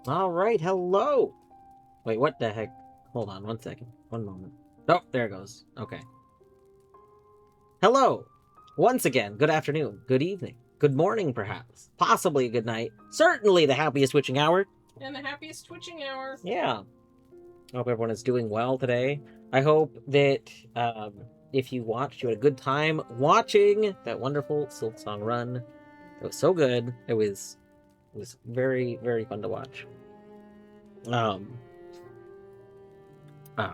Alright, hello! Wait, what the heck? Hold on, 1 second. One moment. Oh, there it goes. Okay. Hello! Once again, good afternoon, good evening, good morning, perhaps. Possibly a good night. Certainly the happiest witching hour. And the happiest twitching hour. Yeah. I hope everyone is doing well today. I hope that if you watched, you had a good time watching that wonderful Silksong run. It was so good. It was very, very fun to watch. Um, uh,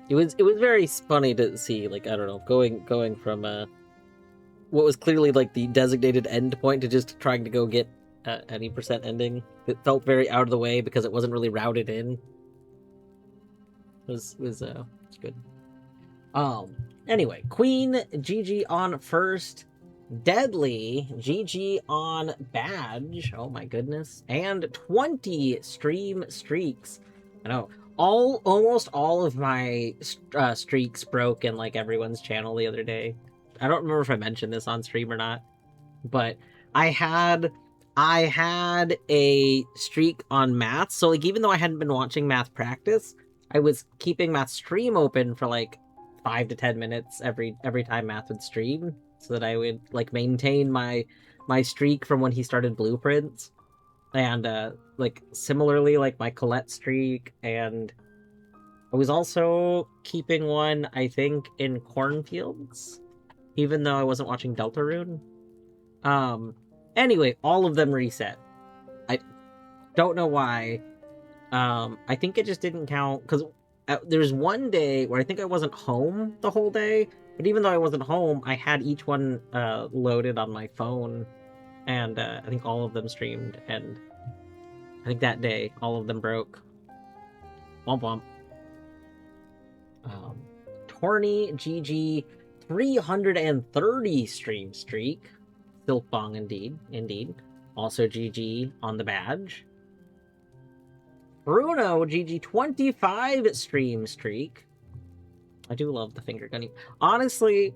it was very funny to see, like, I don't know, going from what was clearly like the designated end point to just trying to go get any percent ending. It felt very out of the way because it wasn't really routed in. It's good. Anyway, Queen GG on first, Deadly GG on badge. Oh my goodness, and 20 stream streaks. I know almost all of my streaks broke in like everyone's channel the other day. I don't remember if I mentioned this on stream or not, but I had I had a streak on math. So like even though I hadn't been watching math practice, I was keeping math stream open for like 5 to 10 minutes every time math would stream, so that I would like maintain my streak from when he started blueprints. And like similarly like my Colette streak, and I was also keeping one, I think, in cornfields, even though I wasn't watching Deltarune. Um, anyway, all of them reset. I don't know why. I think it just didn't count because there was one day where I think I wasn't home the whole day. But even though I wasn't home, I had each one loaded on my phone, and I think all of them streamed. And I think that day all of them broke. Womp womp. Torny GG 330 stream streak. Silkbong indeed. Also GG on the badge. Bruno GG 25 stream streak. I do love the finger gunning. Honestly,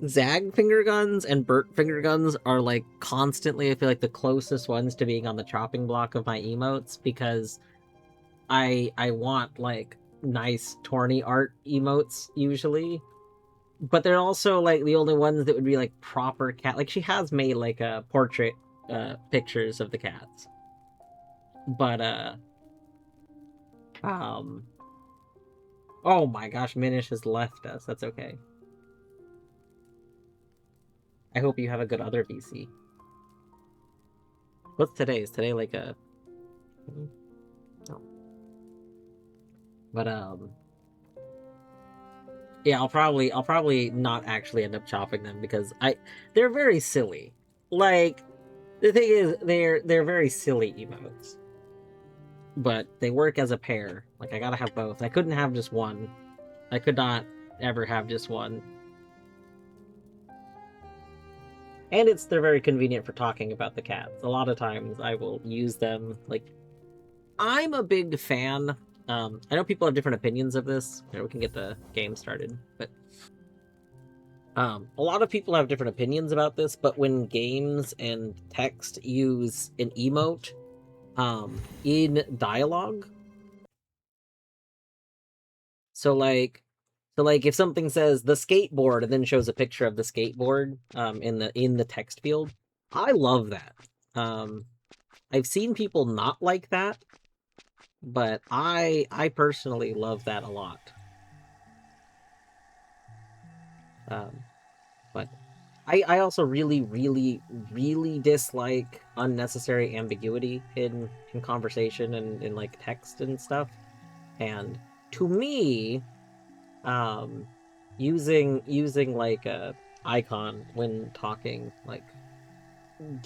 Zag finger guns and Burt finger guns are like constantly, I feel like, the closest ones to being on the chopping block of my emotes, because I want like nice Torny art emotes usually, but they're also like the only ones that would be like proper cat. Like she has made like a portrait pictures of the cats, but um oh my gosh, Minish has left us. That's okay. I hope you have a good other VC. What's today? Is today like a no. But yeah, I'll probably not actually end up chopping them because they're very silly. Like the thing is they're very silly emotes. But they work as a pair. Like I gotta have both. I couldn't have just one. I could not ever have just one. And they're very convenient for talking about the cats. A lot of times I will use them. Like I'm a big fan. I know people have different opinions of this. You know, we can get the game started, but a lot of people have different opinions about this. But when games and text use an emote, in dialogue, so like if something says the skateboard and then shows a picture of the skateboard in the text field, I love that. Um, I've seen people not like that, but I personally love that a lot. Um, but I also really, really, really dislike unnecessary ambiguity in conversation and in like text and stuff. And to me, um, using like a icon when talking, like,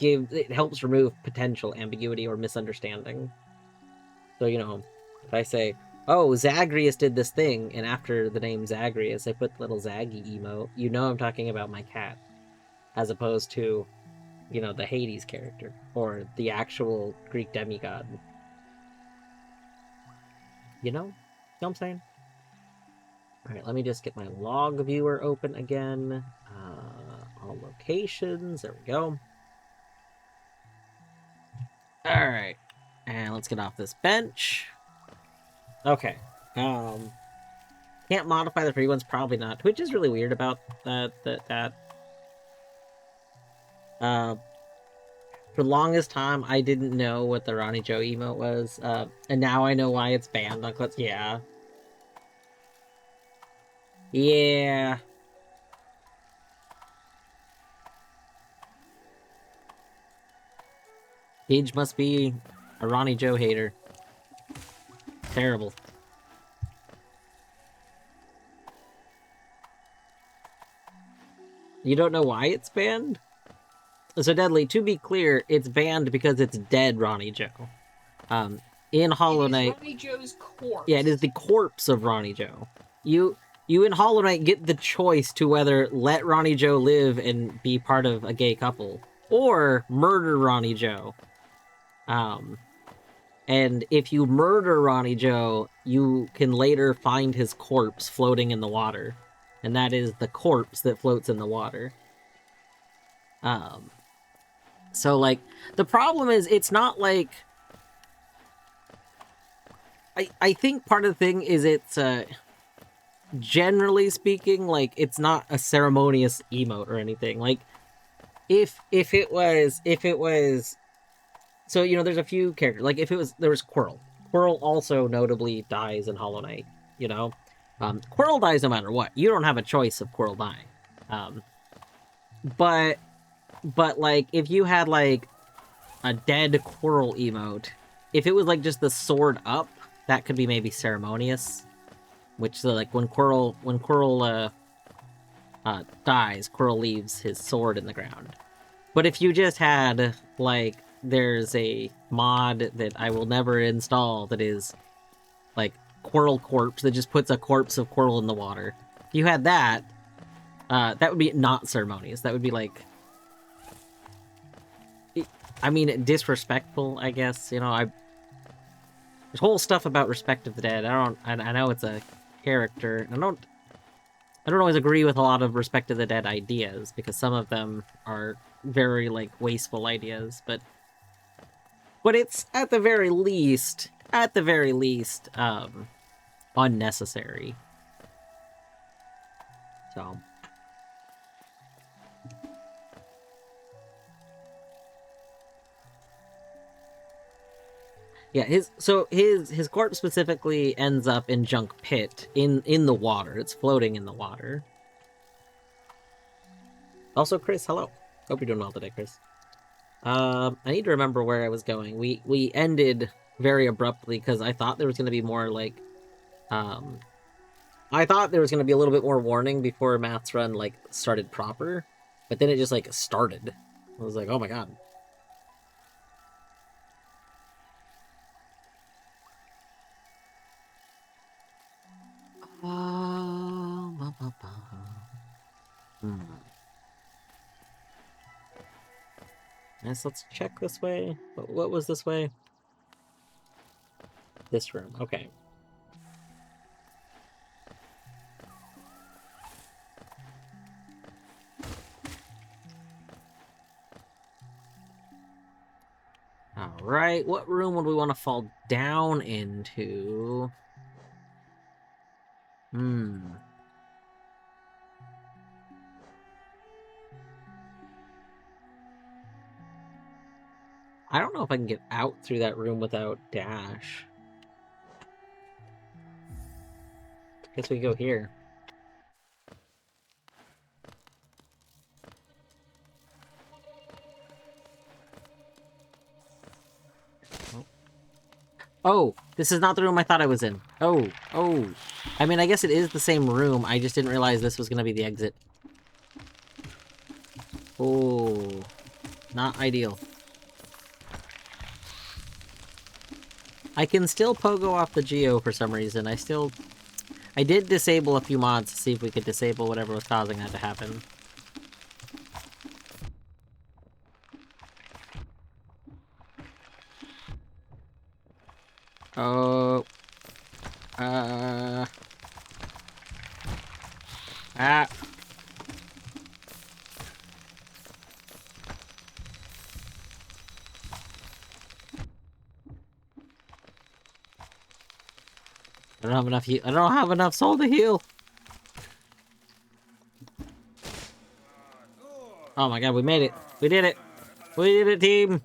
it helps remove potential ambiguity or misunderstanding. So, you know, if I say, oh, Zagreus did this thing, and after the name Zagreus, I put the little Zaggy emote, you know I'm talking about my cat, as opposed to, you know, the Hades character, or the actual Greek demigod. You know? You know what I'm saying? Alright, let me just get my log viewer open again. All locations, there we go. Alright. And let's get off this bench. Okay. Can't modify the free ones, probably not. Which is really weird about that. For the longest time, I didn't know what the Ronnie Joe emote was. And now I know why it's banned on clips. Yeah. Yeah. Paige must be a Ronnie Joe hater. Terrible. You don't know why it's banned? So, Deadly, to be clear, it's banned because it's dead Ronnie Joe. In Hollow Knight... Ronnie Joe's corpse. Yeah, it is the corpse of Ronnie Joe. You in Hollow Knight get the choice to whether let Ronnie Joe live and be part of a gay couple, or murder Ronnie Joe. And if you murder Ronnie Joe, you can later find his corpse floating in the water. And that is the corpse that floats in the water. So, like, the problem is, it's not like... I think part of the thing is it's, generally speaking, like, it's not a ceremonious emote or anything. Like, if it was... So, you know, there's a few characters. Like, there was Quirrell. Quirrell also notably dies in Hollow Knight, you know? Quirrell dies no matter what. You don't have a choice of Quirrell dying. But, like, if you had, like, a dead Quirrell emote, if it was, like, just the sword up, that could be maybe ceremonious. Which, like, when Quirrell dies, Quirrell leaves his sword in the ground. But if you just had, like, there's a mod that I will never install that is, like, Quirrell corpse that just puts a corpse of Quirrell in the water. If you had that, that would be not ceremonious. That would be, like... I mean, disrespectful, I guess. You know, there's whole stuff about Respect of the Dead. I know it's a character. I don't always agree with a lot of Respect of the Dead ideas, because some of them are very, like, wasteful ideas, but it's at the very least, unnecessary. So. Yeah, his corpse specifically ends up in Junk Pit, in the water. It's floating in the water. Also, Chris, hello. Hope you're doing well today, Chris. I need to remember where I was going. We ended very abruptly because I thought there was going to be more, like, I thought there was going to be a little bit more warning before Matt's run, like, started proper, but then it just, like, started. I was like, oh my god. Yes, let's check this way. What was this way? This room. Okay. Alright, what room would we want to fall down into? I don't know if I can get out through that room without dash. Guess we go here. Oh, this is not the room I thought I was in. Oh. I mean, I guess it is the same room. I just didn't realize this was going to be the exit. Oh, not ideal. I can still pogo off the Geo for some reason. I did disable a few mods to see if we could disable whatever was causing that to happen. Oh. I don't have enough heal. I don't have enough soul to heal. Oh my god, we made it. We did it. We did it, team.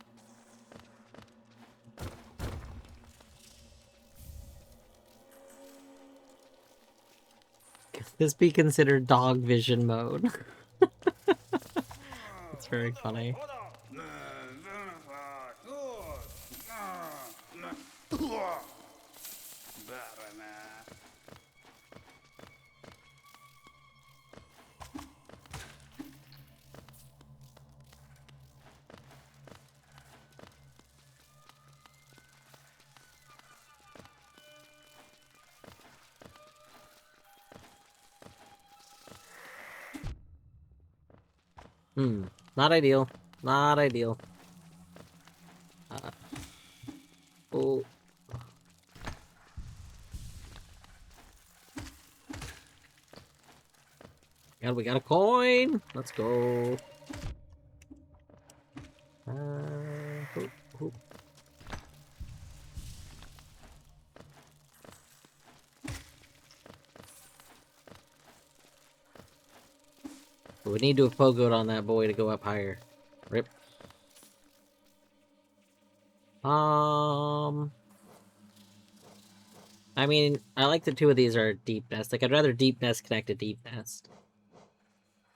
Could this be considered dog vision mode? It's very funny. Not ideal. Not ideal. Oh. God, we got a coin! Let's go. Hoop, hoop. We need to have pogoed on that boy to go up higher. Rip. I mean, I like that two of these are deep nest. Like, I'd rather deep nest connect to deep nest.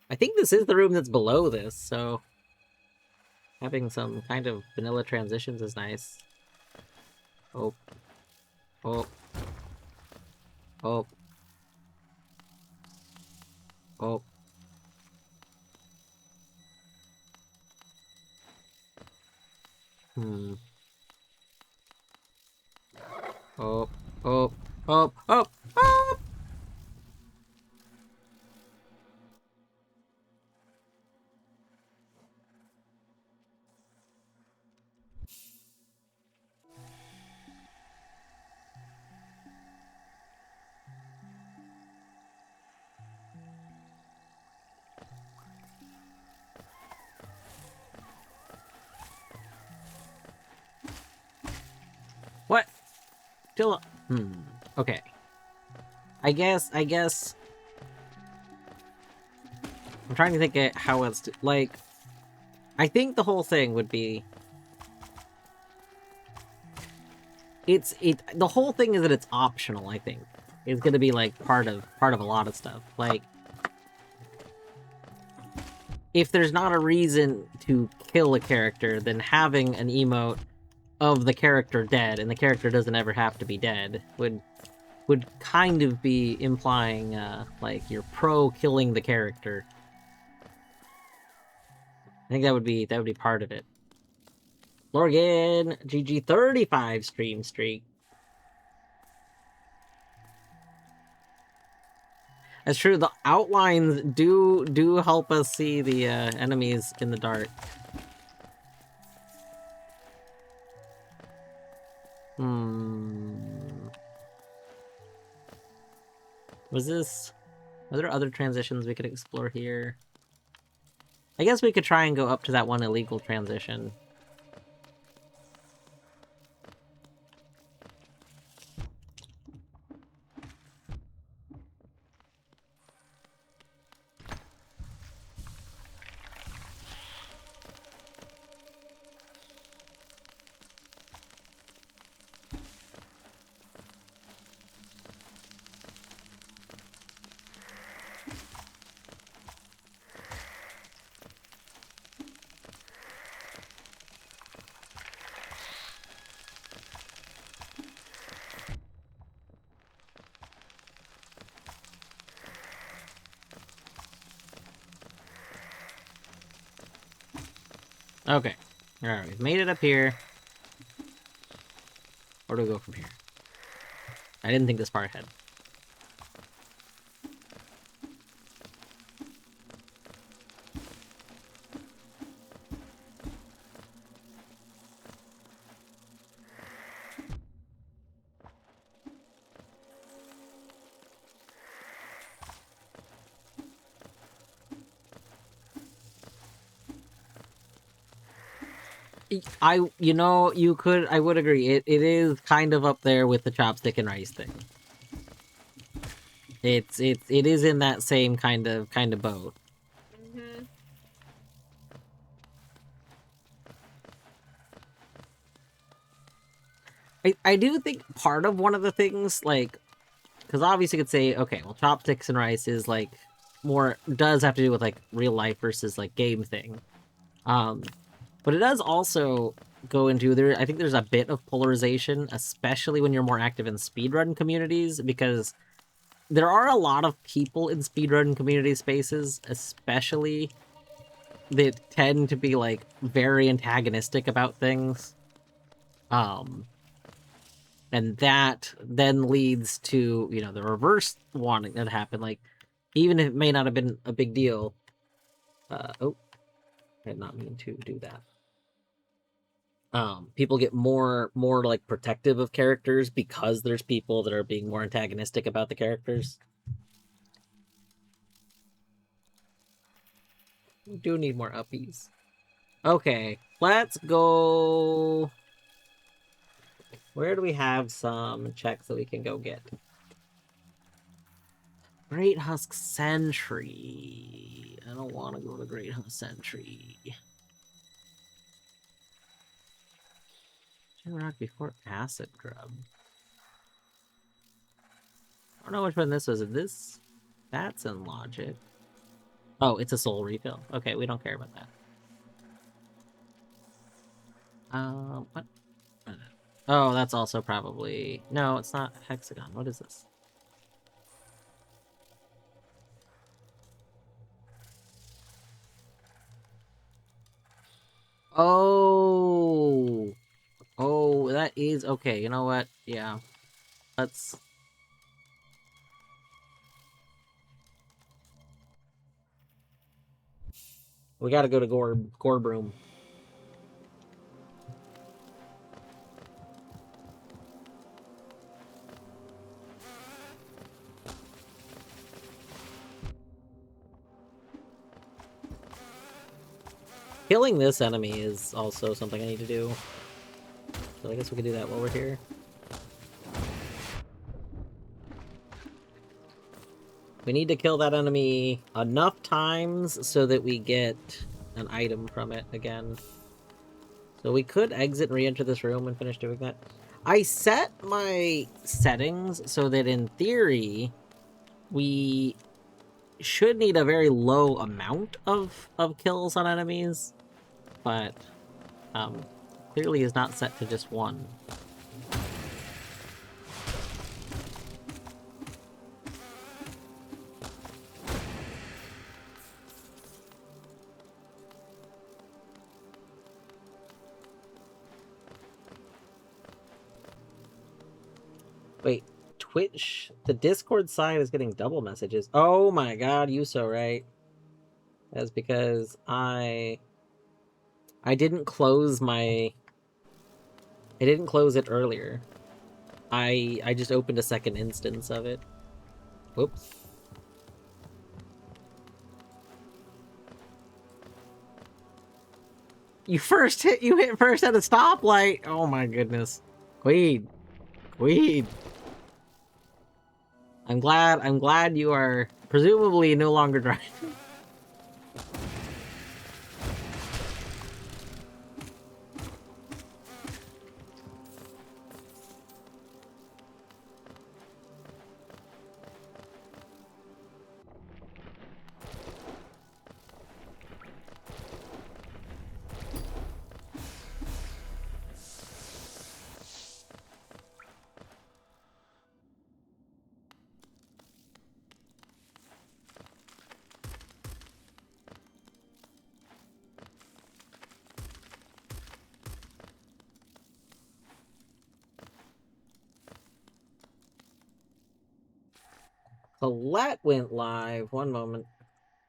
I think this is the room that's below this, so having some kind of vanilla transitions is nice. Oh. Oh. Oh. Oh. Oh. Oh. Oh. Oh. Oh. What? Still. Okay. I guess. I'm trying to think of how else to, like, I think the whole thing would be... the whole thing is that it's optional, I think. It's gonna be, like, part of a lot of stuff. Like, if there's not a reason to kill a character, then having an emote of the character dead, and the character doesn't ever have to be dead, would kind of be implying, like, you're pro-killing the character. I think that would be part of it. Morgan, GG 35 stream streak. That's true. The outlines do help us see the enemies in the dark. Are there other transitions we could explore here? I guess we could try and go up to that one illegal transition. Okay. Alright, we've made it up here. Where do we go from here? I didn't think this far ahead. I would agree. It is kind of up there with the chopstick and rice thing. it is in that same kind of boat. Mm-hmm. I do think part of one of the things, like, because obviously you could say, okay, well, chopsticks and rice is like more does have to do with like real life versus like game thing. Um, but it does also go into there. I think there's a bit of polarization, especially when you're more active in speedrun communities, because there are a lot of people in speedrun community spaces, especially that tend to be like very antagonistic about things. Um, and that then leads to, you know, the reverse wanting that happen. Like, even if it may not have been a big deal. Oh, I did not mean to do that. People get more like protective of characters because there's people that are being more antagonistic about the characters. We do need more uppies. Okay, let's go. Where do we have some checks that we can go get? Great Husk Sentry. I don't want to go to Great Husk Sentry. Rock before Acid Grub. I don't know which one this was. Is this? That's in Logic. Oh, it's a soul refill. Okay, we don't care about that. What? Oh, that's also probably... No, it's not Hexagon. What is this? Oh! Oh, that is... Okay, you know what? Yeah. Let's... We gotta go to Gorbroom. Killing this enemy is also something I need to do. So I guess we can do that while we're here. We need to kill that enemy enough times so that we get an item from it again. So we could exit and re-enter this room and finish doing that. I set my settings so that in theory, we should need a very low amount of kills on enemies, but clearly is not set to just one. Wait, Twitch? The Discord side is getting double messages. Oh my god, you so right. That's because I didn't close my... I didn't close it earlier. I just opened a second instance of it. Whoops. You hit first at a stoplight. Oh my goodness. Queen. Queen. I'm glad you are presumably no longer driving. Colette went live. One moment.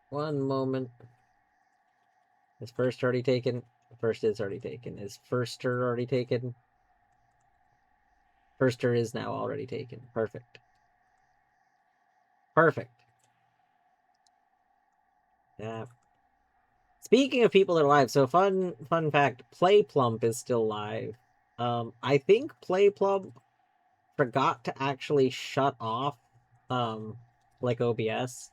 One moment. Is first already taken? First is already taken. Is firster already taken? Firster is now already taken. Perfect. Perfect. Yeah. Speaking of people that are live, so fun fact, Play Plump is still live. I think Play Plump forgot to actually shut off like OBS.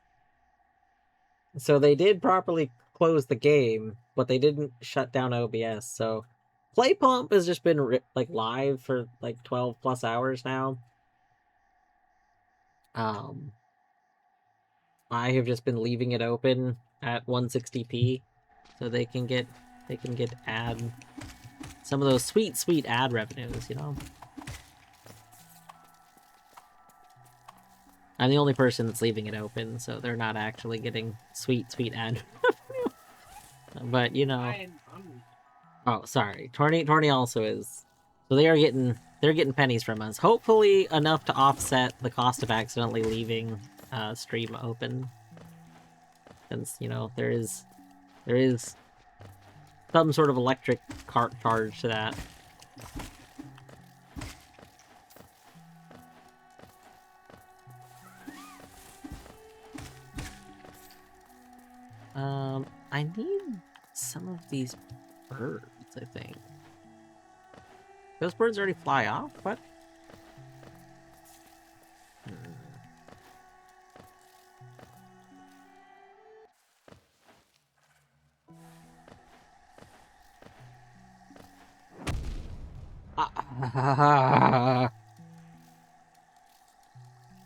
So they did properly close the game, but they didn't shut down OBS. So Play Pump has just been like live for like 12 plus hours now. I have just been leaving it open at 160p so they can get ad some of those sweet ad revenues, you know. I'm the only person that's leaving it open, so they're not actually getting sweet ad revenue. But you know, oh sorry, Torny also is. So they're getting pennies from us. Hopefully enough to offset the cost of accidentally leaving stream open. Since you know there is some sort of electric cart charge to that. I need some of these birds, I think. Those birds already fly off? What?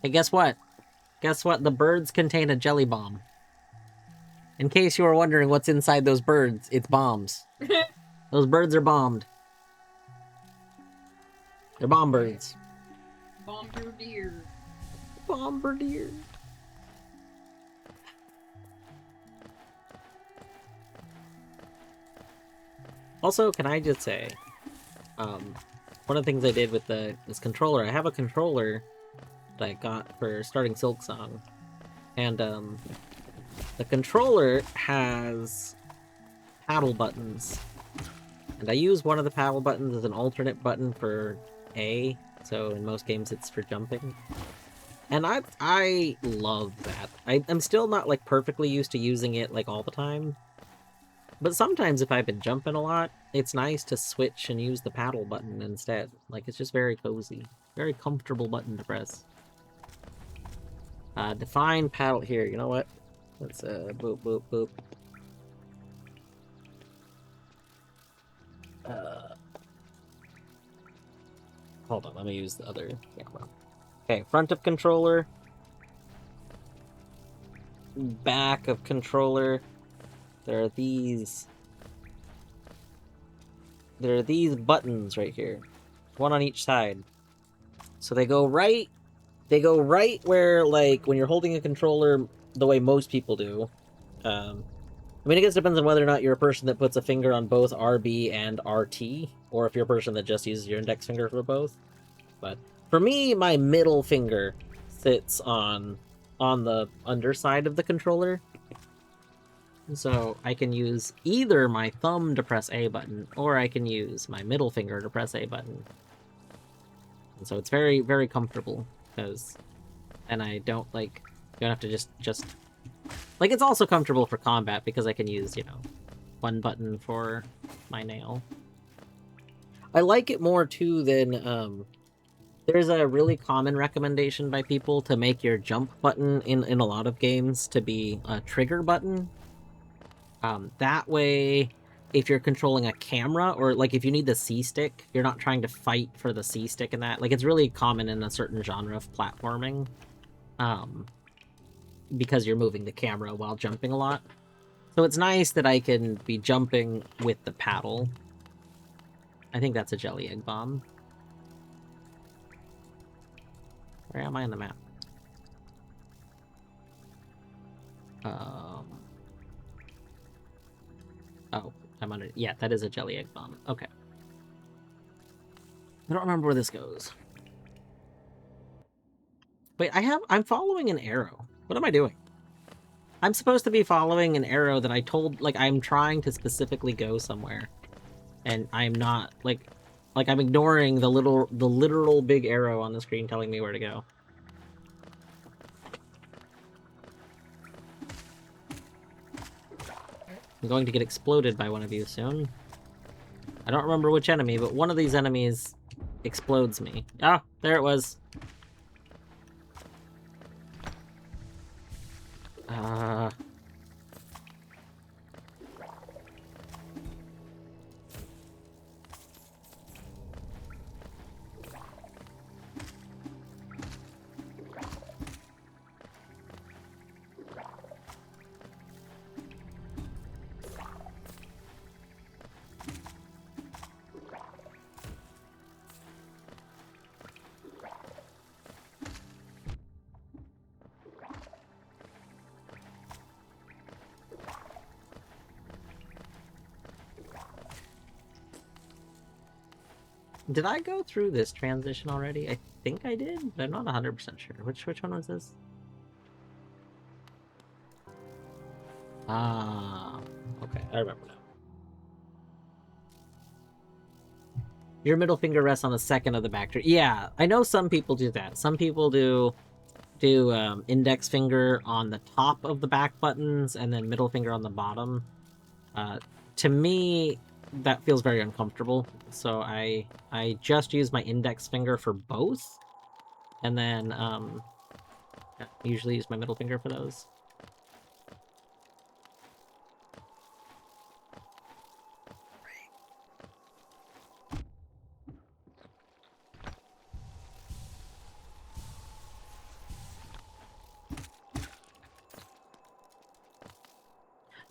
Hey, guess what? Guess what? The birds contain a jelly bomb. In case you were wondering what's inside those birds, it's bombs. Those birds are bombed. They're bomb birds. Bombardier. Bombardier. Also, can I just say, one of the things I did with this controller, I have a controller that I got for starting Silksong, and the controller has paddle buttons, and I use one of the paddle buttons as an alternate button for A, so in most games it's for jumping. And I love that. I'm still not like perfectly used to using it like all the time, but sometimes if I've been jumping a lot, it's nice to switch and use the paddle button instead. Like, it's just very cozy. Very comfortable button to press. Define paddle here, you know what? Let's boop boop boop. Hold on, let me use the other camera. Okay, front of controller. Back of controller. There are these buttons right here. One on each side. So they go right where, like, when you're holding a controller the way most people do. I mean, I guess it depends on whether or not you're a person that puts a finger on both RB and RT, or if you're a person that just uses your index finger for both. But for me, my middle finger sits on the underside of the controller. So I can use either my thumb to press A button, or I can use my middle finger to press A button. And so it's very, very comfortable, because then I don't have to just like, it's also comfortable for combat because I can use, you know, one button for my nail. I like it more too than there's a really common recommendation by people to make your jump button in a lot of games to be a trigger button. That way, if you're controlling a camera, or like if you need the C-stick, you're not trying to fight for the C-stick in that. Like, it's really common in a certain genre of platforming, because you're moving the camera while jumping a lot. So it's nice that I can be jumping with the paddle. I think that's a jelly egg bomb. Where am I on the map? Oh, I'm under... Yeah, that is a jelly egg bomb. Okay. I don't remember where this goes. Wait, I'm following an arrow. What am I doing? I'm supposed to be following an arrow that I told... Like, I'm trying to specifically go somewhere. And I'm not, like I'm ignoring the literal big arrow on the screen telling me where to go. I'm going to get exploded by one of you soon. I don't remember which enemy, but one of these enemies explodes me. Ah, there it was. Did I go through this transition already? I think I did, but I'm not 100% sure. Which one was this? Ah, okay, I remember now. Your middle finger rests on the second of the back tree. Yeah, I know some people do that. Some people do index finger on the top of the back buttons and then middle finger on the bottom. To me, that feels very uncomfortable. So I just use my index finger for both, and then usually use my middle finger for those.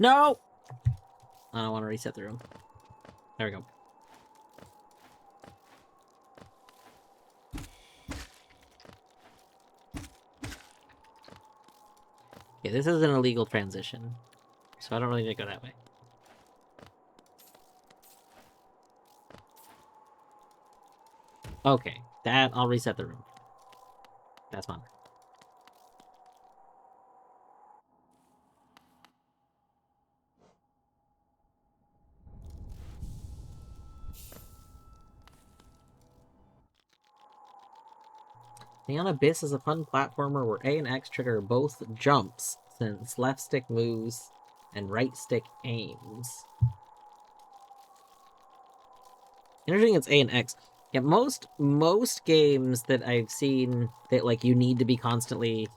No! I don't want to reset the room. There we go. Okay, this is an illegal transition, so I don't really need to go that way. Okay, I'll reset the room. That's fine. Neon Abyss is a fun platformer where A and X trigger both jumps, since left stick moves and right stick aims. Interesting, it's A and X. Yeah, most games that I've seen that like you need to be constantly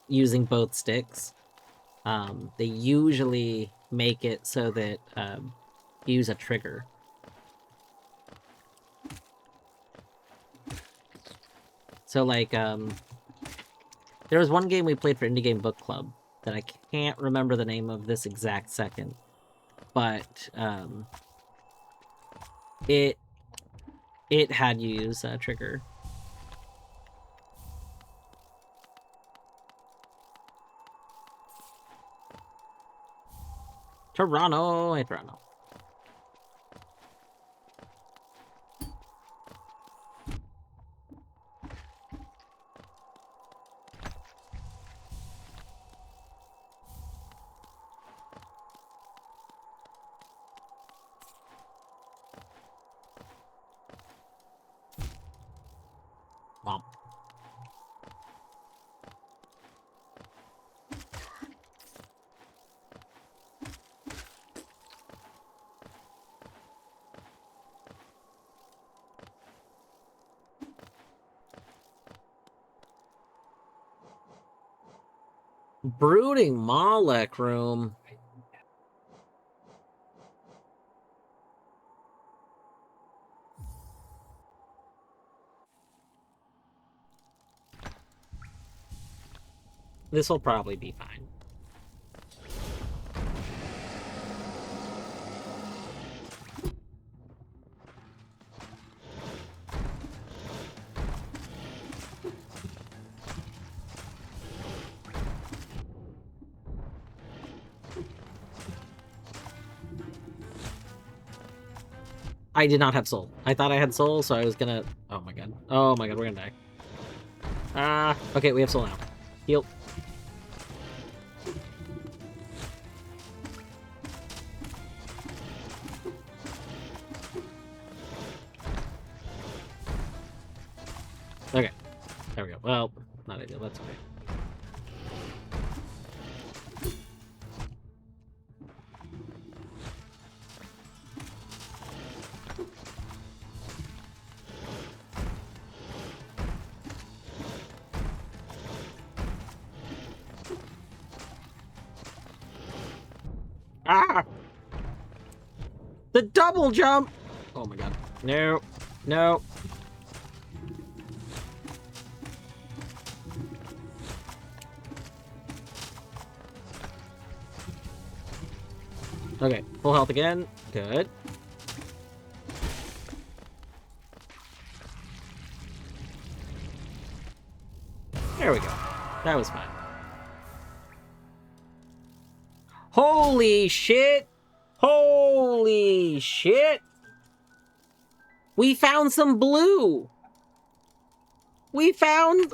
using both sticks, they usually make it so that you use a trigger. So like there was one game we played for Indie Game Book Club that I can't remember the name of this exact second, but it had you use a trigger. Toronto, hey Toronto. Womp. Brooding Malek room. This will probably be fine. I did not have soul. I thought I had soul, so I was gonna... Oh my god. Oh my god, we're gonna die. Okay, we have soul now. Heal. Okay. There we go. Well, not ideal. That's okay. Ah! The double jump! Oh my god. No. No. Okay, full health again. Good. There we go. That was fine. Holy shit! Holy shit! We found some blue. We found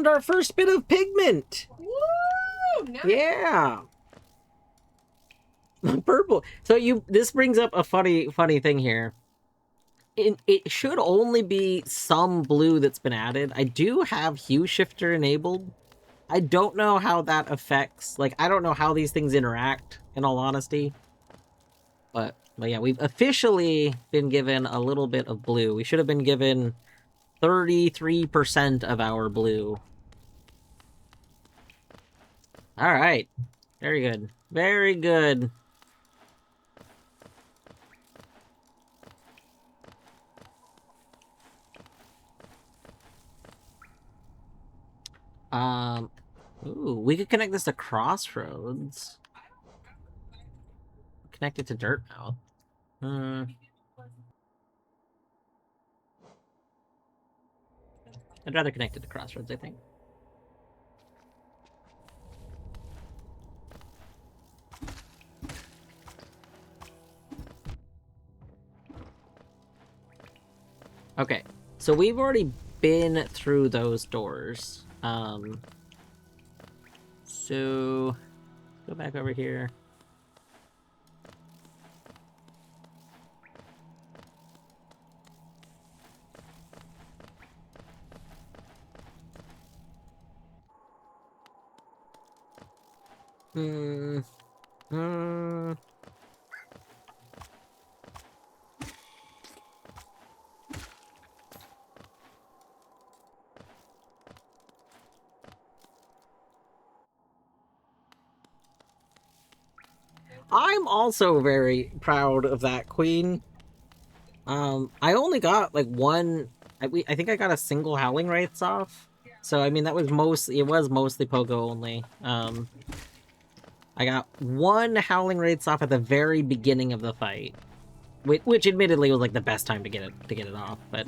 our first bit of pigment. Woo! Nice. Yeah. Purple. So this brings up a funny thing here. It should only be some blue that's been added. I do have hue shifter enabled. I don't know how that affects, like, I don't know how these things interact, in all honesty. But yeah, we've officially been given a little bit of blue. We should have been given 33% of our blue. All right. Very good. Very good. Ooh, we could connect this to Crossroads. Connect it to Dirtmouth. I'd rather connect it to Crossroads, I think. Okay, so we've already been through those doors. So go back over here. I'm also very proud of that queen. I only got like one. I think I got a single Howling Wraiths off. So I mean that was mostly Pogo only. I got one Howling Wraiths off at the very beginning of the fight, which admittedly was like the best time to get it off, but.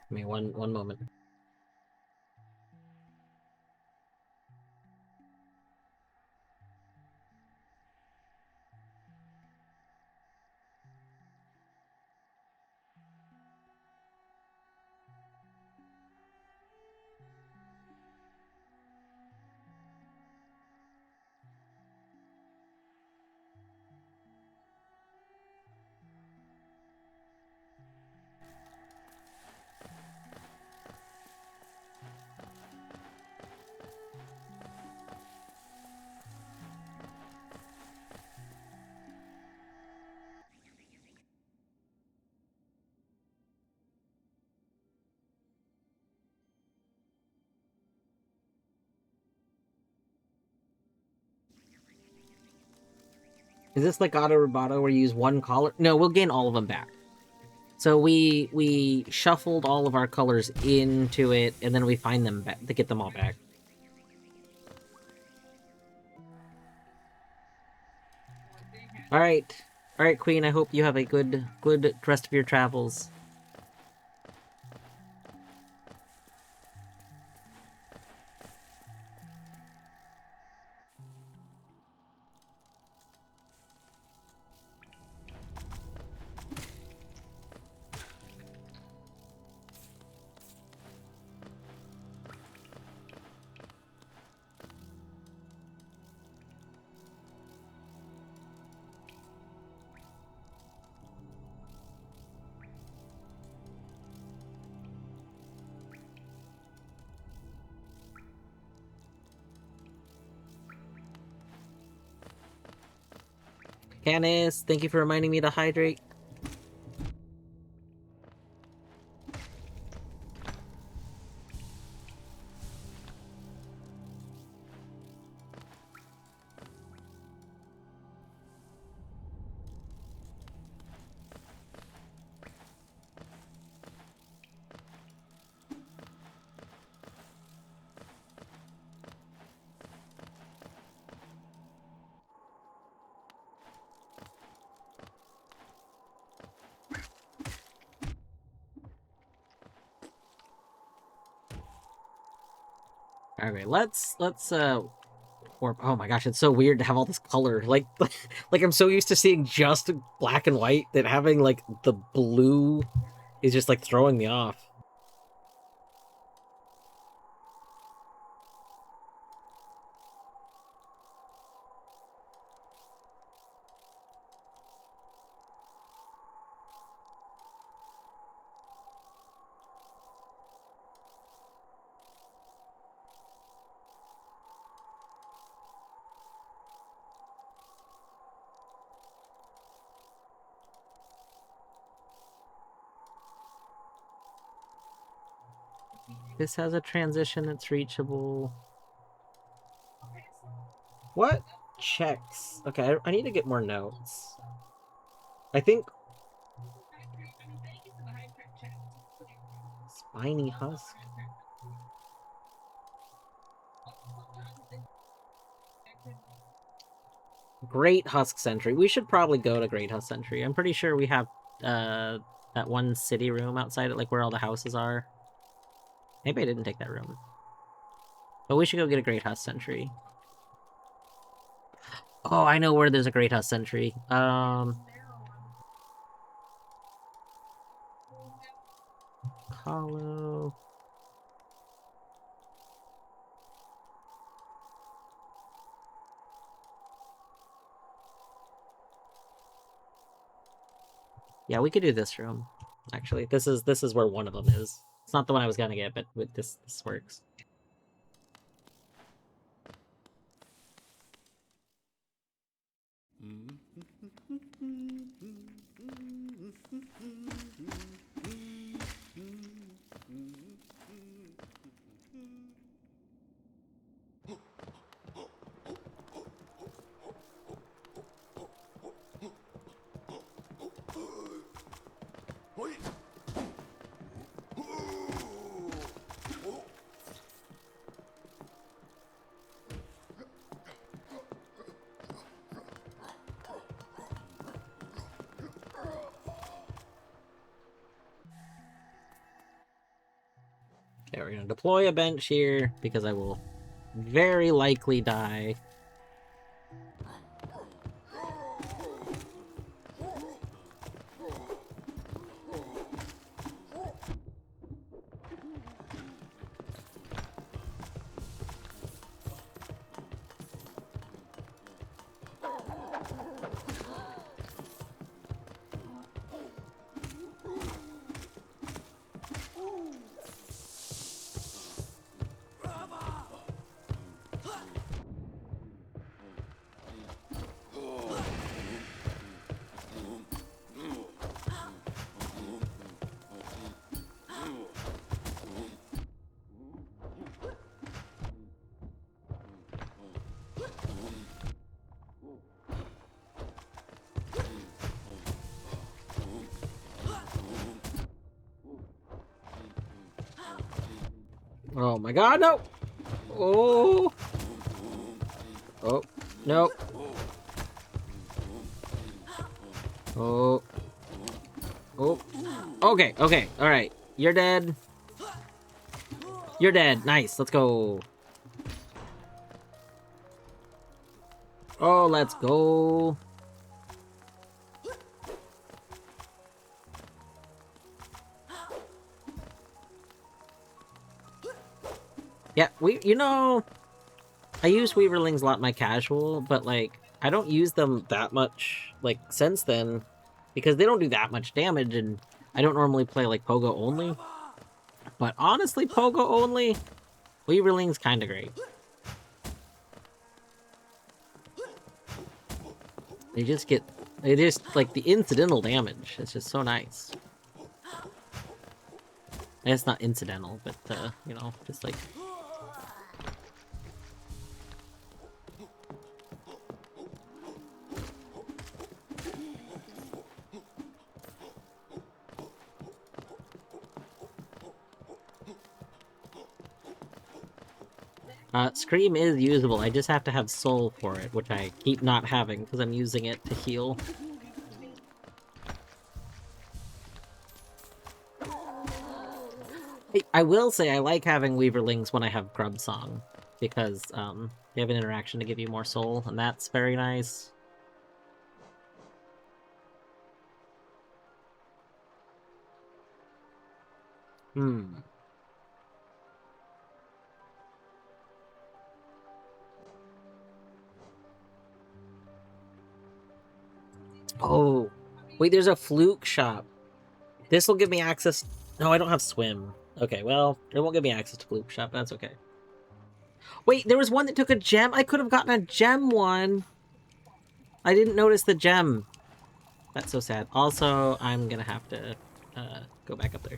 Give me one moment. Is this like Auto Roboto where you use one color? No, we'll gain all of them back. So we shuffled all of our colors into it, and then we find them back to get them all back. All right, Queen. I hope you have a good rest of your travels. Canis, thank you for reminding me to hydrate. Okay, let's or oh my gosh, it's so weird to have all this color. Like like I'm so used to seeing just black and white that having like the blue is just like throwing me off. This has a transition that's reachable. What? Checks. Okay, I need to get more notes. I think spiny husk. Great Husk Sentry. We should probably go to Great Husk Sentry. I'm pretty sure we have that one city room outside it, like where all the houses are. Maybe I didn't take that room. But we should go get a Great Husk Sentry. Oh, I know where there's a Great Husk Sentry. Hollow. Yeah, we could do this room. Actually, this is where one of them is. It's not the one I was gonna get, but with this works. Okay, we're gonna deploy a bench here because I will very likely die. Oh my god, no! Oh! Oh, no. Oh. Oh. Okay, okay, alright. You're dead. You're dead. Nice, let's go. Oh, let's go. Yeah, I use Weaverlings a lot in my casual, but, like, I don't use them that much, like, since then, because they don't do that much damage, and I don't normally play, like, Pogo only. But honestly, Pogo only, Weaverling's kinda great. They just, like, the incidental damage. It's just so nice. And it's not incidental, but, just, like... Scream is usable, I just have to have Soul for it, which I keep not having, because I'm using it to heal. I will say I like having Weaverlings when I have Grub Song, because they have an interaction to give you more soul, and that's very nice. Hmm. Oh, wait, there's a fluke shop. This will give me access. No, I don't have swim. Okay, well, it won't give me access to fluke shop. That's okay. Wait, there was one that took a gem. I could have gotten a gem one. I didn't notice the gem. That's so sad. Also, I'm gonna have to go back up there.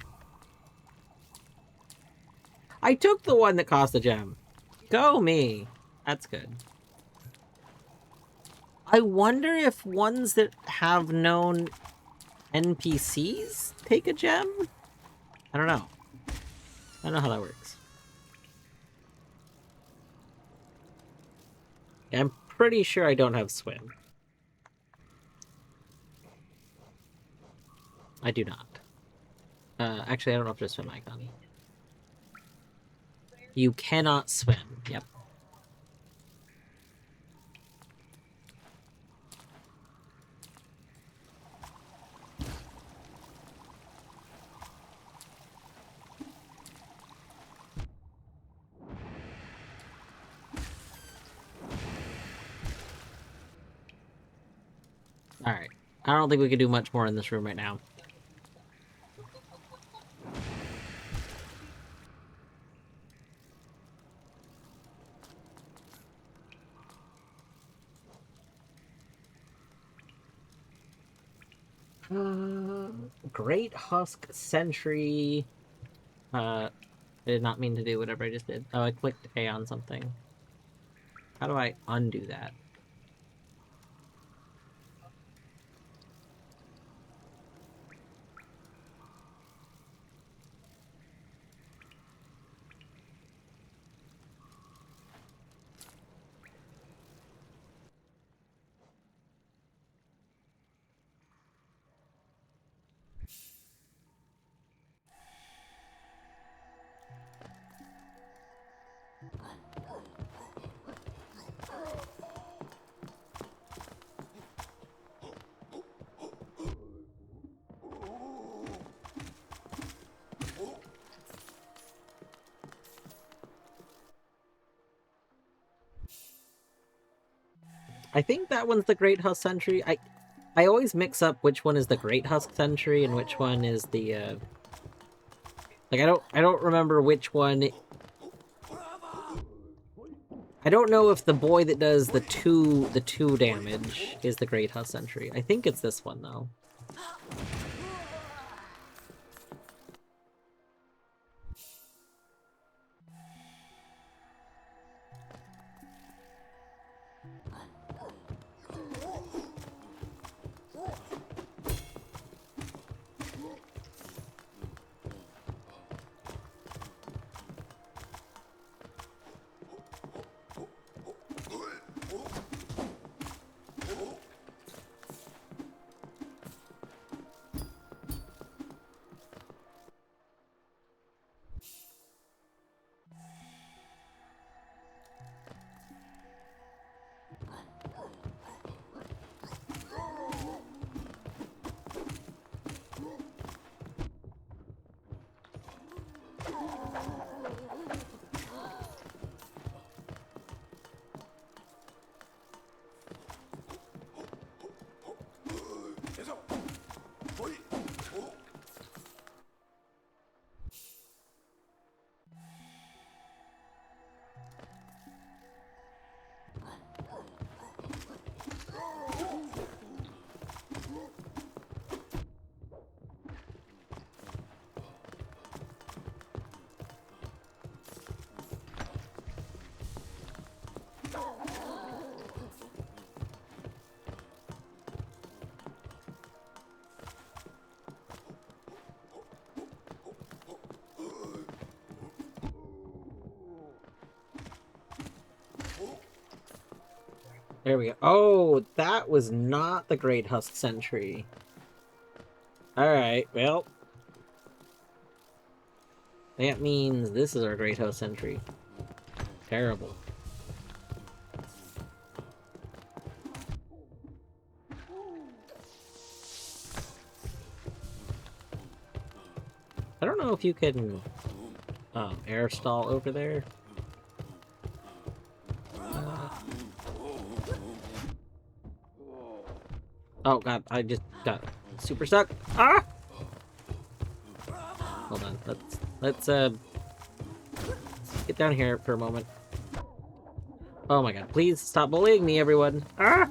I took the one that cost a gem. Go me. That's good. I wonder if ones that have known NPCs take a gem? I don't know. I don't know how that works. I'm pretty sure I don't have swim. I do not. Actually, I don't know if there's swim icon. You cannot swim. Yep. Alright. I don't think we can do much more in this room right now. Great Husk Sentry. I did not mean to do whatever I just did. Oh, I clicked A on something. How do I undo that? I think that one's the Great Husk Sentry. I always mix up which one is the Great Husk Sentry and which one is the like I don't remember which one. I don't know if the boy that does the two damage is the Great Husk Sentry. I think it's this one though. There we go. Oh, that was not the Great Husk Sentry. Alright, well. That means this is our Great House Sentry. Terrible. I don't know if you can air stall over there. Oh god, I just got super stuck. Ah! Hold on, let's get down here for a moment. Oh my god, please stop bullying me, everyone. Ah!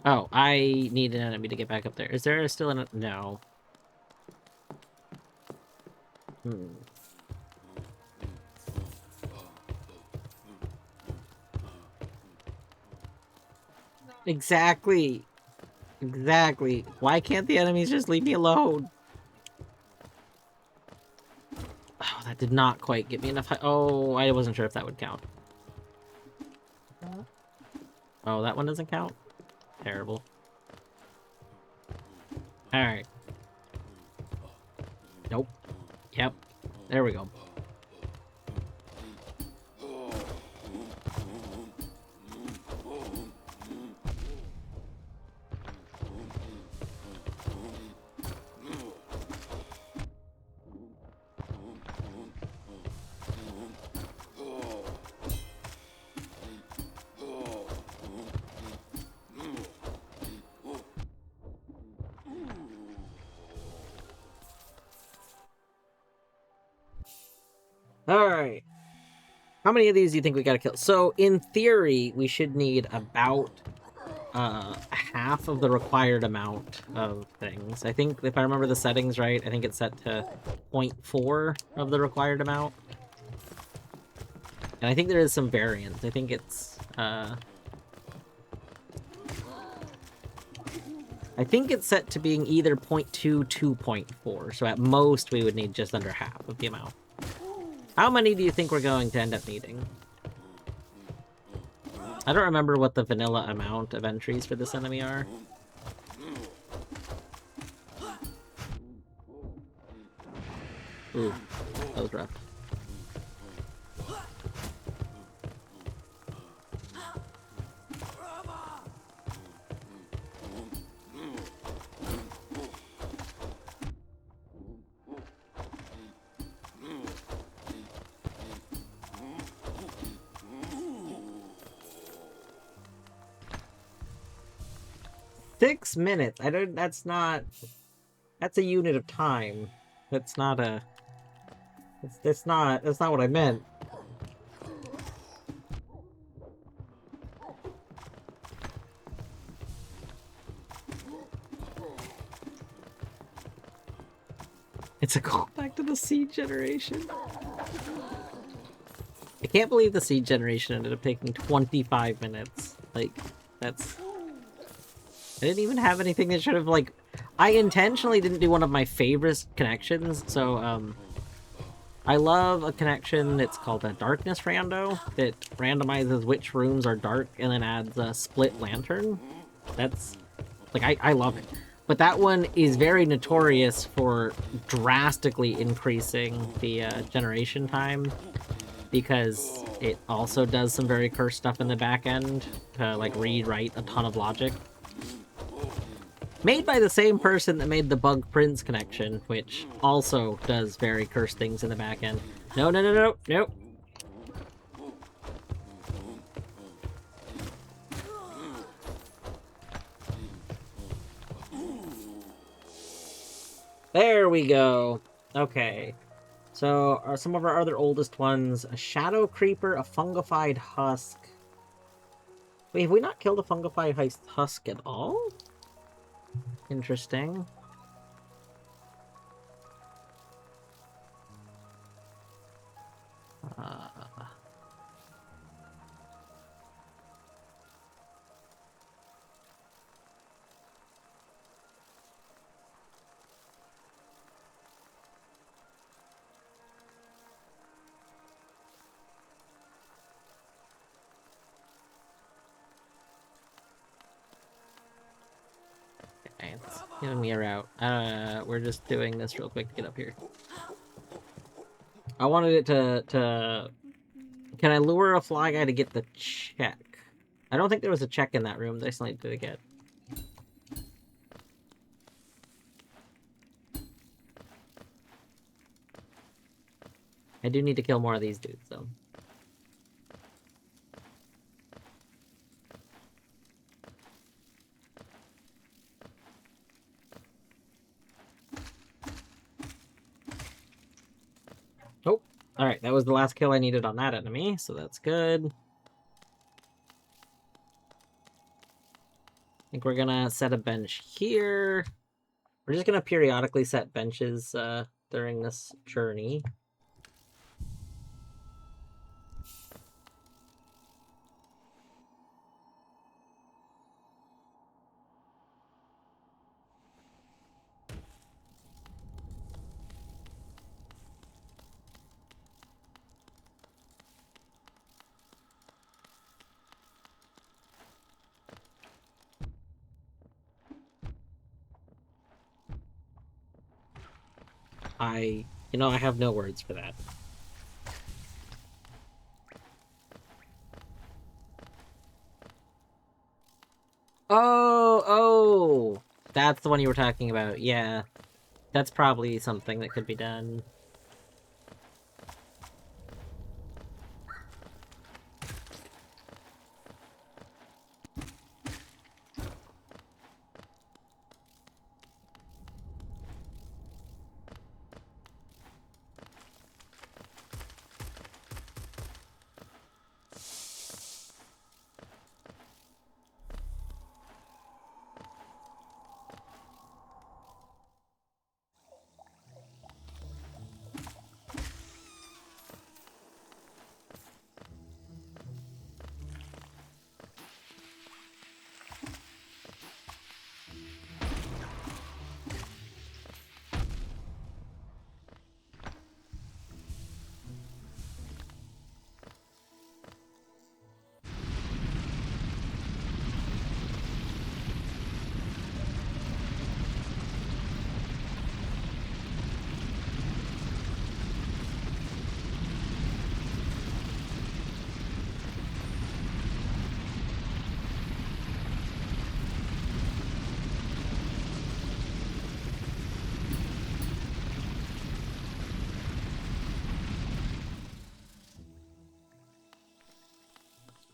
Oh, I need an enemy to get back up there. Is there still an... No. Exactly. Exactly. Why can't the enemies just leave me alone? Oh, that did not quite get me enough... Oh, I wasn't sure if that would count. Oh, that one doesn't count? Terrible. Alright. Nope. Yep. There we go. Alright. How many of these do you think we gotta kill? So, in theory, we should need about half of the required amount of things. I think, if I remember the settings right, I think it's set to 0.4 of the required amount. And I think there is some variance. I think it's, I think it's set to being either 0.2 to 0.4, so at most we would need just under half of the amount. How many do you think we're going to end up needing? I don't remember what the vanilla amount of entries for this enemy are. Ooh, that was rough. Six minutes. I don't. That's not. That's a unit of time. That's not a. That's not. That's not what I meant. It's a callback to the seed generation. I can't believe the seed generation ended up taking 25 minutes. Like, that's. I didn't even have anything that should have, like... I intentionally didn't do one of my favorite connections, so, I love a connection that's called a Darkness Rando, that randomizes which rooms are dark and then adds a split lantern. That's... Like, I love it. But that one is very notorious for drastically increasing the generation time, because it also does some very cursed stuff in the back end to, like, rewrite a ton of logic. Made by the same person that made the Bug Prince connection, which also does very cursed things in the back end. No, no, no, no, no. There we go. Okay. So, are some of our other oldest ones a Shadow Creeper, a Fungified Husk. Wait, have we not killed a Fungified Husk at all? Interesting. It's giving me a route. We're just doing this real quick to get up here. I wanted it to... Can I lure a fly guy to get the check? I don't think there was a check in that room that I still need to get. I do need to kill more of these dudes, though. Oh, alright, that was the last kill I needed on that enemy, so that's good. I think we're gonna set a bench here. We're just gonna periodically set benches during this journey. I have no words for that. Oh, that's the one you were talking about. Yeah, that's probably something that could be done.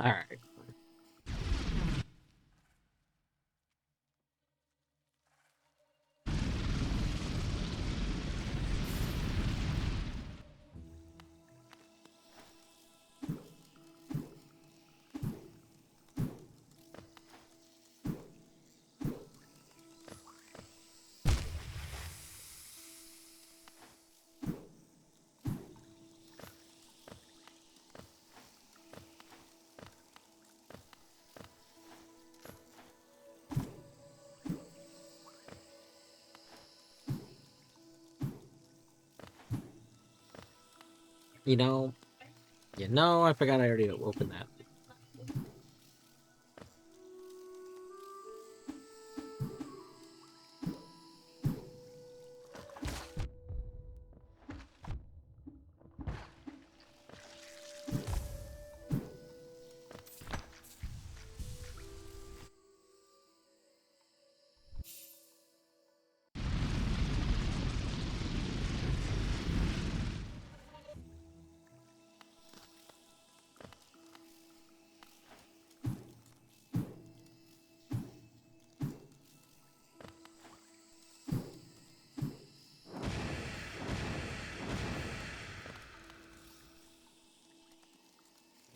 All right. You know, I forgot I already opened that.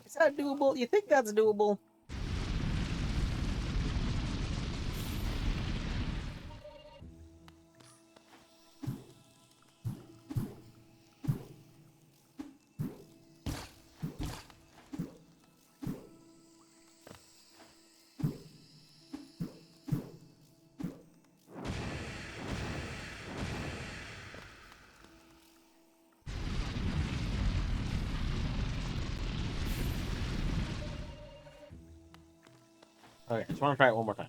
Is that doable? You think that's doable? Okay, I just want to try it one more time.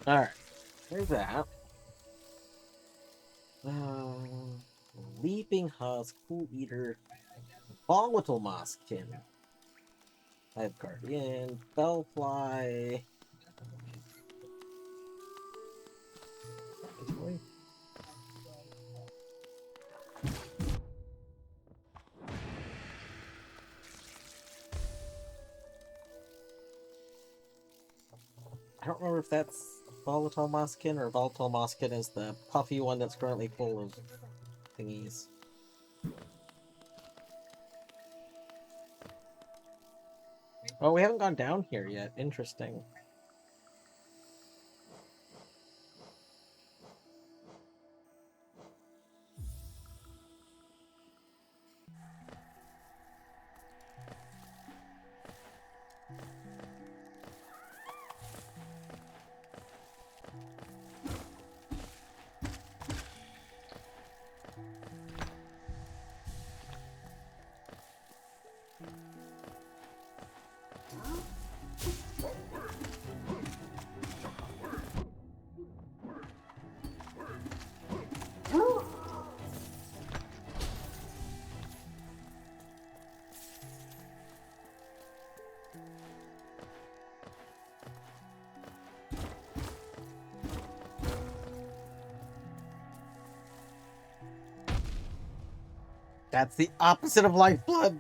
Alright, there's that. Leaping Husk, Cool Eater, Volatile Mosskin. I have Guardian, Bellfly. I don't remember if that's Volatile Mosskin or Volatile Mosskin is the puffy one that's currently full of thingies. Oh, we haven't gone down here yet. Interesting. That's the opposite of lifeblood.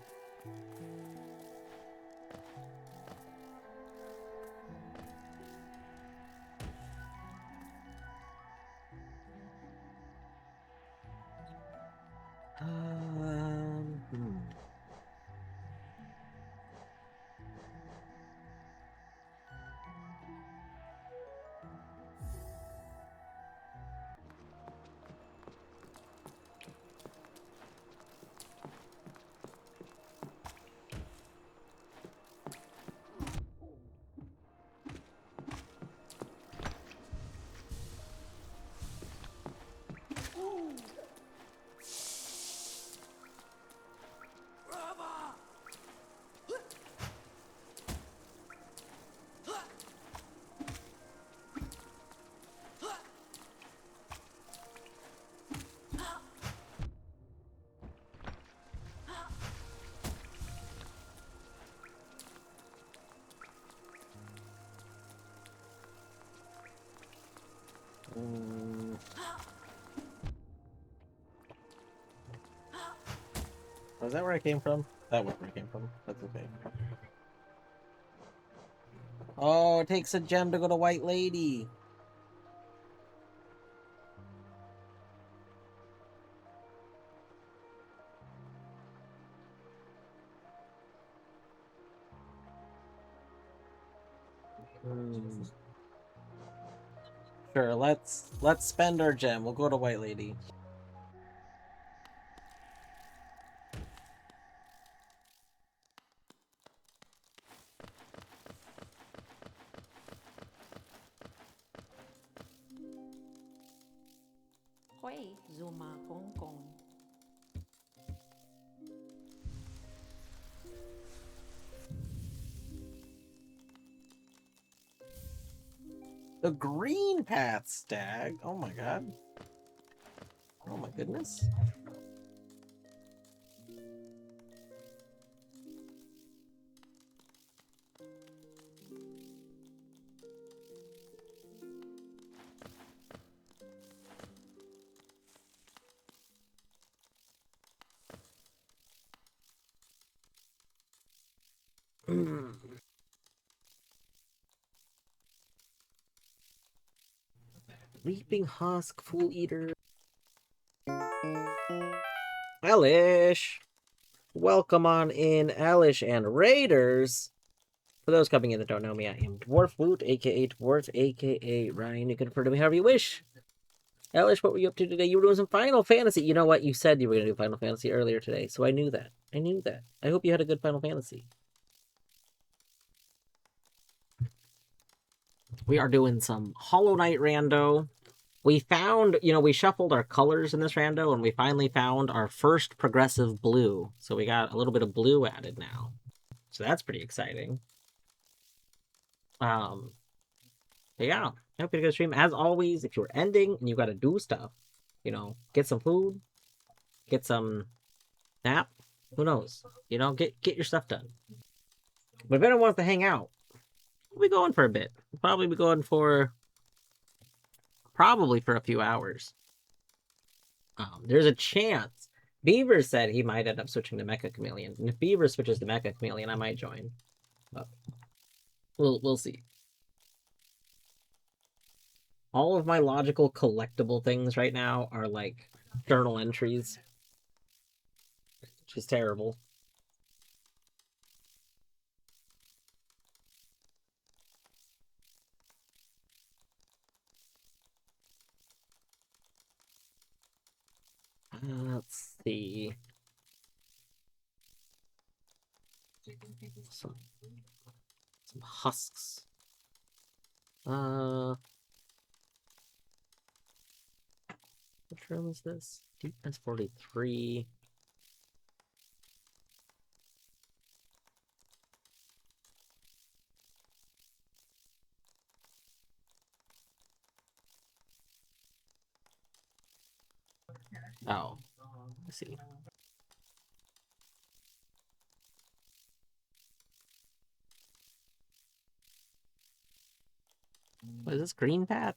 Hmm. Was that where I came from? That was where I came from. That's okay. Oh, it takes a gem to go to White Lady. Sure, let's spend our gem. We'll go to White Lady. Zuma Hong Kong. The green path stag. Oh my god. Oh my goodness. Leaping Husk, Fool Eater. Elish! Welcome on in, Elish and Raiders! For those coming in that don't know me, I am Dwarf Woot, aka Dwarf, aka Ryan. You can refer to me however you wish. Elish, what were you up to today? You were doing some Final Fantasy. You know what? You said you were going to do Final Fantasy earlier today, so I knew that. I knew that. I hope you had a good Final Fantasy. We are doing some Hollow Knight Rando. We found, we shuffled our colors in this rando, and we finally found our first progressive blue. So we got a little bit of blue added now. So that's pretty exciting. Yeah. I hope you had a good stream. As always, if you're ending and you gotta do stuff, you know, get some food, get some nap. Who knows? You know, get your stuff done. But if anyone wants to hang out, we'll be going for a bit. We'll probably be going for a few hours. There's a chance. Beaver said he might end up switching to Mecha Chameleon, and if Beaver switches to Mecha Chameleon, I might join. But we'll see. All of my logical collectible things right now are like journal entries, which is terrible. Let's see. Some husks. Which room is this? Deepness 43. Oh, I see. What is this, green pat?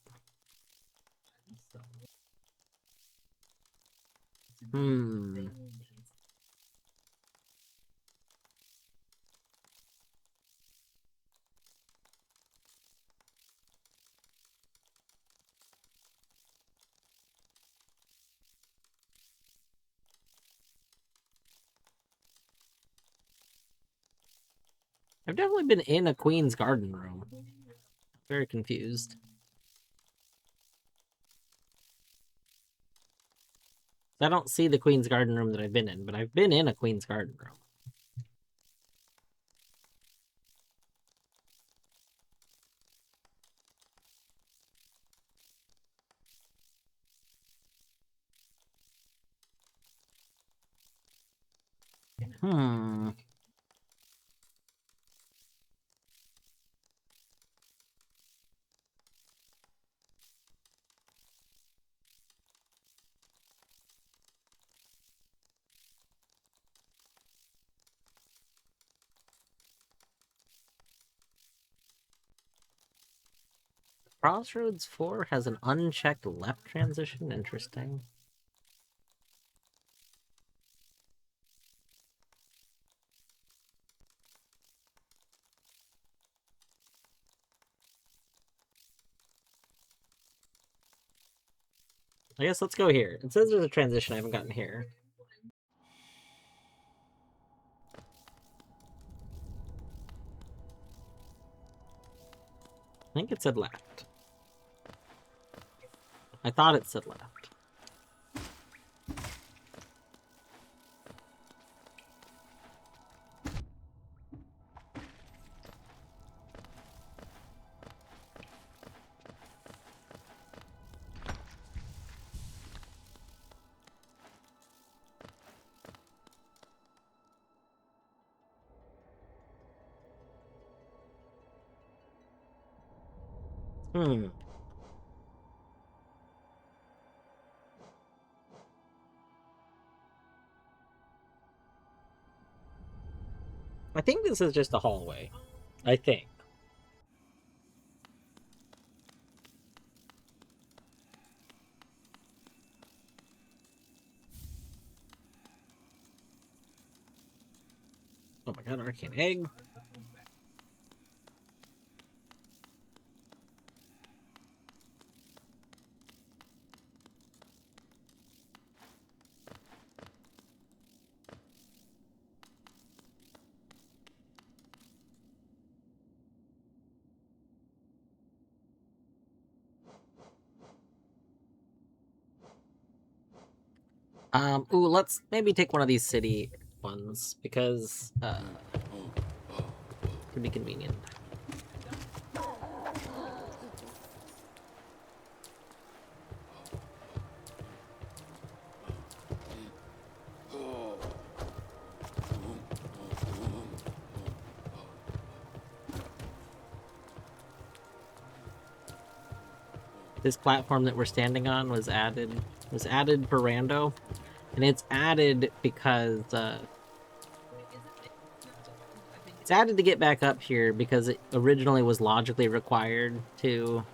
I've definitely been in a Queen's Garden room. Very confused. I don't see the Queen's Garden room that I've been in, but I've been in a Queen's Garden room. Crossroads 4 has an unchecked left transition. Interesting. I guess let's go here. It says there's a transition I haven't gotten here. I think it said left. I thought it said left. I think this is just a hallway. I think. Oh my god, arcane egg. Ooh, let's maybe take one of these city ones, because, could be convenient. this platform that we're standing on was added for Rando, and it's added because it's added to get back up here because it originally was logically required to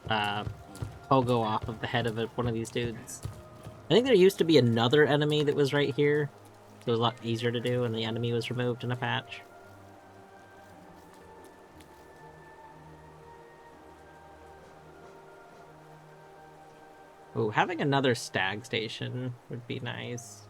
pogo off of the head of one of these dudes. I think there used to be another enemy that was right here. So it was a lot easier to do, and the enemy was removed in a patch. Ooh, having another stag station would be nice.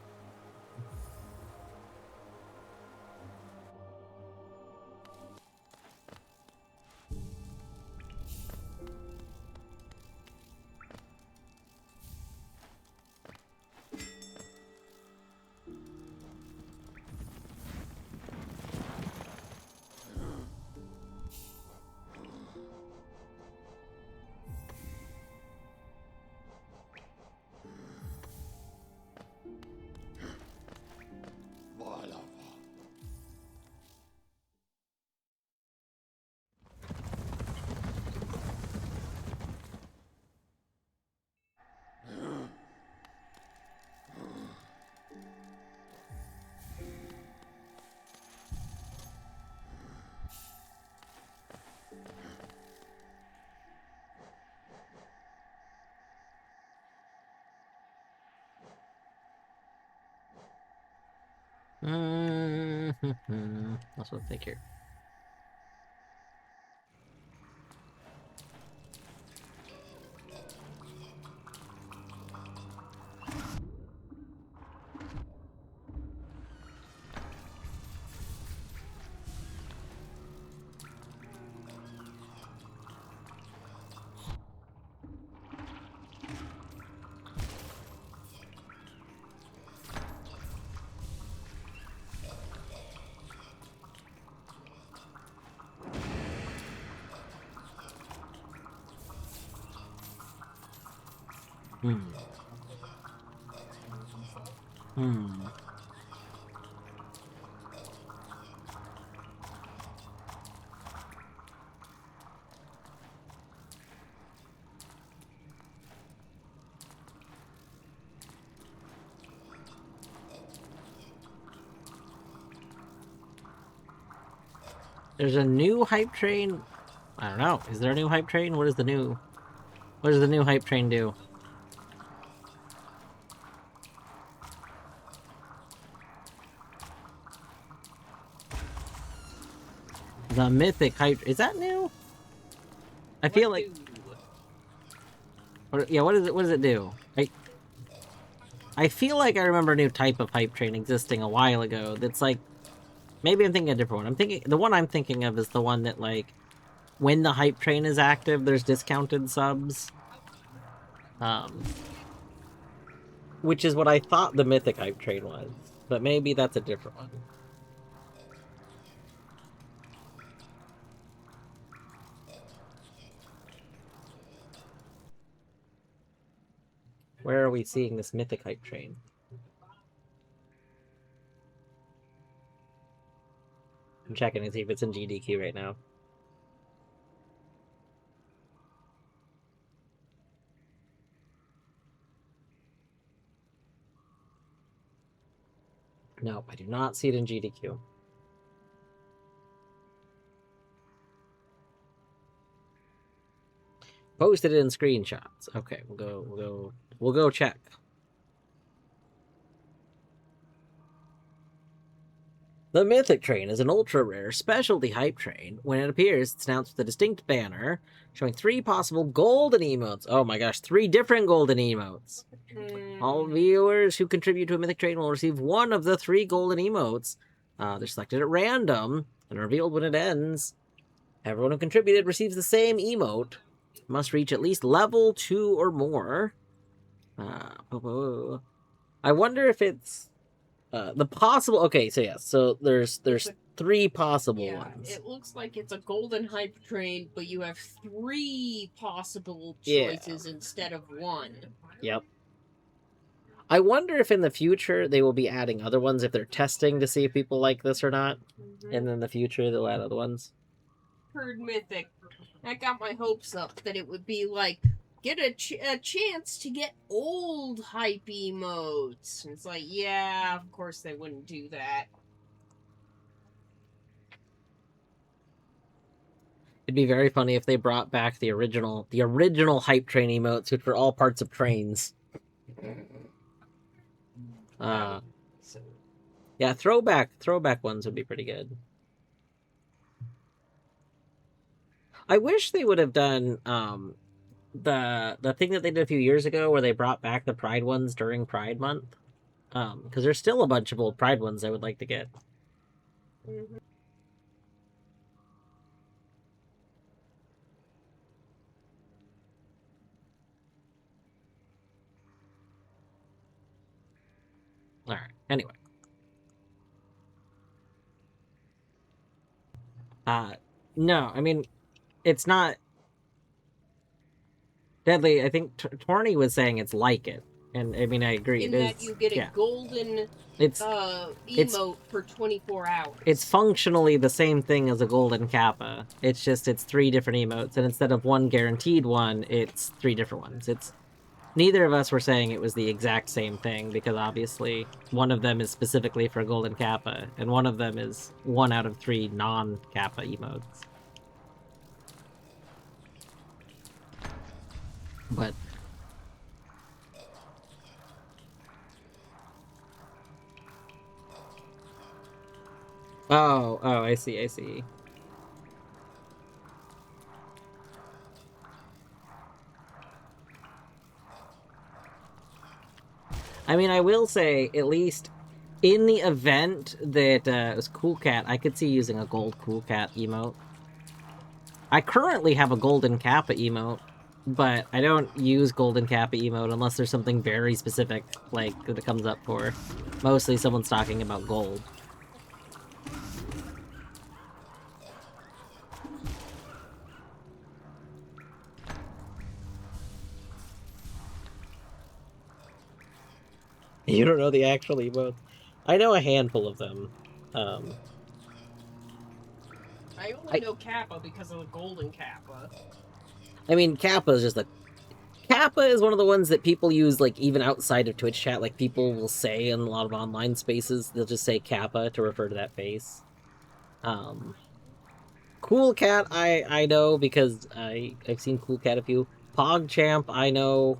That's what I think here. There's a new hype train. I don't know. Is there a new hype train? What does the new hype train do? The mythic hype. Is that new? I feel like. Yeah. What does it do? I feel like I remember a new type of hype train existing a while ago. That's like. Maybe I'm thinking a different one. The one I'm thinking of is the one that, like, when the hype train is active, there's discounted subs. Which is what I thought the mythic hype train was, but maybe that's a different one. Where are we seeing this mythic hype train? I'm checking to see if it's in GDQ right now. No, I do not see it in GDQ. Posted it in screenshots. Okay, we'll go check. The Mythic Train is an ultra-rare specialty hype train. When it appears, it's announced with a distinct banner showing 3 possible golden emotes. Oh my gosh, 3 different golden emotes. All viewers who contribute to a Mythic Train will receive one of the 3 golden emotes. They're selected at random and revealed when it ends. Everyone who contributed receives the same emote. Must reach at least level 2 or more. I wonder if it's the possible. Okay, so yeah, so there's 3 possible ones. It looks like it's a golden hype train, but you have 3 possible choices instead of 1. Yep. I wonder if in the future they will be adding other ones if they're testing to see if people like this or not. And then in the future they'll add other ones. Heard mythic. That got my hopes up that it would be like get a chance to get old hype emotes. And it's like, yeah, of course they wouldn't do that. It'd be very funny if they brought back the original hype train emotes, which were all parts of trains. Yeah, throwback ones would be pretty good. I wish they would have done the thing that they did a few years ago where they brought back the Pride ones during Pride Month. Because there's still a bunch of old Pride ones I would like to get. Mm-hmm. All right. Anyway. No, I mean, it's not Deadly. I think Torny was saying it's like it, and I mean, I agree. In that you get a golden emote for 24 hours. It's functionally the same thing as a golden kappa. It's just it's 3 different emotes, and instead of one guaranteed one, it's 3 different ones. It's neither of us were saying it was the exact same thing because obviously one of them is specifically for golden kappa, and one of them is 1 out of 3 non-kappa emotes. But oh, I see. I mean, I will say, at least in the event that it was Cool Cat, I could see using a gold Cool Cat emote. I currently have a golden Kappa emote, but I don't use golden Kappa emote unless there's something very specific, like, that it comes up for. Mostly someone's talking about gold. You don't know the actual emotes? I know a handful of them. I only know Kappa because of the golden Kappa. I mean, Kappa is just a... Kappa is one of the ones that people use, like, even outside of Twitch chat. Like, people will say in a lot of online spaces, they'll just say Kappa to refer to that face. Cool Cat, I know because I've seen Cool Cat a few. PogChamp, I know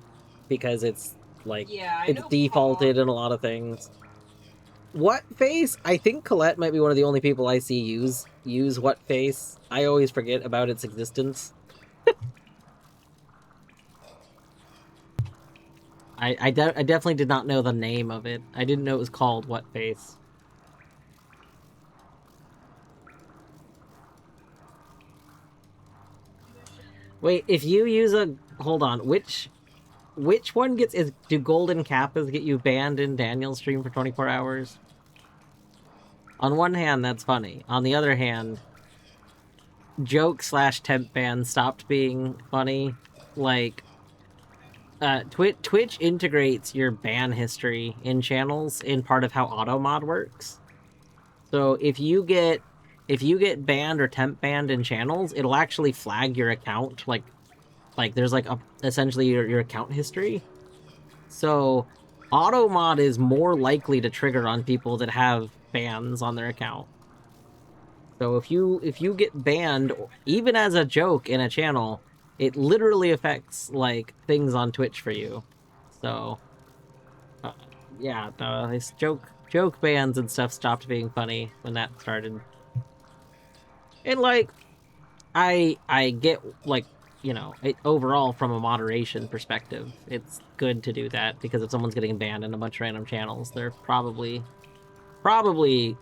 because it's, like, it's defaulted in a lot of things. What face? I think Colette might be one of the only people I see use what face. I always forget about its existence. I definitely did not know the name of it. I didn't know it was called what face. Wait, if you use a... Hold on, which one gets... do golden kappas get you banned in Daniel's stream for 24 hours? On one hand, that's funny. On the other hand, joke/temp ban stopped being funny. Like, Twitch integrates your ban history in channels in part of how automod works. So if you get banned or temp banned in channels, it'll actually flag your account. Like there's like essentially your account history. So automod is more likely to trigger on people that have bans on their account. So if you get banned, even as a joke in a channel, it literally affects like things on Twitch for you. So yeah, this joke bans and stuff stopped being funny when that started. And like, I get like, you know, overall from a moderation perspective, it's good to do that because if someone's getting banned in a bunch of random channels, they're probably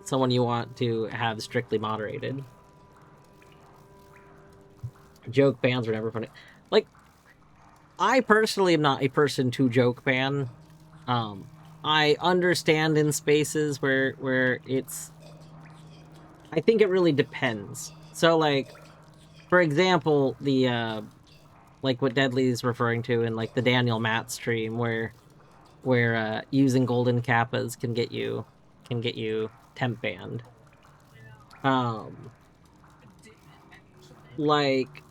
someone you want to have strictly moderated. Joke bans are never funny. Like, I personally am not a person to joke ban. I understand in spaces where it's... I think it really depends. So, like, for example, the, like what Deadly's referring to in, like, the Daniel Matt stream, where using golden kappas can get you temp banned. Like,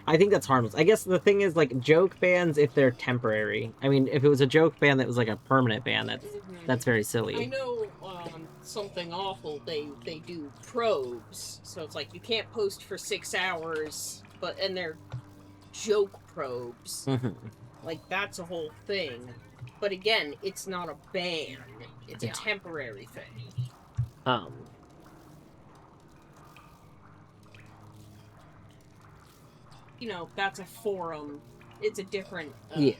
I think that's harmless. I guess the thing is, like, joke bans if they're temporary. I mean, if it was a joke ban that was like a permanent ban, that's very silly. I know something awful. They do probes, so it's like you can't post for 6 hours, and they're joke probes. Like that's a whole thing. But again, it's not a ban. It's a temporary thing. You know, that's a forum. It's a different. Yeah.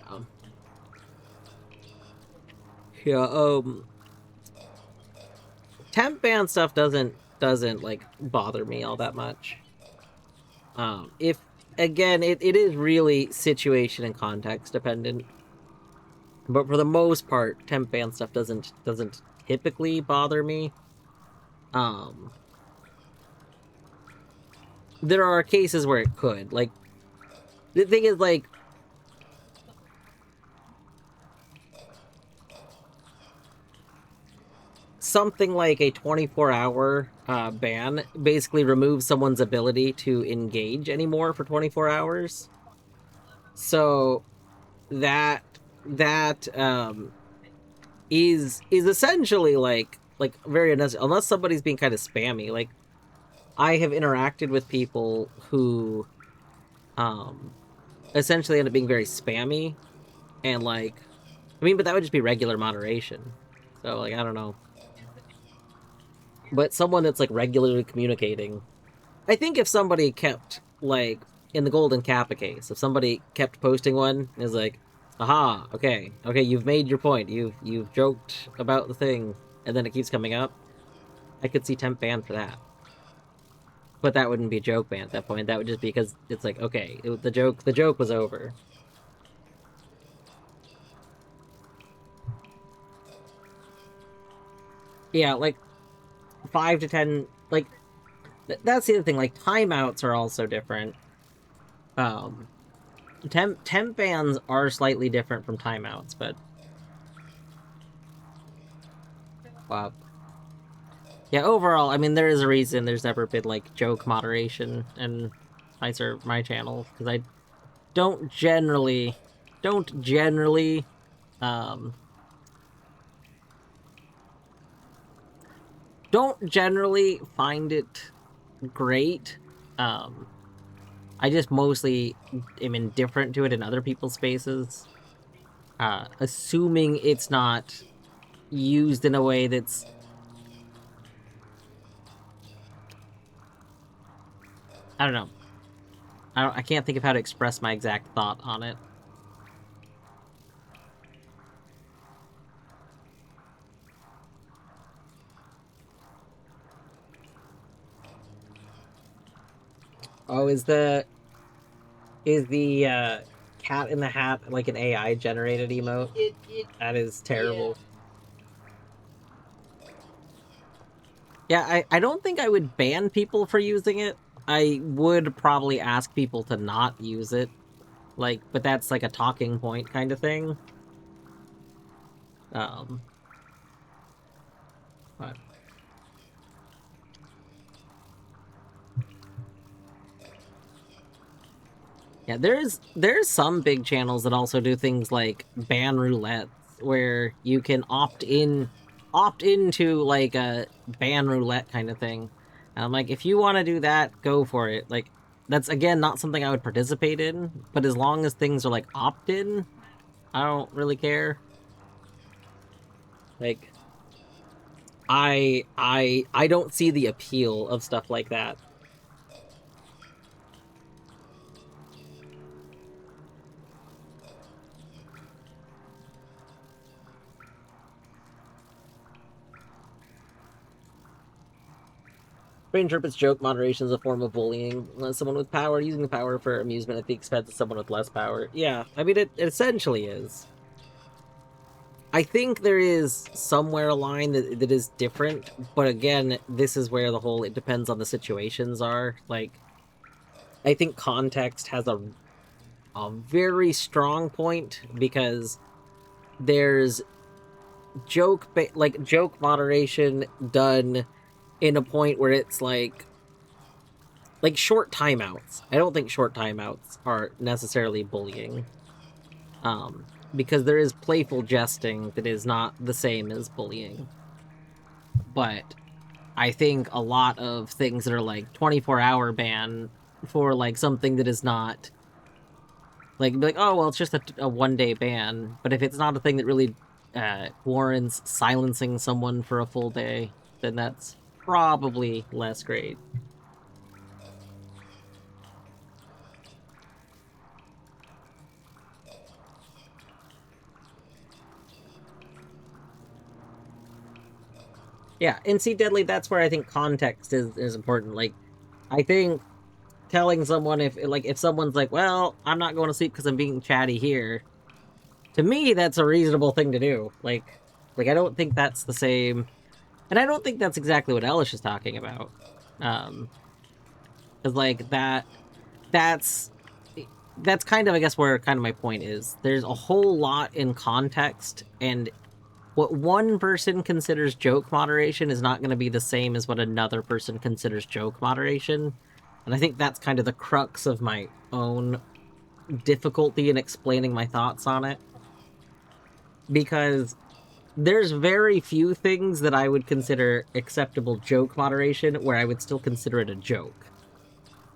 Temp ban stuff doesn't like bother me all that much. If again, it is really situation and context dependent. But for the most part, temp ban stuff doesn't typically bother me. There are cases where it could. Like, the thing is, like, something like a 24-hour ban basically removes someone's ability to engage anymore for 24 hours. So that is essentially like very unnecessary, unless somebody's being kind of spammy. Like, I have interacted with people who essentially end up being very spammy, and like, I mean, but that would just be regular moderation. So like, I don't know. But someone that's like regularly communicating, I think if somebody kept like in the Golden Kappa case, if somebody kept posting one, is like, aha, okay, you've made your point, you've joked about the thing, and then it keeps coming up, I could see temp ban for that. But that wouldn't be a joke ban at that point. That would just be because it's like, okay, the joke was over. Yeah, like 5 to 10, like that's the other thing. Like, timeouts are also different. Temp bans are slightly different from timeouts, but wow. Yeah, overall, I mean, there is a reason there's never been like joke moderation in my channel, because I don't generally um find it great. I just mostly am indifferent to it in other people's spaces, assuming it's not used in a way that's, I don't know. I can't think of how to express my exact thought on it. Oh, is the cat in the hat like an AI generated emote? That is terrible. Yeah, I don't think I would ban people for using it. I would probably ask people to not use it. Like, but that's like a talking point kind of thing. But yeah, there's some big channels that also do things like ban roulette, where you can opt into like a ban roulette kind of thing. And I'm like, if you want to do that, go for it. Like, that's again not something I would participate in, but as long as things are like opt-in, I don't really care. Like, I don't see the appeal of stuff like that. Interprets joke moderation as a form of bullying. Someone with power using the power for amusement at the expense of someone with less power. Yeah, I mean, it essentially is. I think there is somewhere a line that is different, but again, this is where the whole it depends on the situations are. Like, I think context has a very strong point, because there's joke moderation done in a point where it's like like short timeouts. I don't think short timeouts are necessarily bullying. Because there is playful jesting that is not the same as bullying. But I think a lot of things that are like 24-hour ban for like something that is not like oh well it's just a 1-day ban, but if it's not a thing that really warrants silencing someone for a full day, then that's probably less great. Yeah, and see, Deadly, that's where I think context is important. Like, I think telling someone if someone's like, well, I'm not going to sleep because I'm being chatty here, to me that's a reasonable thing to do. Like I don't think that's the same, and I don't think that's exactly what Elish is talking about. Because like that's that's kind of I guess where kind of my point is. There's a whole lot in context, and what one person considers joke moderation is not going to be the same as what another person considers joke moderation. And I think that's kind of the crux of my own difficulty in explaining my thoughts on it. Because there's very few things that I would consider acceptable joke moderation where I would still consider it a joke.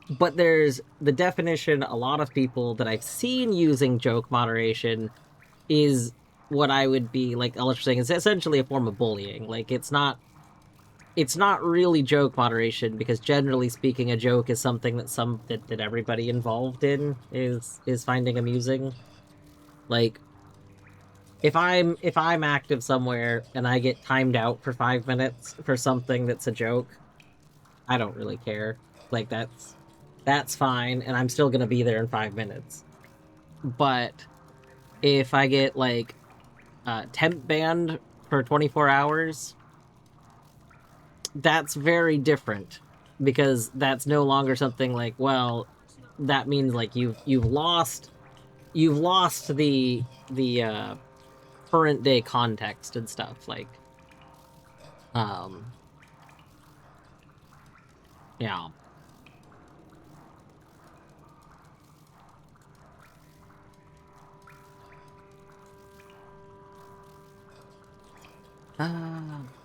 But there's the definition a lot of people that I've seen using joke moderation is what I would be like Elish saying is essentially a form of bullying. Like it's not really joke moderation because generally speaking a joke is something that everybody involved in is finding amusing. Like if I'm active somewhere and I get timed out for 5 minutes for something that's a joke, I don't really care. Like that's fine, and I'm still gonna be there in 5 minutes. But if I get like temp banned for 24 hours, that's very different because that's no longer something like, well, that means like you've lost the current day context and stuff like um yeah.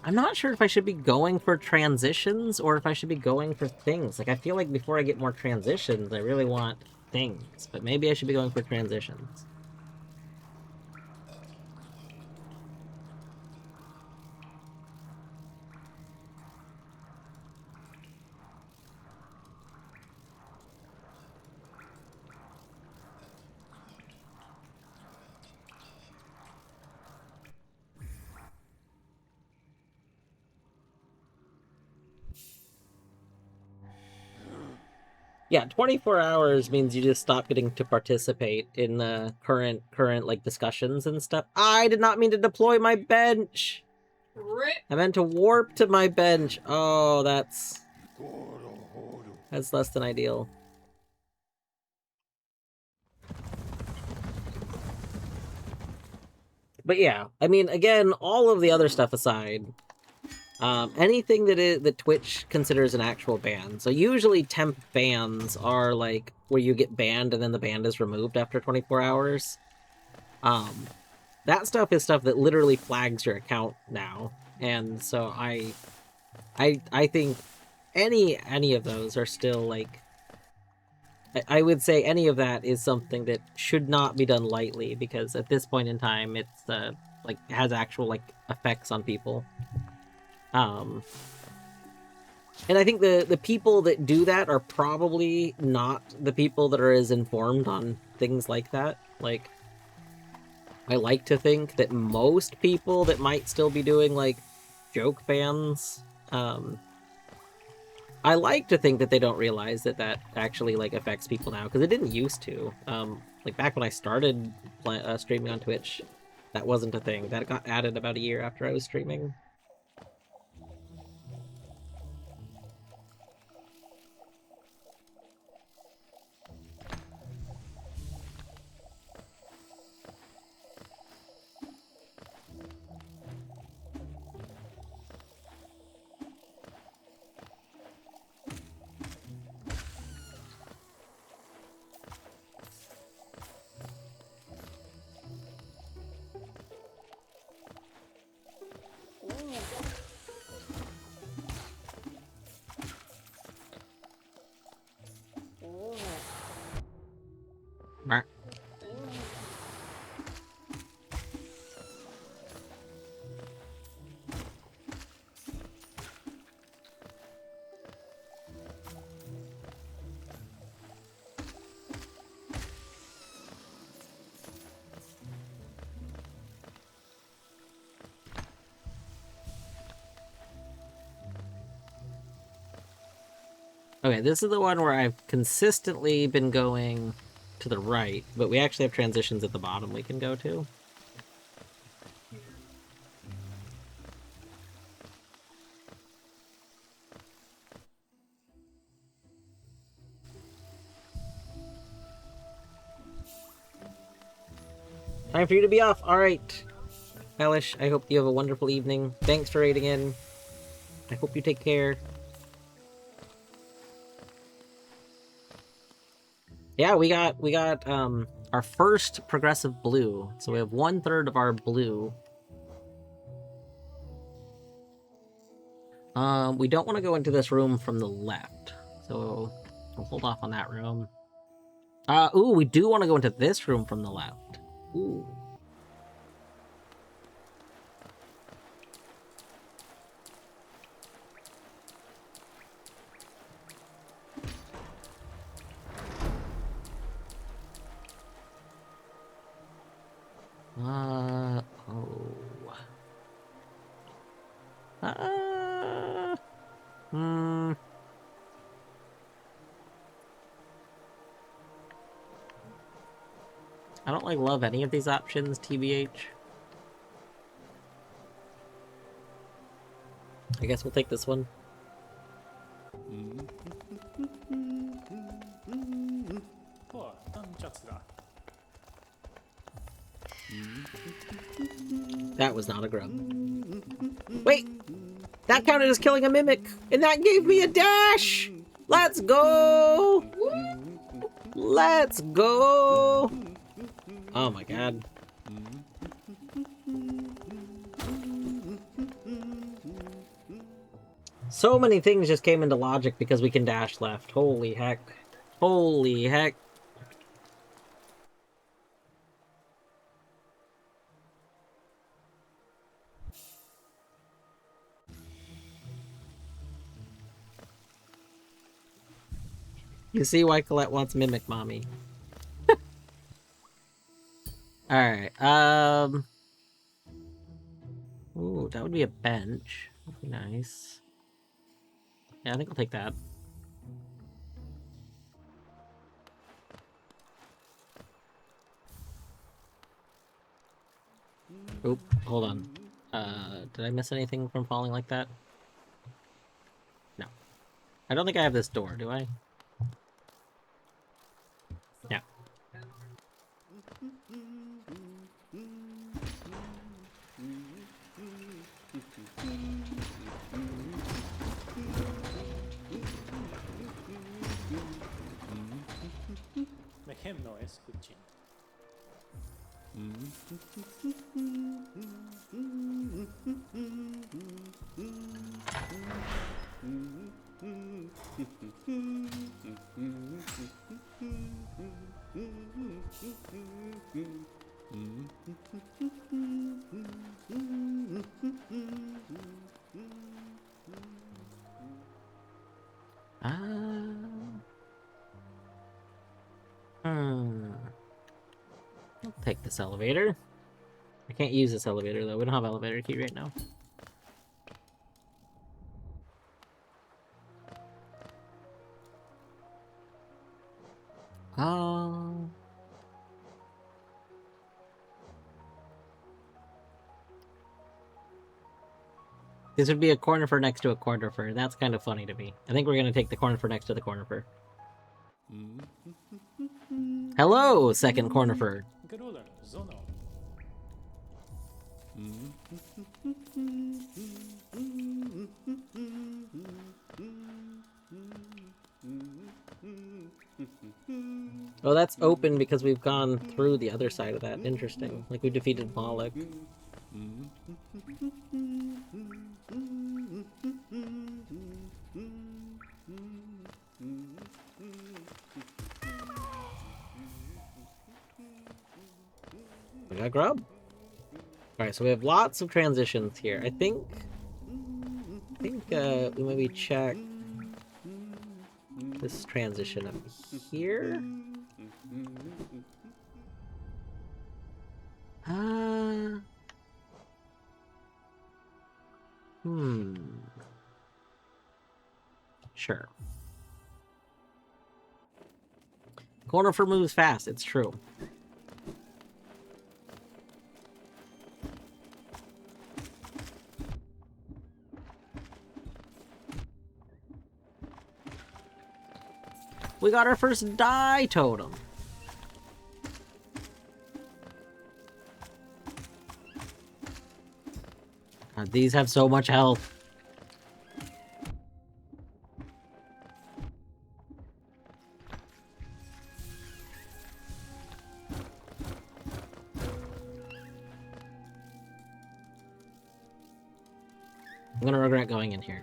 I'm not sure if I should be going for transitions or if I should be going for things. Like, I feel like before I get more transitions, I really want things, but maybe I should be going for transitions. Yeah, 24 hours means you just stop getting to participate in the current like discussions and stuff. I did not mean to deploy my bench. Rip. I meant to warp to my bench. Oh, that's less than ideal. But yeah, I mean, again, all of the other stuff aside, anything that Twitch considers an actual ban. So usually temp bans are like where you get banned and then the ban is removed after 24 hours. That stuff is stuff that literally flags your account now, and so I think any of those are still like I would say any of that is something that should not be done lightly because at this point in time it's like has actual like effects on people. And I think the people that do that are probably not the people that are as informed on things like that. Like, I like to think that most people that might still be doing, like, joke bans, I like to think that they don't realize that that actually, like, affects people now, because it didn't used to. Like, back when I started streaming on Twitch, that wasn't a thing. That got added about a year after I was streaming. Okay, this is the one where I've consistently been going to the right, but we actually have transitions at the bottom we can go to. Time for you to be off. All right. Elish, I hope you have a wonderful evening. Thanks for raiding in. I hope you take care. Yeah, we got our first progressive blue. So we have 1/3 of our blue. We don't want to go into this room from the left. So we'll hold off on that room. Ooh, we do want to go into this room from the left. Ooh. Oh. Hmm. I don't love any of these options, TBH. I guess we'll take this one. That was not a grub. Wait! That counted as killing a mimic, and that gave me a dash! Let's go! Let's go! Oh my god. So many things just came into logic because we can dash left. Holy heck. Holy heck. You see why Colette wants Mimic Mommy. Alright, ooh, that would be a bench. That'd be nice. Yeah, I think I'll take that. Oop, hold on. Did I miss anything from falling like that? No. I don't think I have this door, do I? Yeah. Make him noise, Gucci. I'll take this elevator. I can't use this elevator though. We don't have elevator key right now. This would be a cornifer next to a cornifer. That's kind of funny to me. I think we're gonna take the cornifer next to the cornifer. Hello, second cornifer. Oh, that's open because we've gone through the other side of that. Interesting. Like we defeated Moloch. We got grub. Alright, so we have lots of transitions here. I think we maybe check this transition up here. Sure. Cornifer moves fast, it's true. We got our first die totem. God, these have so much health. I'm gonna regret going in here.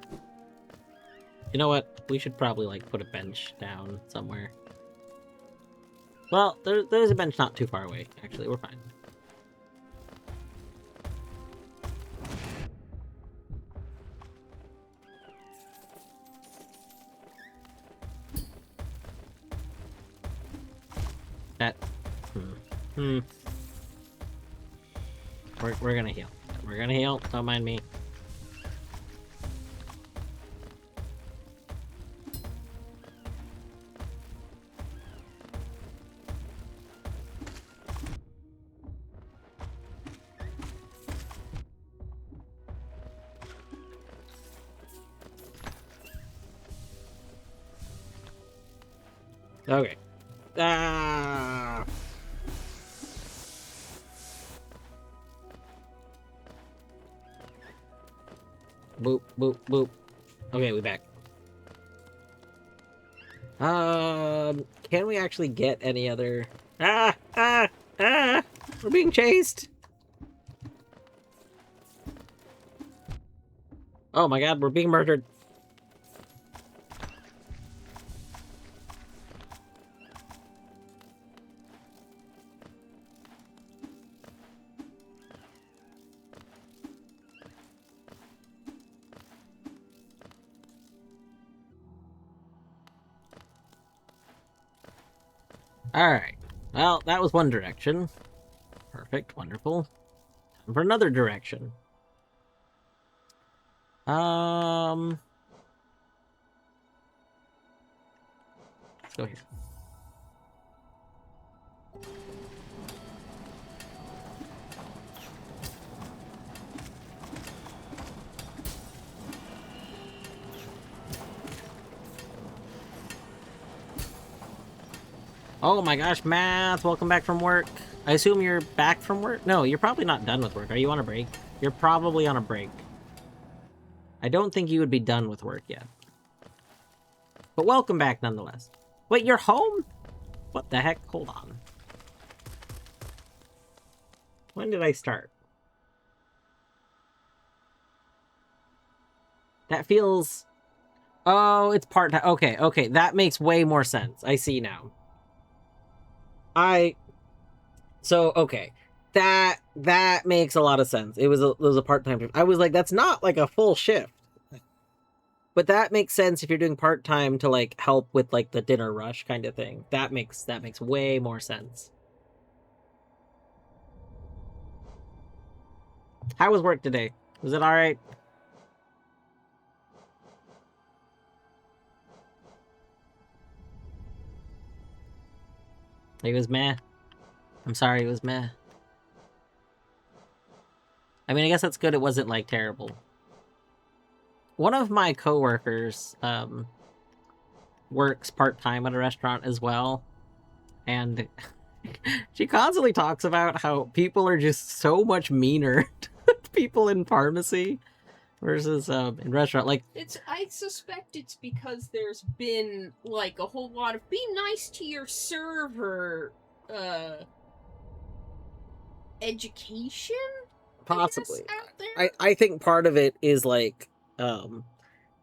You know what? We should probably, like, put a bench down somewhere. Well, there's a bench not too far away, actually. We're fine. That... We're gonna heal. We're gonna heal. Don't mind me. Okay. Ah! Boop, boop, boop. Okay, we back. Can we actually get any other... Ah! Ah! Ah! We're being chased! Oh my god, we're being murdered. Alright. Well, that was one direction. Perfect, wonderful. Time for another direction. Let's go here. Oh my gosh, Math, welcome back from work. I assume you're back from work? No, you're probably not done with work. Are you on a break? You're probably on a break. I don't think you would be done with work yet. But welcome back nonetheless. Wait, you're home? What the heck? Hold on. When did I start? That feels... Oh, it's part-time. Okay, okay. That makes way more sense. I see now. So, okay. That makes a lot of sense. It was a part-time shift. I was like, that's not like a full shift. But that makes sense if you're doing part-time to like help with like the dinner rush kind of thing. That makes way more sense. How was work today? Was it alright? It was meh. I'm sorry, it was meh. I mean, I guess that's good it wasn't, like, terrible. One of my coworkers, works part-time at a restaurant as well, and she constantly talks about how people are just so much meaner to people in pharmacy versus, in restaurant. Like, I suspect it's because there's been, like, a whole lot of be nice to your server, education? possibly. Out there? I think part of it is, like, at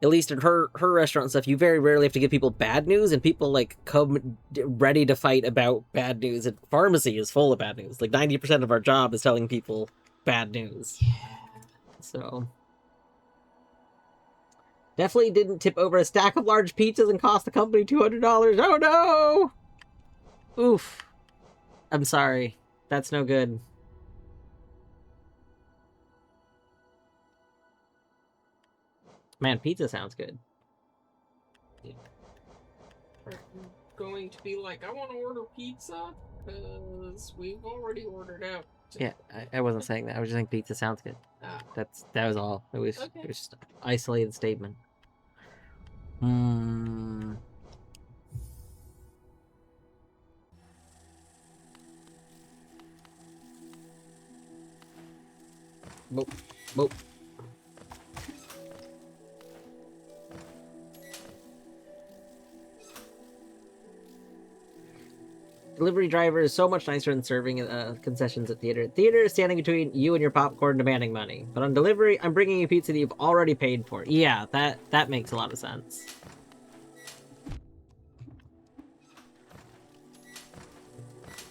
least in her restaurant and stuff, you very rarely have to give people bad news, and people, like, come ready to fight about bad news, and pharmacy is full of bad news. Like, 90% of our job is telling people bad news. Yeah. So... Definitely didn't tip over a stack of large pizzas and cost the company $200. Oh no! Oof. I'm sorry. That's no good. Man, pizza sounds good. going to be like, I want to order pizza? Because we've already ordered out. Yeah, I wasn't saying that. I was just saying pizza sounds good. Ah, That was all. It was Okay. just an isolated statement. Hmm. Boop. Boop. Delivery driver is so much nicer than serving concessions at theater. Theater is standing between you and your popcorn demanding money. But on delivery, I'm bringing you pizza that you've already paid for. Yeah, that makes a lot of sense.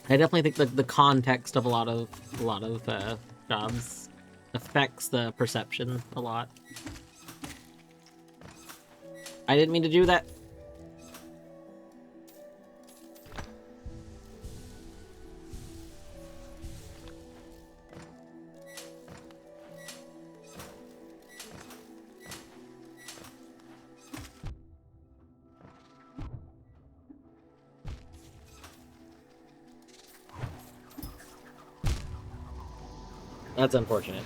I definitely think the context of a lot of jobs affects the perception a lot. I didn't mean to do that. That's unfortunate.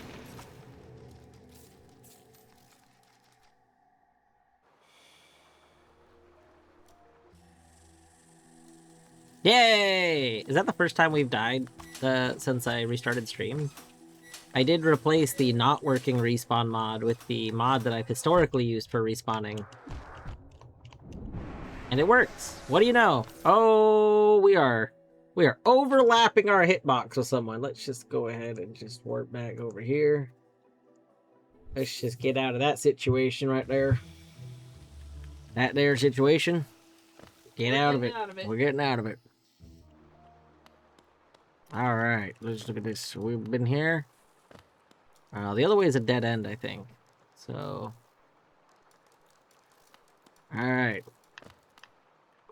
Yay! Is that the first time we've died since I restarted stream? I did replace the not working respawn mod with the mod that I've historically used for respawning. And it works! What do you know? Oh, we are overlapping our hitbox with someone. Let's just go ahead and just warp back over here. Let's just get out of that situation right there. That there situation. Get out of it. We're getting out of it. Alright, let's look at this. We've been here. The other way is a dead end, I think. So... Alright.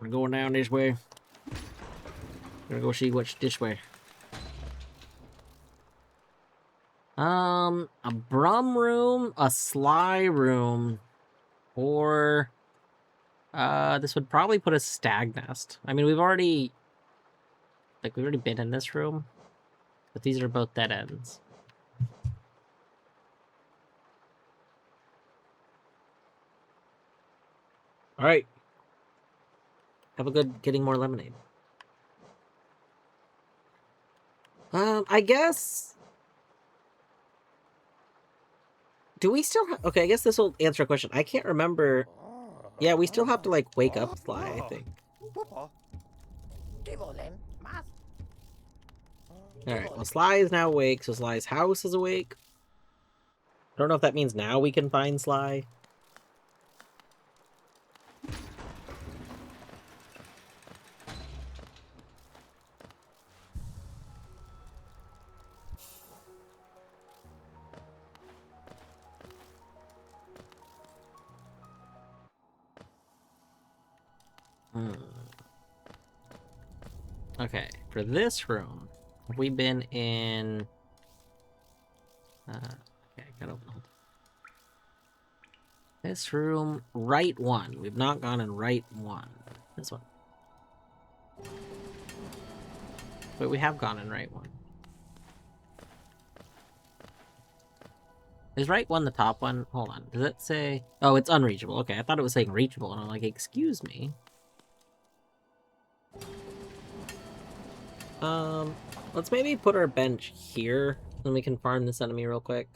We're going down this way. Gonna go see what's this way. A Brum room, a Sly room, or... this would probably put a Stag Nest. I mean, we've already been in this room, but these are both dead ends. All right. Have a good getting more lemonade. I guess... Do we still have... Okay, I guess this will answer a question. I can't remember... Yeah, we still have to, like, wake up Sly, I think. Alright, well, Sly is now awake, so Sly's house is awake. I don't know if that means now we can find Sly. Okay, for this room, have we been in... okay, gotta open hold. This room, right one. We've not gone in right one. This one. But we have gone in right one. Is right one the top one? Hold on. Does it say... Oh, it's unreachable. Okay, I thought it was saying reachable, and I'm like, excuse me. Let's maybe put our bench here, then we can farm this enemy real quick.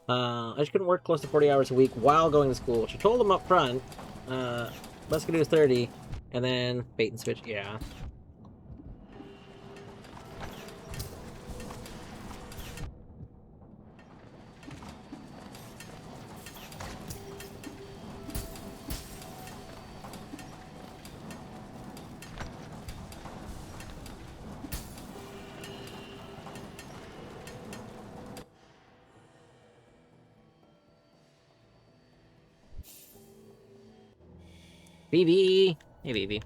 I just couldn't work close to 40 hours a week while going to school. She told him up front, best could do is 30, and then bait and switch, yeah. BB! Hey, BB.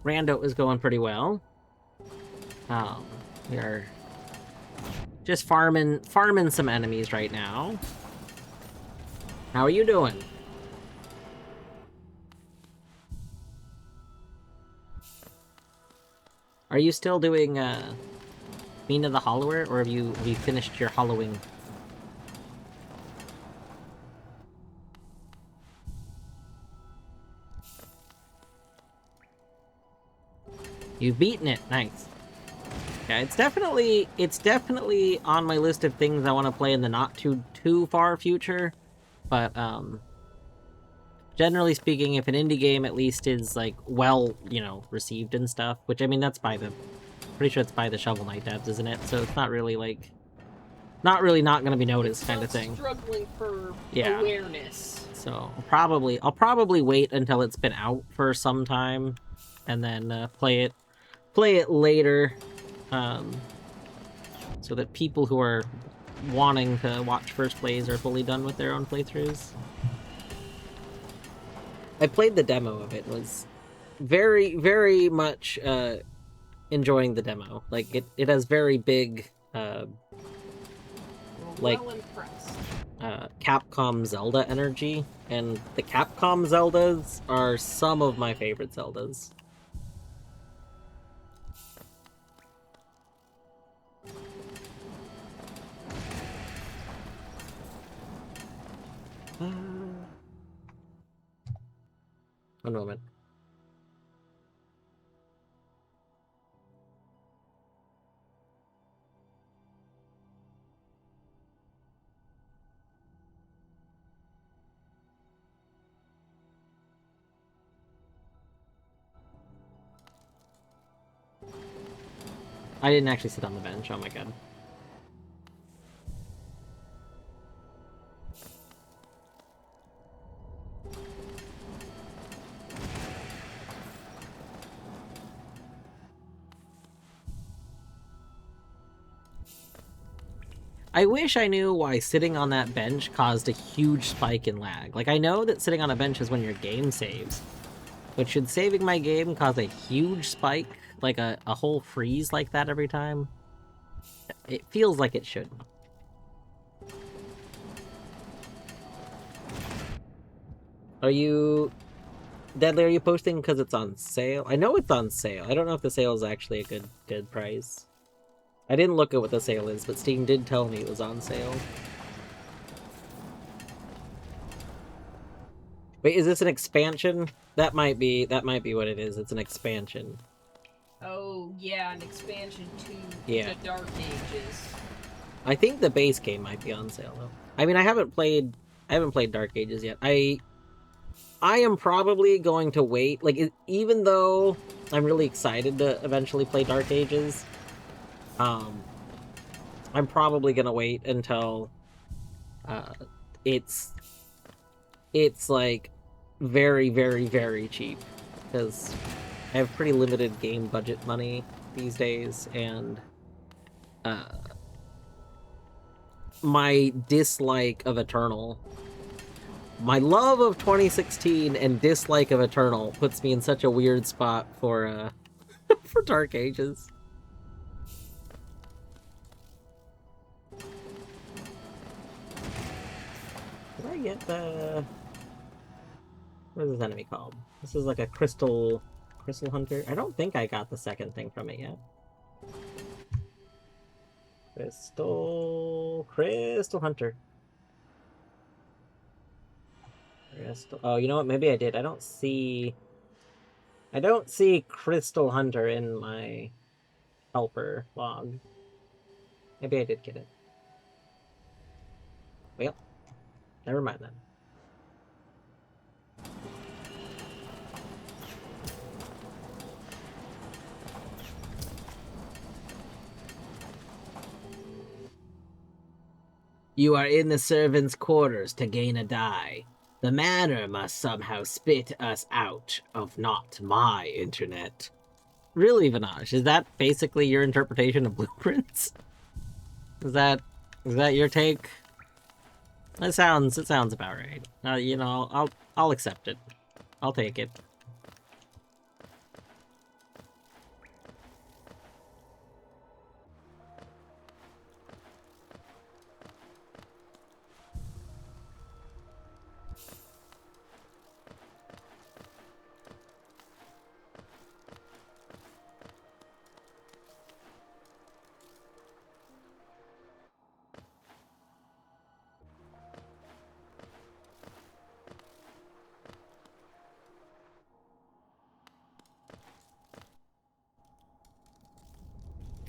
Rando is going pretty well. We are just farming some enemies right now. How are you doing? Are you still doing Mina the Hollower, or have you finished your hollowing? You've beaten it. Nice. Yeah, it's definitely on my list of things I want to play in the not too far future. But generally speaking, if an indie game at least is like well, received and stuff, which I mean that's by the pretty sure it's by the Shovel Knight devs, isn't it? So it's not really like not going to be noticed kind of thing. Struggling for Yeah. awareness. So I'll probably wait until it's been out for some time, and then play it later, so that people who are wanting to watch first plays are fully done with their own playthroughs. I played the demo of it, was very, very much enjoying the demo. Like, it has very big, like, well impressed. Capcom Zelda energy, and the Capcom Zeldas are some of my favorite Zeldas. One moment. I didn't actually sit on the bench, oh my god. I wish I knew why sitting on that bench caused a huge spike in lag. Like, I know that sitting on a bench is when your game saves, but should saving my game cause a huge spike, like a whole freeze like that every time? It feels like it should. Are you... Deadly, are you posting because it's on sale? I know it's on sale. I don't know if the sale is actually a good price. I didn't look at what the sale is, but Steam did tell me it was on sale. Wait, is this an expansion? That might be what it is. It's an expansion. Oh yeah, an expansion to Yeah. the Dark Ages. I think the base game might be on sale though. I mean, I haven't played Dark Ages yet. I am probably going to wait. Like, even though I'm really excited to eventually play Dark Ages, I'm probably gonna wait until it's like very, very, very cheap, because I have pretty limited game budget money these days, and my dislike of Eternal, my love of 2016 and dislike of Eternal puts me in such a weird spot for for Dark Ages. Did I get the... What is this enemy called? This is like a crystal hunter. I don't think I got the second thing from it yet. Crystal hunter. Oh, you know what? Maybe I did. I don't see crystal hunter in my helper log. Maybe I did get it. Well, never mind then. You are in the servants' quarters to gain a die. The manor must somehow spit us out of not my internet. Really, Vanash, is that basically your interpretation of blueprints? Is that your take? It sounds about right. I'll accept it. I'll take it.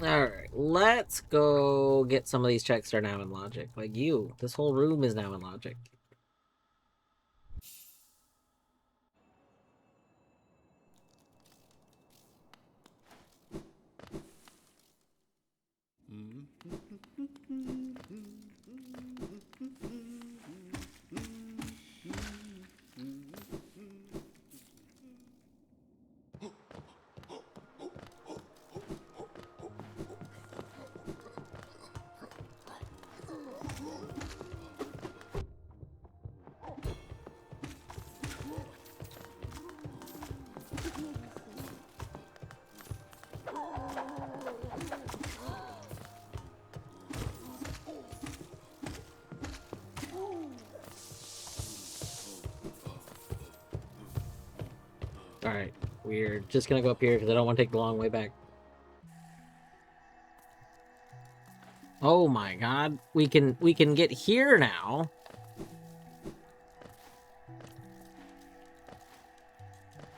Alright, let's go get some of these checks that are now in logic. Like you, this whole room is now in logic. Alright, we're just gonna go up here because I don't want to take the long way back. Oh my god, we can get here now.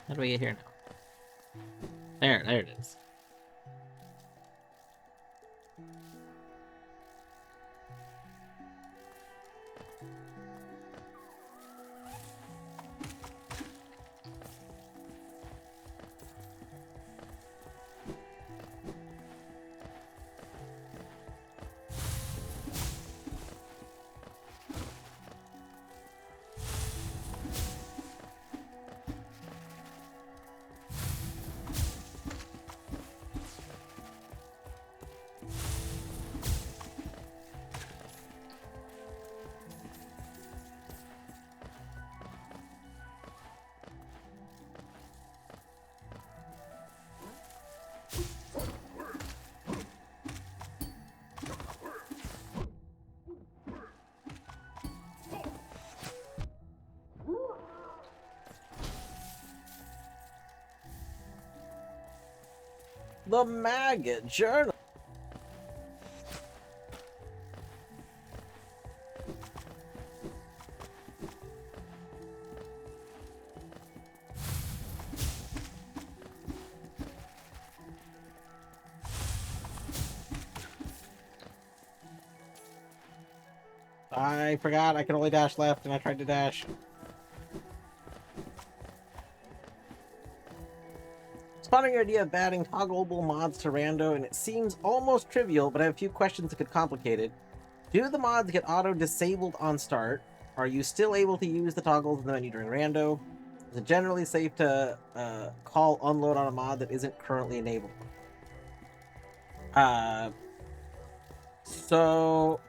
How do we get here now? There it is. The Maggot Journal. I forgot I could only dash left and I tried to dash. Spotting your idea of adding toggleable mods to Rando, and it seems almost trivial, but I have a few questions that could complicate it. Do the mods get auto-disabled on start? Are you still able to use the toggles in the menu during Rando? Is it generally safe to call unload on a mod that isn't currently enabled? So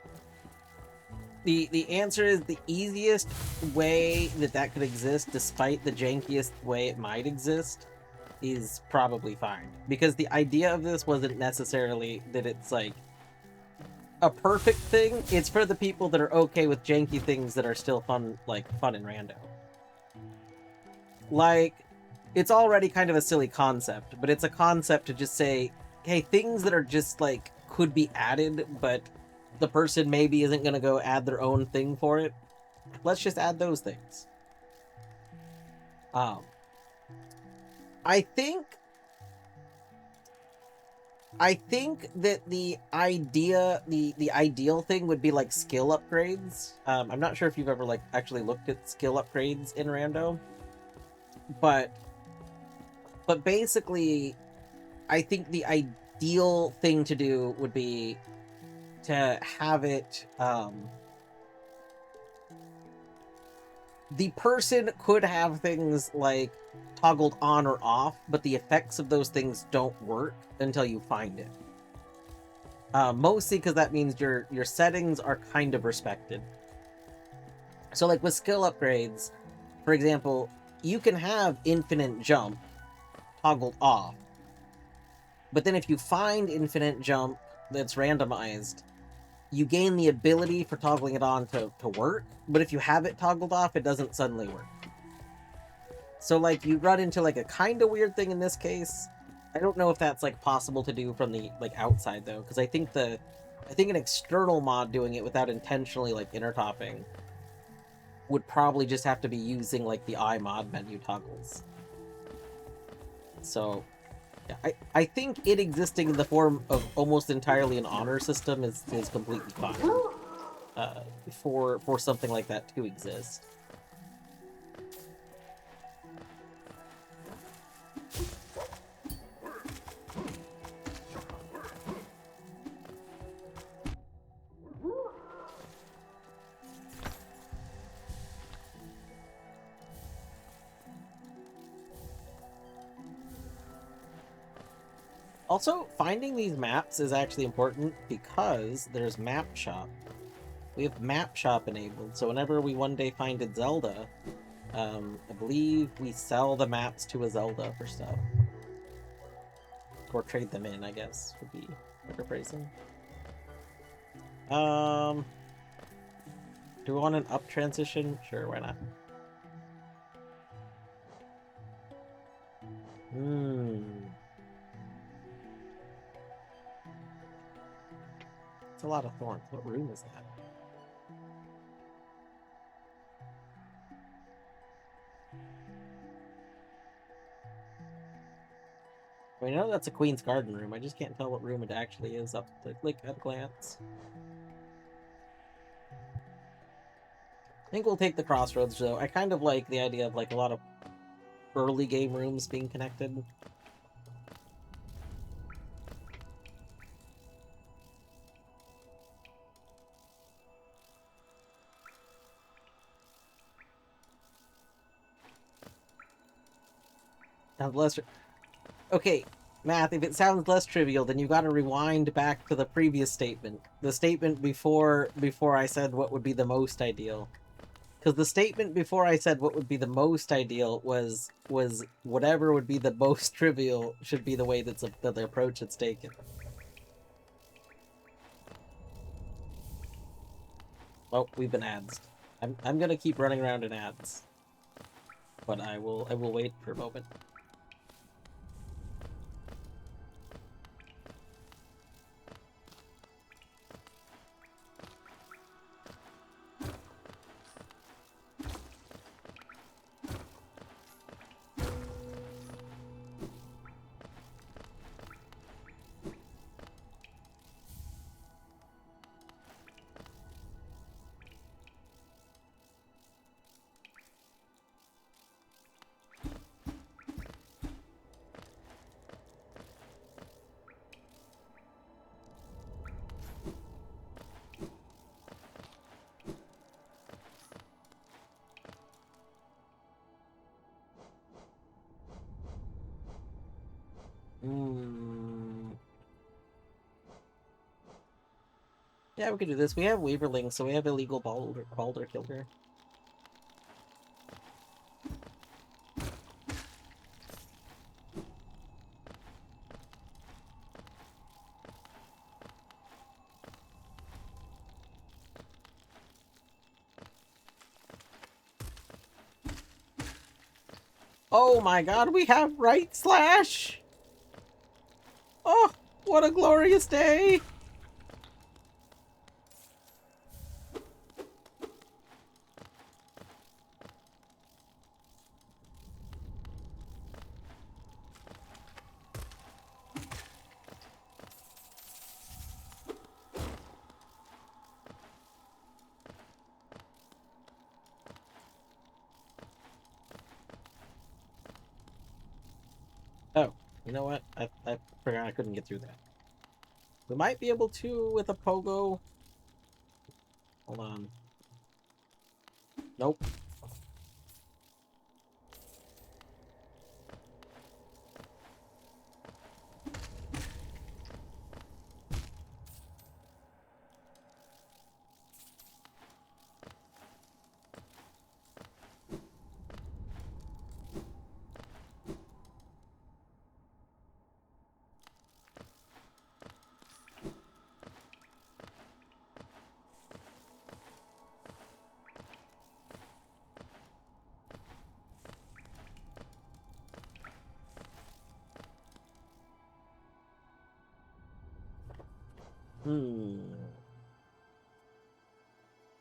the answer is the easiest way that could exist, despite the jankiest way it might exist, is probably fine. Because the idea of this wasn't necessarily that it's like a perfect thing. It's for the people that are okay with janky things that are still fun, like fun in Rando. Like, it's already kind of a silly concept, but it's a concept to just say, hey, things that are just like could be added, but the person maybe isn't going to go add their own thing for it. Let's just add those things. I think that the ideal thing would be like skill upgrades. I'm not sure if you've ever like actually looked at skill upgrades in Rando, but basically, I think the ideal thing to do would be to have it. The person could have things like toggled on or off, but the effects of those things don't work until you find it. Mostly because that means your settings are kind of respected. So like with skill upgrades, for example, you can have infinite jump toggled off, but then if you find infinite jump that's randomized, you gain the ability for toggling it on to work, but if you have it toggled off, it doesn't suddenly work. So, like, you run into, like, a kind of weird thing in this case. I don't know if that's, like, possible to do from the, like, outside, though, because I think an external mod doing it without intentionally, like, intertopping would probably just have to be using, like, the iMod menu toggles. So, I think it existing in the form of almost entirely an honor system is completely fine. For something like that to exist. Also, finding these maps is actually important because there's Map Shop. We have Map Shop enabled, so whenever we one day find a Zelda, I believe we sell the maps to a Zelda for stuff. Or trade them in, I guess, would be better phrasing. Do we want an up transition? Sure, why not? It's a lot of thorns. What room is that? I know that's a Queen's Garden room. I just can't tell what room it actually is up to, like, at a glance. I think we'll take the crossroads, though. I kind of like the idea of, like, a lot of early game rooms being connected. Less... Okay, Math, if it sounds less trivial, then you gotta rewind back to the previous statement. The statement before I said what would be the most ideal. Because the statement before I said what would be the most ideal was whatever would be the most trivial should be the way that the approach it's taken. Oh, we've been ads. I'm gonna keep running around in ads, but I will wait for a moment. Yeah, we could do this. We have Weaverling, so we have illegal Balder Killer. Oh my god, we have right slash! Oh, what a glorious day! Oh, you know what? I forgot I couldn't get through that. We might be able to with a pogo. Hold on. Nope.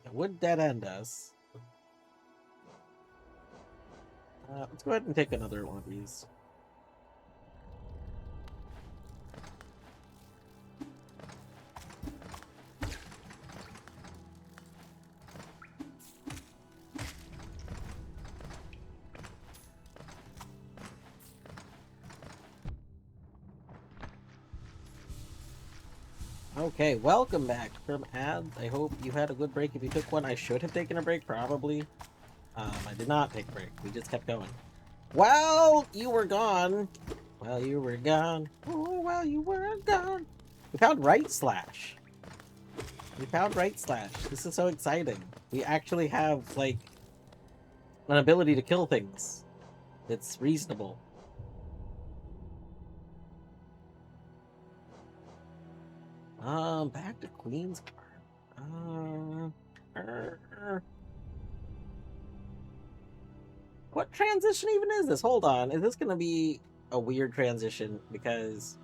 It would dead end us. Let's go ahead and take another one of these. Okay, welcome back from ads. I hope you had a good break. If you took one, I should have taken a break, probably. I did not take a break. We just kept going. While you were gone, while you were gone, oh, while you were gone, we found right slash. We found right slash. This is so exciting. We actually have, like, an ability to kill things. It's reasonable. Back to Queen's Park. What transition even is this? Hold on. Is this gonna be a weird transition? Because...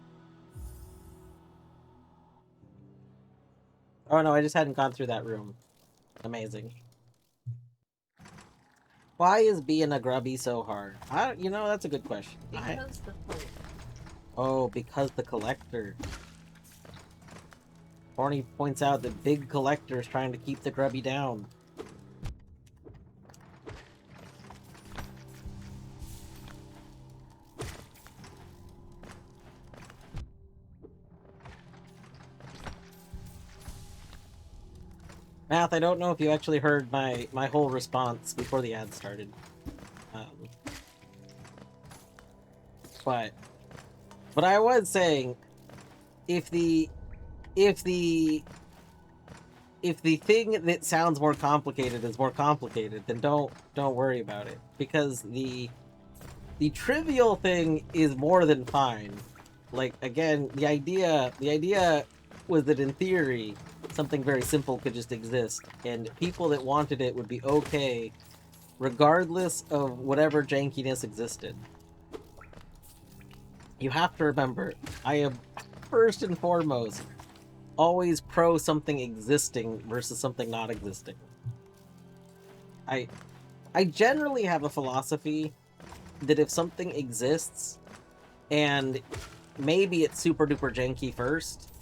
Oh no, I just hadn't gone through that room. Amazing. Why is being a grubby so hard? You know, that's a good question. Because the collector. Oh, because the collector. Barney points out that big collector is trying to keep the grubby down. Math, I don't know if you actually heard my whole response before the ad started. But I was saying, if the thing that sounds more complicated is more complicated, then don't worry about it, because the trivial thing is more than fine. Like, again, the idea was that in theory something very simple could just exist, and people that wanted it would be okay regardless of whatever jankiness existed. You have to remember, I am first and foremost always pro something existing versus something not existing. I generally have a philosophy that if something exists and maybe it's super duper janky first,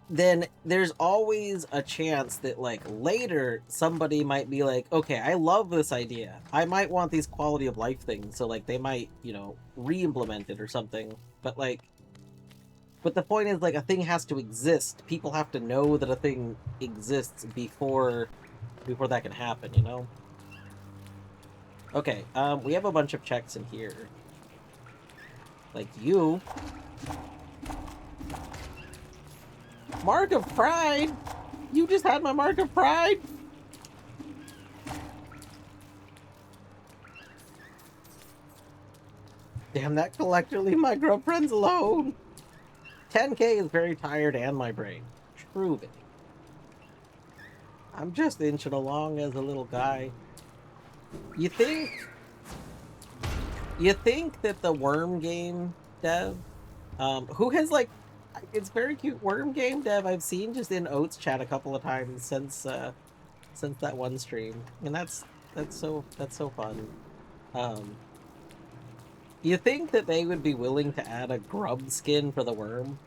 then there's always a chance that, like, later somebody might be like, okay, I love this idea. I might want these quality of life things, so, like, they might, you know, re-implement it or something. But, like, but the point is, like, a thing has to exist. People have to know that a thing exists before that can happen, you know? Okay, we have a bunch of checks in here. Like you. Mark of Pride? You just had my Mark of Pride? Damn that collector, leave my girlfriends alone. 10K is very tired and my brain. True it. I'm just inching along as a little guy. You think that the worm game dev, who has, like, it's very cute worm game dev I've seen just in Oats chat a couple of times since that one stream, and that's so fun. You think that they would be willing to add a grub skin for the worm?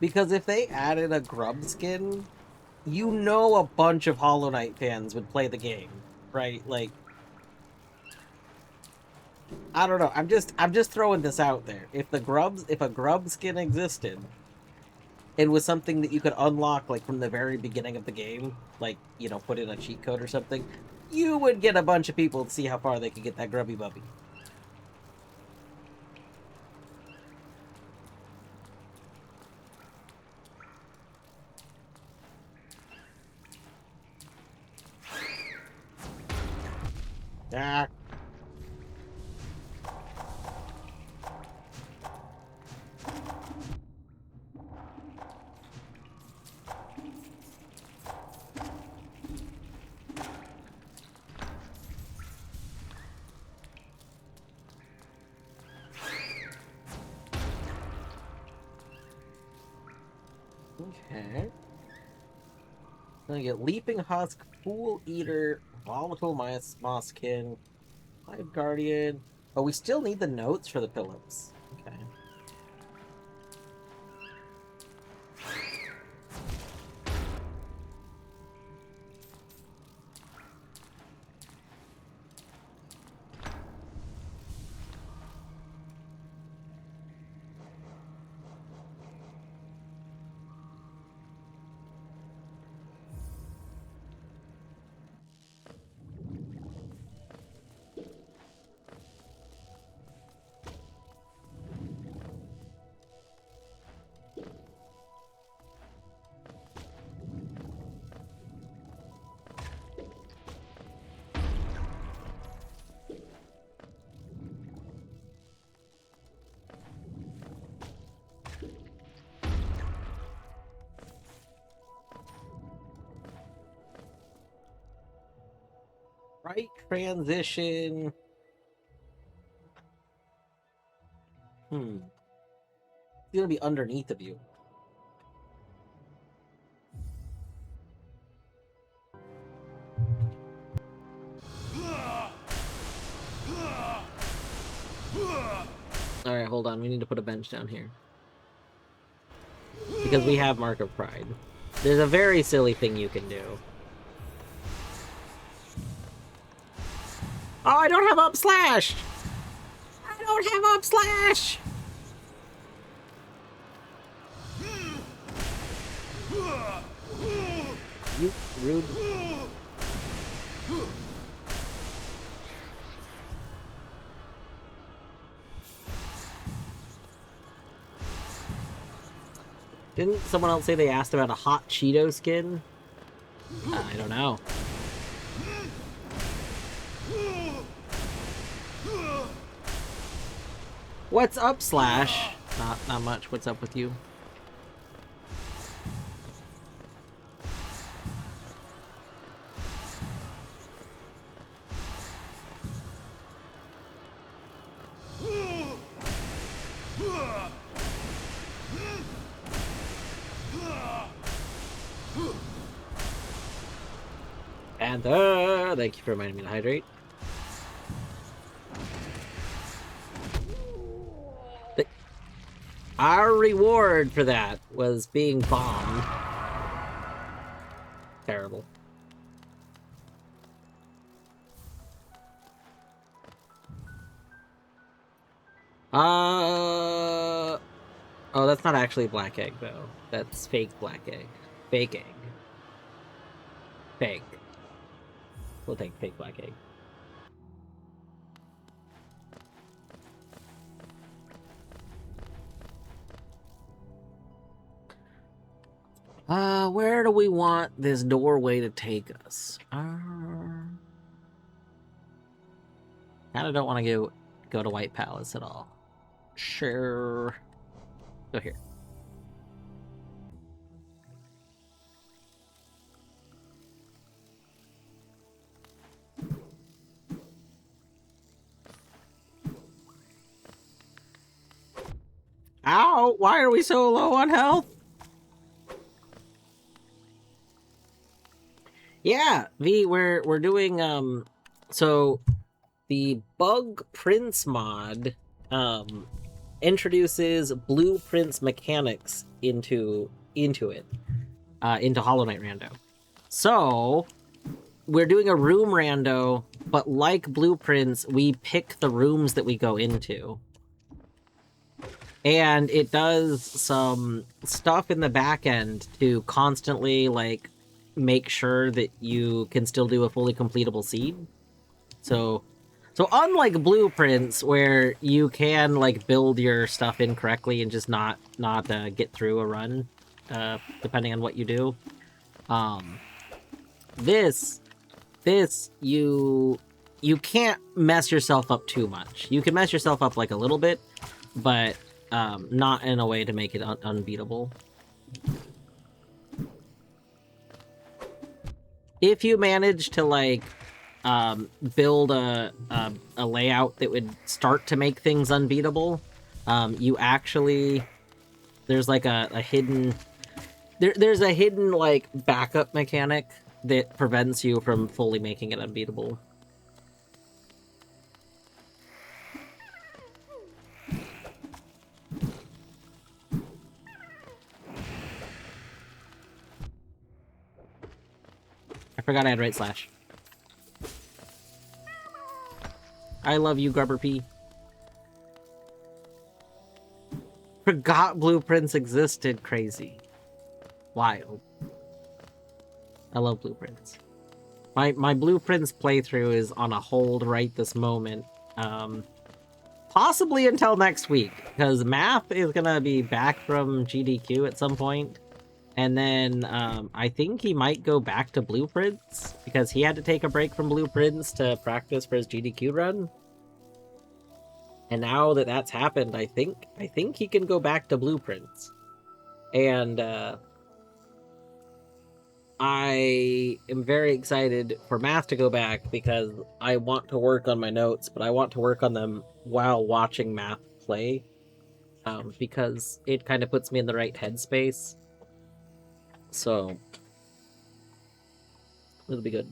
Because if they added a grub skin, you know a bunch of Hollow Knight fans would play the game, right? Like, I don't know. I'm just throwing this out there. If a grub skin existed, and was something that you could unlock, like, from the very beginning of the game, like, you know, put in a cheat code or something, you would get a bunch of people to see how far they could get that grubby bubby. Ah. Okay. Gonna get Leaping Husk, Pool Eater, Volatile Mosskin, Hive Guardian. Oh, we still need the notes for the Phillips. Okay. Right transition. It's gonna be underneath of you. Alright, hold on. We need to put a bench down here. Because we have Mark of Pride. There's a very silly thing you can do. Oh, I don't have up slash! I don't have up slash! You rude. Didn't someone else say they asked about a hot Cheeto skin? I don't know. What's up, Slash? Not much. What's up with you? Panther! Thank you for reminding me to hydrate. Our reward for that was being bombed. Terrible. Oh, that's not actually black egg, though. That's fake black egg. Fake egg. Fake. We'll take fake black egg. Where do we want this doorway to take us? Kinda don't want to go to White Palace at all. Sure. Go here. Ow! Why are we so low on health? Yeah, V, we're doing so the Bug Prince mod introduces blueprints mechanics into it, into Hollow Knight Rando. So we're doing a room rando, but like blueprints, we pick the rooms that we go into. And it does some stuff in the back end to constantly, like, make sure that you can still do a fully completable seed. So unlike blueprints, where you can, like, build your stuff incorrectly and just not get through a run, depending on what you do, this you can't mess yourself up too much. You can mess yourself up, like, a little bit, but not in a way to make it unbeatable. If you manage to, like, build a layout that would start to make things unbeatable, you actually... There's, like, a hidden... There's a hidden, like, backup mechanic that prevents you from fully making it unbeatable. I forgot I had right slash. I love you, Grubber P. Forgot blueprints existed. Crazy. Wild. I love blueprints. My blueprints playthrough is on a hold right this moment. Possibly until next week, because Math is gonna be back from GDQ at some point. And then I think he might go back to blueprints, because he had to take a break from blueprints to practice for his GDQ run. And now that that's happened, I think he can go back to blueprints. And I am very excited for math to go back because I want to work on my notes, but I want to work on them while watching math play, because it kind of puts me in the right headspace. So it'll be good.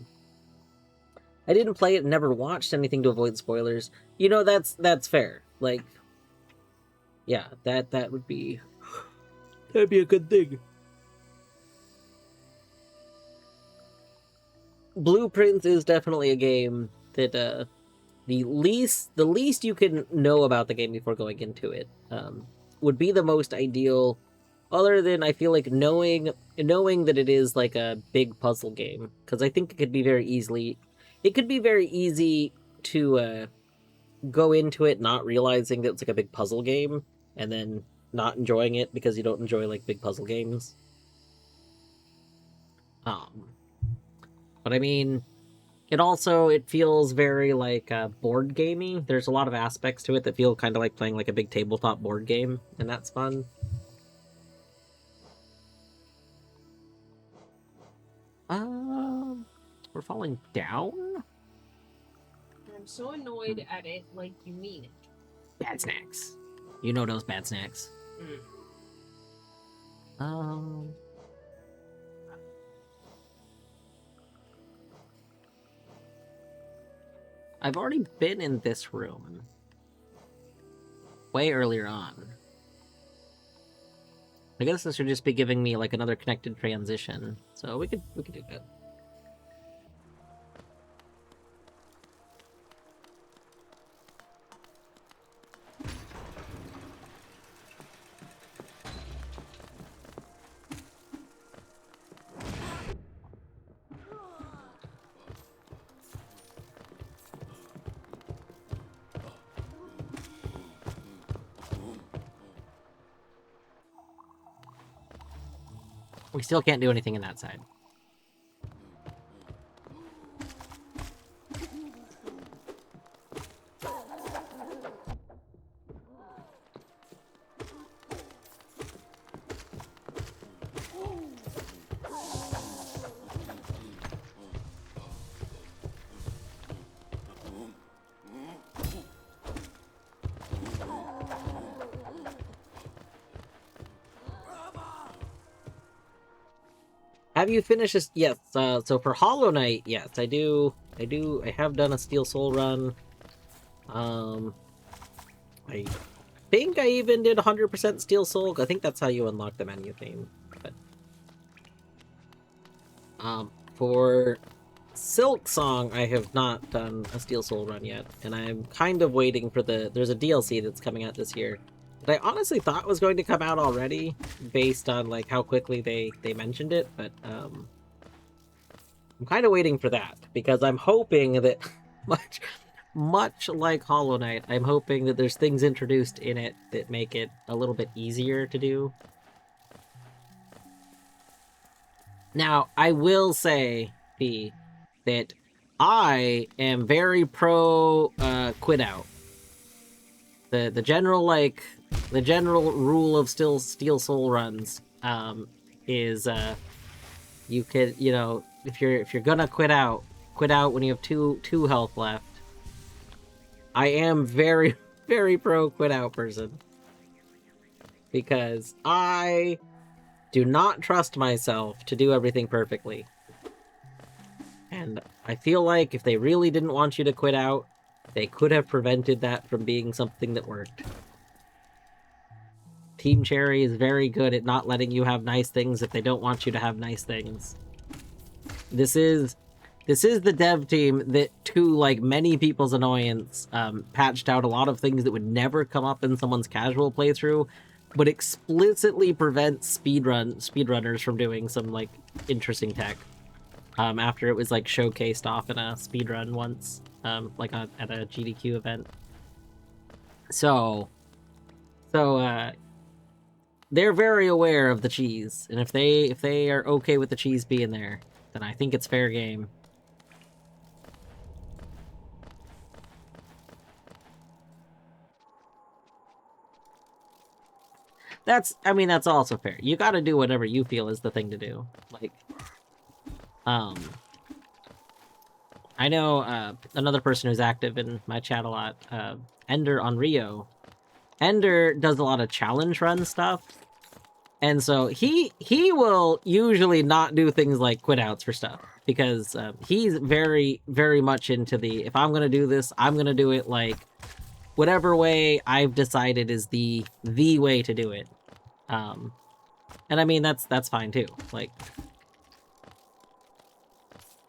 I didn't play it and never watched anything to avoid spoilers. You know, that's fair. Like, yeah, that would be that'd be a good thing. Blueprints is definitely a game that the least you can know about the game before going into it would be the most ideal. Other than I feel like knowing that it is like a big puzzle game, because I think it could be very easy to go into it not realizing that it's like a big puzzle game and then not enjoying it because you don't enjoy like big puzzle games. But I mean, it feels very like board gamey. There's a lot of aspects to it that feel kind of like playing like a big tabletop board game, and that's fun. We're falling down? I'm so annoyed at it, like you mean it. Bad snacks. You know those bad snacks. I've already been in this room. Way earlier on. I guess this should just be giving me like another connected transition. So we could do that. We still can't do anything in that side. Have you finished this? Yes. So for Hollow Knight, yes, I do. I have done a Steel Soul run. I think I even did 100% Steel Soul. I think that's how you unlock the menu theme. But for Silk Song, I have not done a Steel Soul run yet, and I'm kind of waiting for there's a DLC that's coming out this year that I honestly thought was going to come out already, based on like how quickly they mentioned it, but I'm kind of waiting for that because I'm hoping that much like Hollow Knight, I'm hoping that there's things introduced in it that make it a little bit easier to do. Now, I will say, P, that I am very pro quit out. The general rule of Steel Soul runs is you could, you know, if you're gonna quit out when you have two health left. I am very very pro quit out person because I do not trust myself to do everything perfectly. And I feel like if they really didn't want you to quit out, they could have prevented that from being something that worked. Team Cherry is very good at not letting you have nice things if they don't want you to have nice things. This is the dev team that, to like many people's annoyance, patched out a lot of things that would never come up in someone's casual playthrough, but explicitly prevents speedrunners from doing some like interesting tech. After it was like showcased off in a speedrun once, like at a GDQ event. So they're very aware of the cheese, and if they are okay with the cheese being there, then I think it's fair game. That's also fair. You gotta do whatever you feel is the thing to do. Like, I know another person who's active in my chat a lot, Ender on Rio. Ender does a lot of challenge run stuff, and so he will usually not do things like quit outs for stuff because he's very much into the if I'm gonna do this, I'm gonna do it like whatever way I've decided is the way to do it. And I mean that's fine too. Like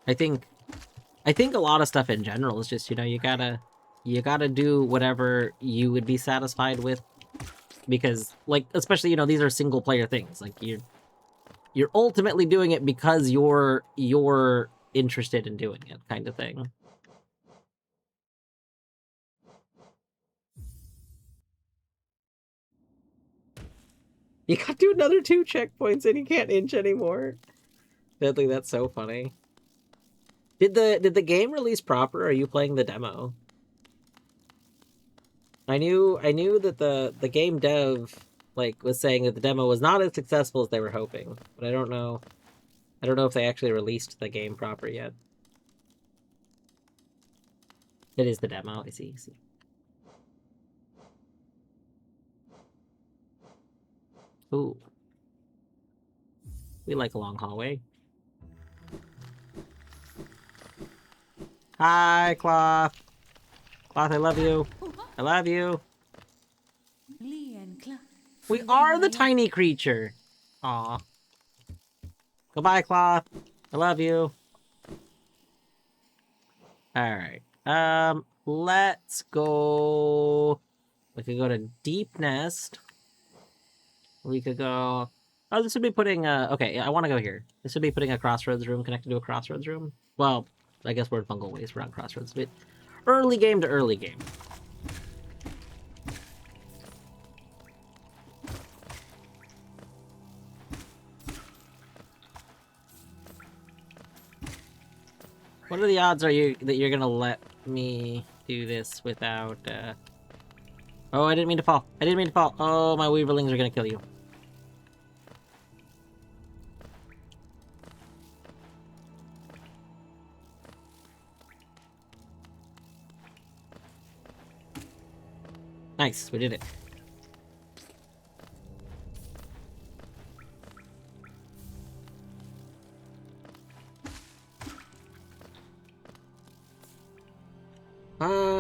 I think a lot of stuff in general is just, you know, you gotta do whatever you would be satisfied with, because like especially, you know, these are single player things. Like you're ultimately doing it because you're interested in doing it, kind of thing. You got to do another 2 checkpoints and you can't inch anymore. Deadly, that's so funny. Did the game release proper, or are you playing the demo? I knew that the game dev like was saying that the demo was not as successful as they were hoping, but I don't know if they actually released the game proper yet. It is the demo. I see. Ooh. We like a long hallway. Hi, Cloth. Cloth, I love you. I love you. We are the tiny creature. Aw. Goodbye, Cloth. I love you. Alright. Let's go. We could go to Deep Nest. We could go. Oh, this would be putting okay, I want to go here. This would be putting a crossroads room connected to a crossroads room. Well, I guess we're at Bungle Ways, we're on crossroads, but early game to early game. What are the odds that you're gonna let me do this without Oh, I didn't mean to fall. I didn't mean to fall. Oh, my weaverlings are gonna kill you. Nice, we did it.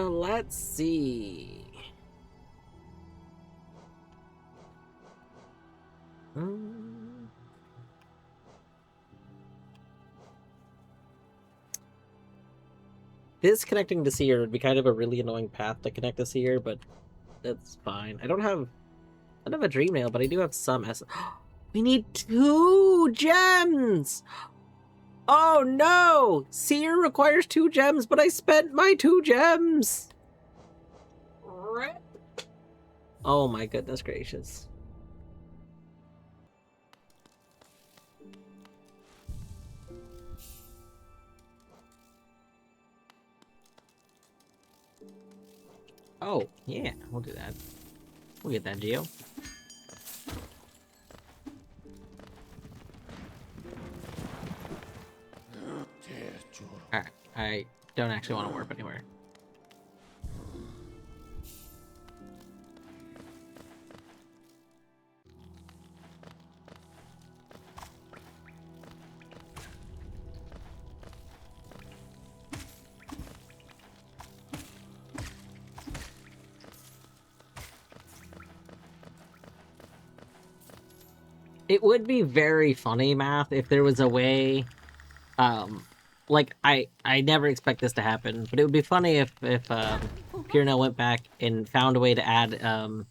Let's see. This connecting to Seer would be kind of a really annoying path to connect to Seer, but that's fine. I don't have a dream nail, but I do have some We need 2 gems! Oh no! Seer requires 2 gems, but I spent my 2 gems! Rip. Oh my goodness gracious. Oh, yeah, we'll do that. We'll get that, Geo. Alright, I don't actually want to warp anywhere. It would be very funny, Math, if there was a way, like, I never expect this to happen, but it would be funny if Purna went back and found a way to add,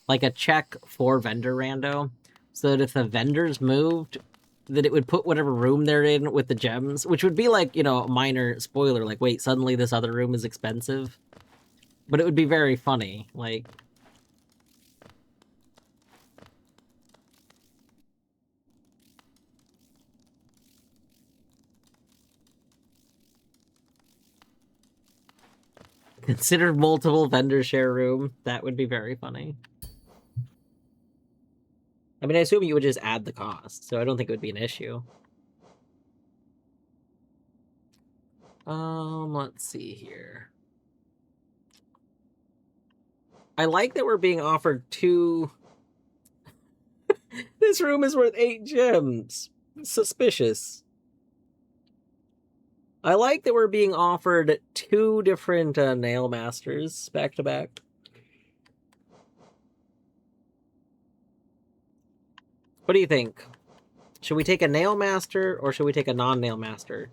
like a check for vendor rando, so that if the vendors moved, that it would put whatever room they're in with the gems, which would be like, you know, a minor spoiler, like, wait, suddenly this other room is expensive. But it would be very funny, like... Consider multiple vendor share room. That would be very funny. I mean, I assume you would just add the cost, so I don't think it would be an issue. Let's see here. I like that we're being offered 2... This room is worth 8 gems. Suspicious. I like that we're being offered 2 different nail masters back to back. What do you think? Should we take a nail master or should we take a non-nail master?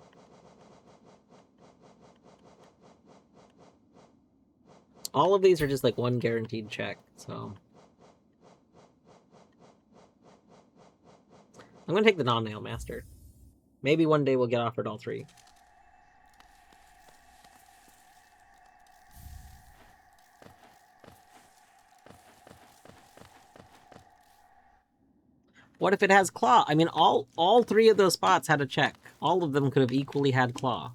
All of these are just like 1 guaranteed check, so... I'm gonna take the non-nail master. Maybe one day we'll get offered all 3. What if it has claw? I mean, all 3 of those spots had a check. All of them could have equally had claw.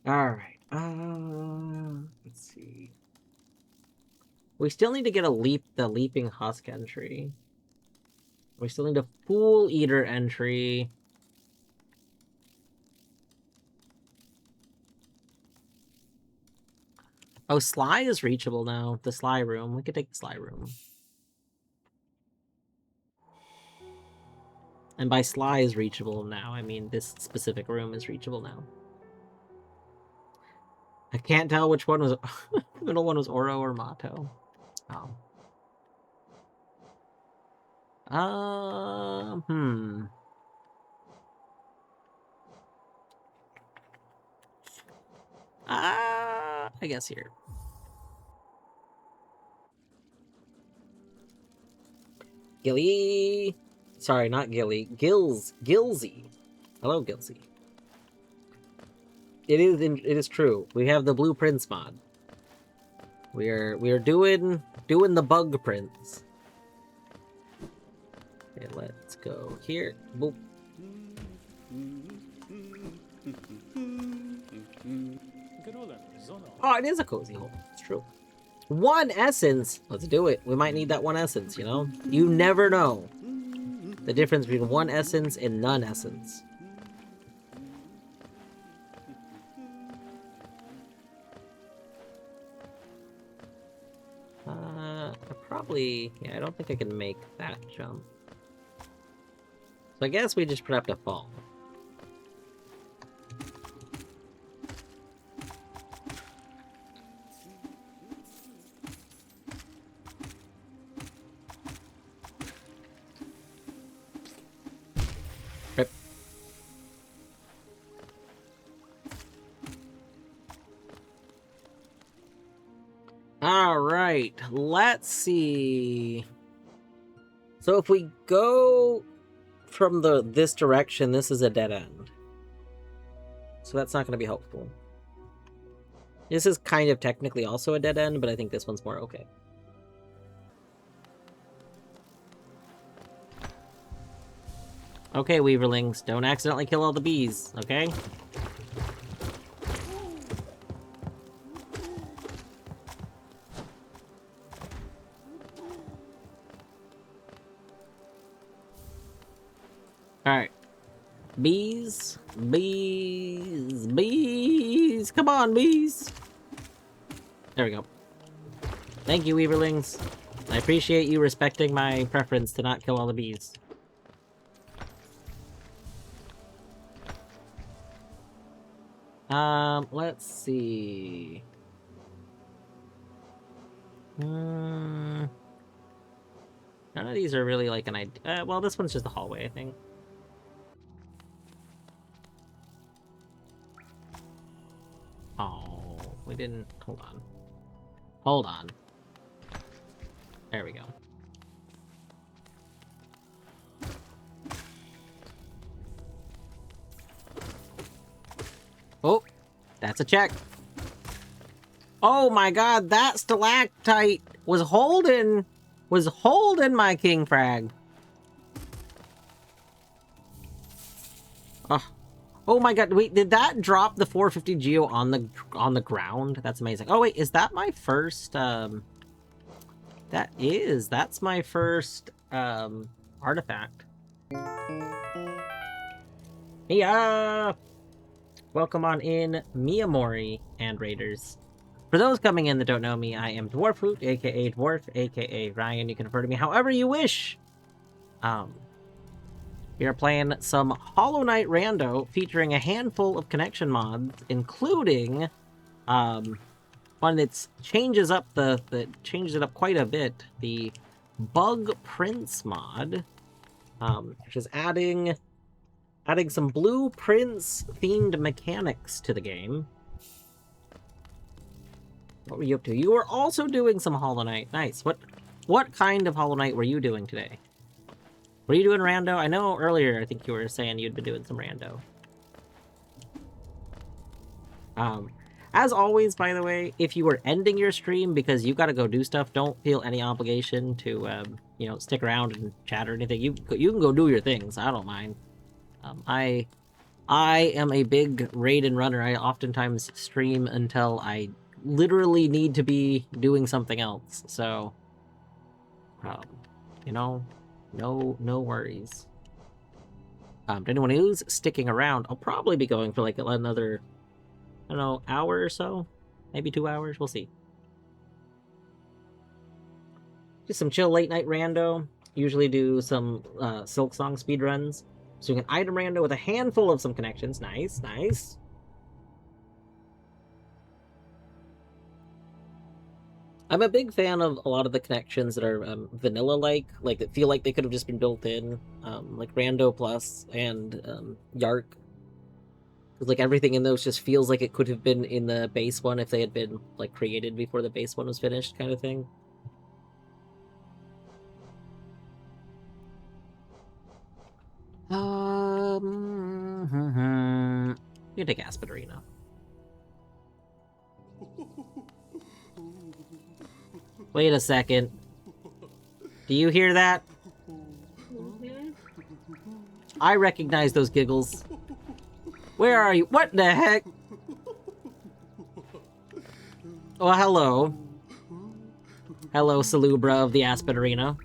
Alright, let's see. We still need to get the Leaping Husk entry. We still need a Fool Eater entry. Oh, Sly is reachable now. The Sly room. We could take the Sly room. And by Sly is reachable now, I mean this specific room is reachable now. I can't tell which one was... The middle one was Oro or Mato. Oh. I guess here. Gilly. Sorry, not Gilly. Gilsey. Hello, Gilsey. It is true. We have the blueprints mod. We are doing the bug prints. Okay, let's go here. Boop. Oh, it is a cozy hole. It's true. 1 essence. Let's do it. We might need that 1 essence, you know? You never know the difference between 1 essence and none essence. Yeah, I don't think I can make that jump. So I guess we just have to fall. Rip. All right, let's see. So if we go from this direction, this is a dead end. So that's not going to be helpful. This is kind of technically also a dead end, but I think this one's more okay. Okay, Weaverlings, don't accidentally kill all the bees, okay? Alright. Bees. Bees. Bees. Come on, bees. There we go. Thank you, Weaverlings. I appreciate you respecting my preference to not kill all the bees. Let's see. None of these are really like an idea. Well, this one's just a hallway, I think. Oh, we didn't... Hold on. Hold on. There we go. Oh, that's a check. Oh my god, that stalactite was holding my king frag. Oh my god, wait, did that drop the 450 geo on the ground? That's amazing. Oh wait, is that my first that's my first artifact. Yeah! Welcome on in, Miyamori and Raiders. For those coming in that don't know me, I am Dwarfhoot, aka Dwarf, aka Ryan. You can refer to me however you wish. We are playing some Hollow Knight Rando, featuring a handful of connection mods, including one that changes it up quite a bit. The Bug Prince mod, which is adding some Blue Prince themed mechanics to the game. What were you up to? You were also doing some Hollow Knight. Nice. What kind of Hollow Knight were you doing today? Were you doing Rando? I know earlier I think you were saying you'd been doing some Rando. As always, by the way, if you were ending your stream because you gotta go do stuff, don't feel any obligation to, stick around and chat or anything. You can go do your things. I don't mind. I am a big raid and runner. I oftentimes stream until I literally need to be doing something else. So, no worries. To anyone who's sticking around, I'll probably be going for like another, I don't know, hour or so, maybe 2 hours. We'll see. Just some chill late night rando. Usually do some Silk Song speedruns. So you can item rando with a handful of some connections. Nice, nice. I'm a big fan of a lot of the connections that are vanilla-like, that feel like they could have just been built in, like Rando Plus and Yark. Because everything in those just feels like it could have been in the base one if they had been created before the base one was finished, kind of thing. You take Aspen Arena. Wait a second. Do you hear that? I recognize those giggles. Where are you? What the heck? Oh, hello. Hello, Salubra of the Aspen Arena.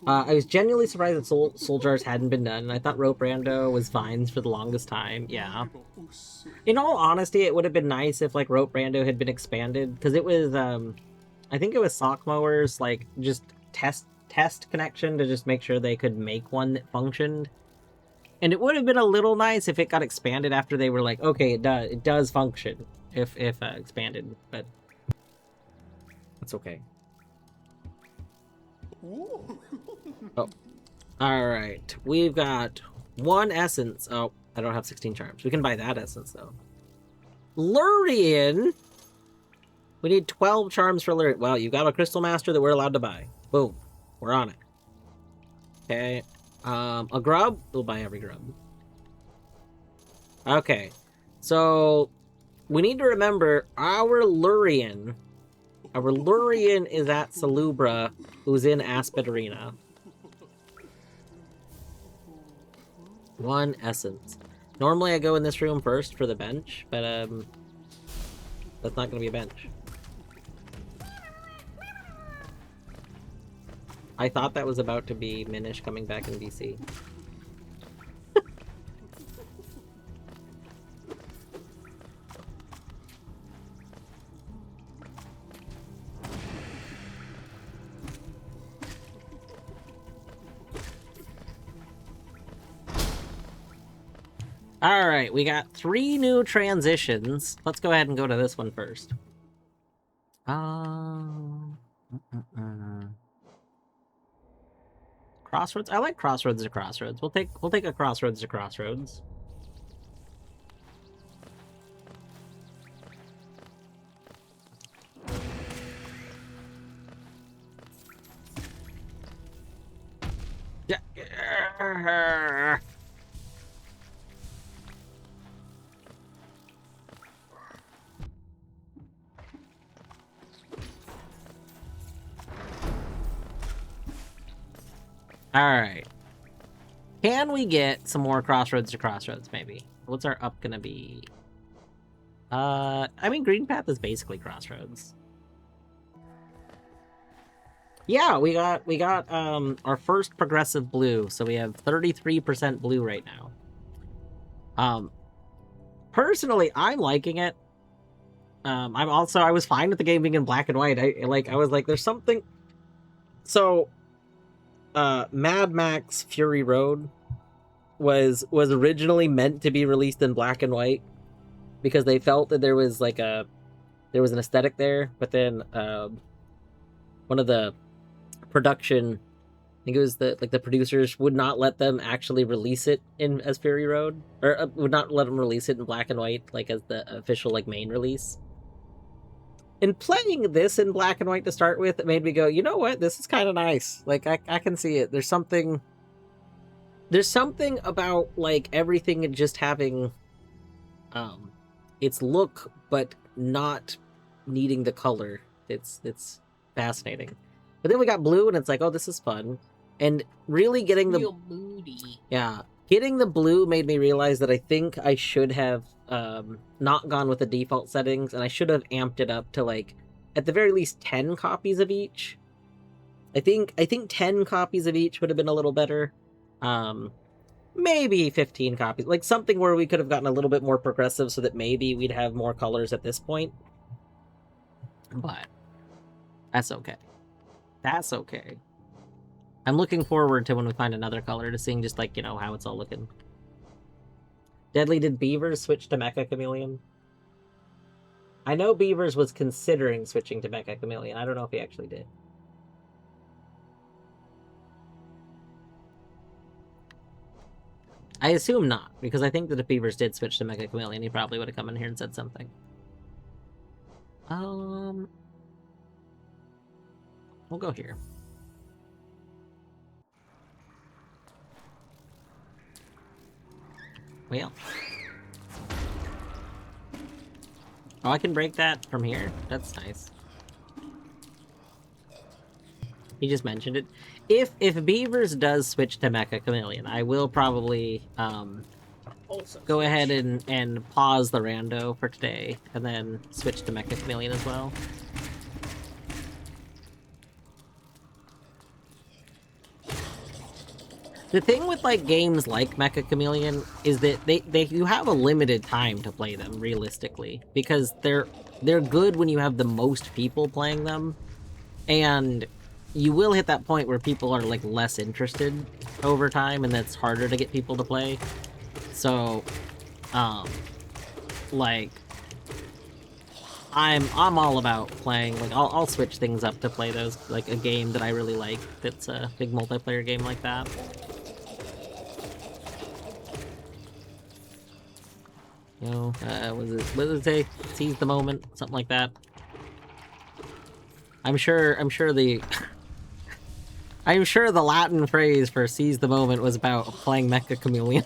I was genuinely surprised that Soul Jars hadn't been done, and I thought Rope Rando was Vines for the longest time. Yeah. In all honesty, it would have been nice if, Rope Rando had been expanded, because it was, I think it was Sock Mowers, just test connection to just make sure they could make one that functioned. And it would have been a little nice if it got expanded after they were like, okay, it does function, if expanded, but that's okay. Oh, alright. We've got 1 essence. Oh, I don't have 16 charms. We can buy that essence, though. Lurian! We need 12 charms for Lurian. Well, you've got a Crystal Master that we're allowed to buy. Boom. We're on it. Okay. A grub? We'll buy every grub. Okay. So, we need to remember our Lurian. Our Lurian is at Salubra, who's in Aspen Arena. 1 essence. Normally I go in this room first for the bench, but that's not gonna be a bench. I thought that was about to be Minish coming back in DC. Alright, we got 3 new transitions. Let's go ahead and go to this one first. Crossroads? I like Crossroads to Crossroads. We'll take a Crossroads to Crossroads. Yeah. Alright. Can we get some more Crossroads to Crossroads, maybe? What's our up gonna be? I mean, Green Path is basically Crossroads. Yeah, we got our first progressive blue, so we have 33% blue right now. Personally, I'm liking it. I was fine with the game being in black and white. I was like, there's something. So, Mad Max Fury Road was originally meant to be released in black and white because they felt that there was an aesthetic there, but then one of the production, I think it was the producers would not let them actually release it in as Fury Road, or would not let them release it in black and white like as the official like main release. And playing this in black and white to start with, it made me go, you know what, this is kind of nice. Like I can see it. There's something about like everything just having its look but not needing the color. It's fascinating. But then we got blue and it's like, oh, this is fun. And really getting the real moody. Yeah. Getting the blue made me realize that I think I should have not gone with the default settings, and I should have amped it up to like at the very least 10 copies of each. I think 10 copies of each would have been a little better. Maybe 15 copies. Like something where we could have gotten a little bit more progressive so that maybe we'd have more colors at this point. But that's okay. That's okay. I'm looking forward to when we find another color to seeing just like, you know, how it's all looking. Deadly, did Beavers switch to Mecha Chameleon? I know Beavers was considering switching to Mecha Chameleon. I don't know if he actually did. I assume not, because I think that if Beavers did switch to Mecha Chameleon, he probably would have come in here and said something. We'll go here. Well. Oh, I can break that from here? That's nice. He just mentioned it. If Beavers does switch to Mecha Chameleon, I will probably go ahead and pause the rando for today, and then switch to Mecha Chameleon as well. The thing with like games like Mecha Chameleon is that you have a limited time to play them realistically, because they're good when you have the most people playing them, and you will hit that point where people are like less interested over time, and that's harder to get people to play. So, like, I'm all about playing. Like, I'll switch things up to play those, like a game that I really like. That's a big multiplayer game like that. You know, what does it say? Seize the moment, something like that. I'm sure the I'm sure the Latin phrase for seize the moment was about playing Mecha Chameleon.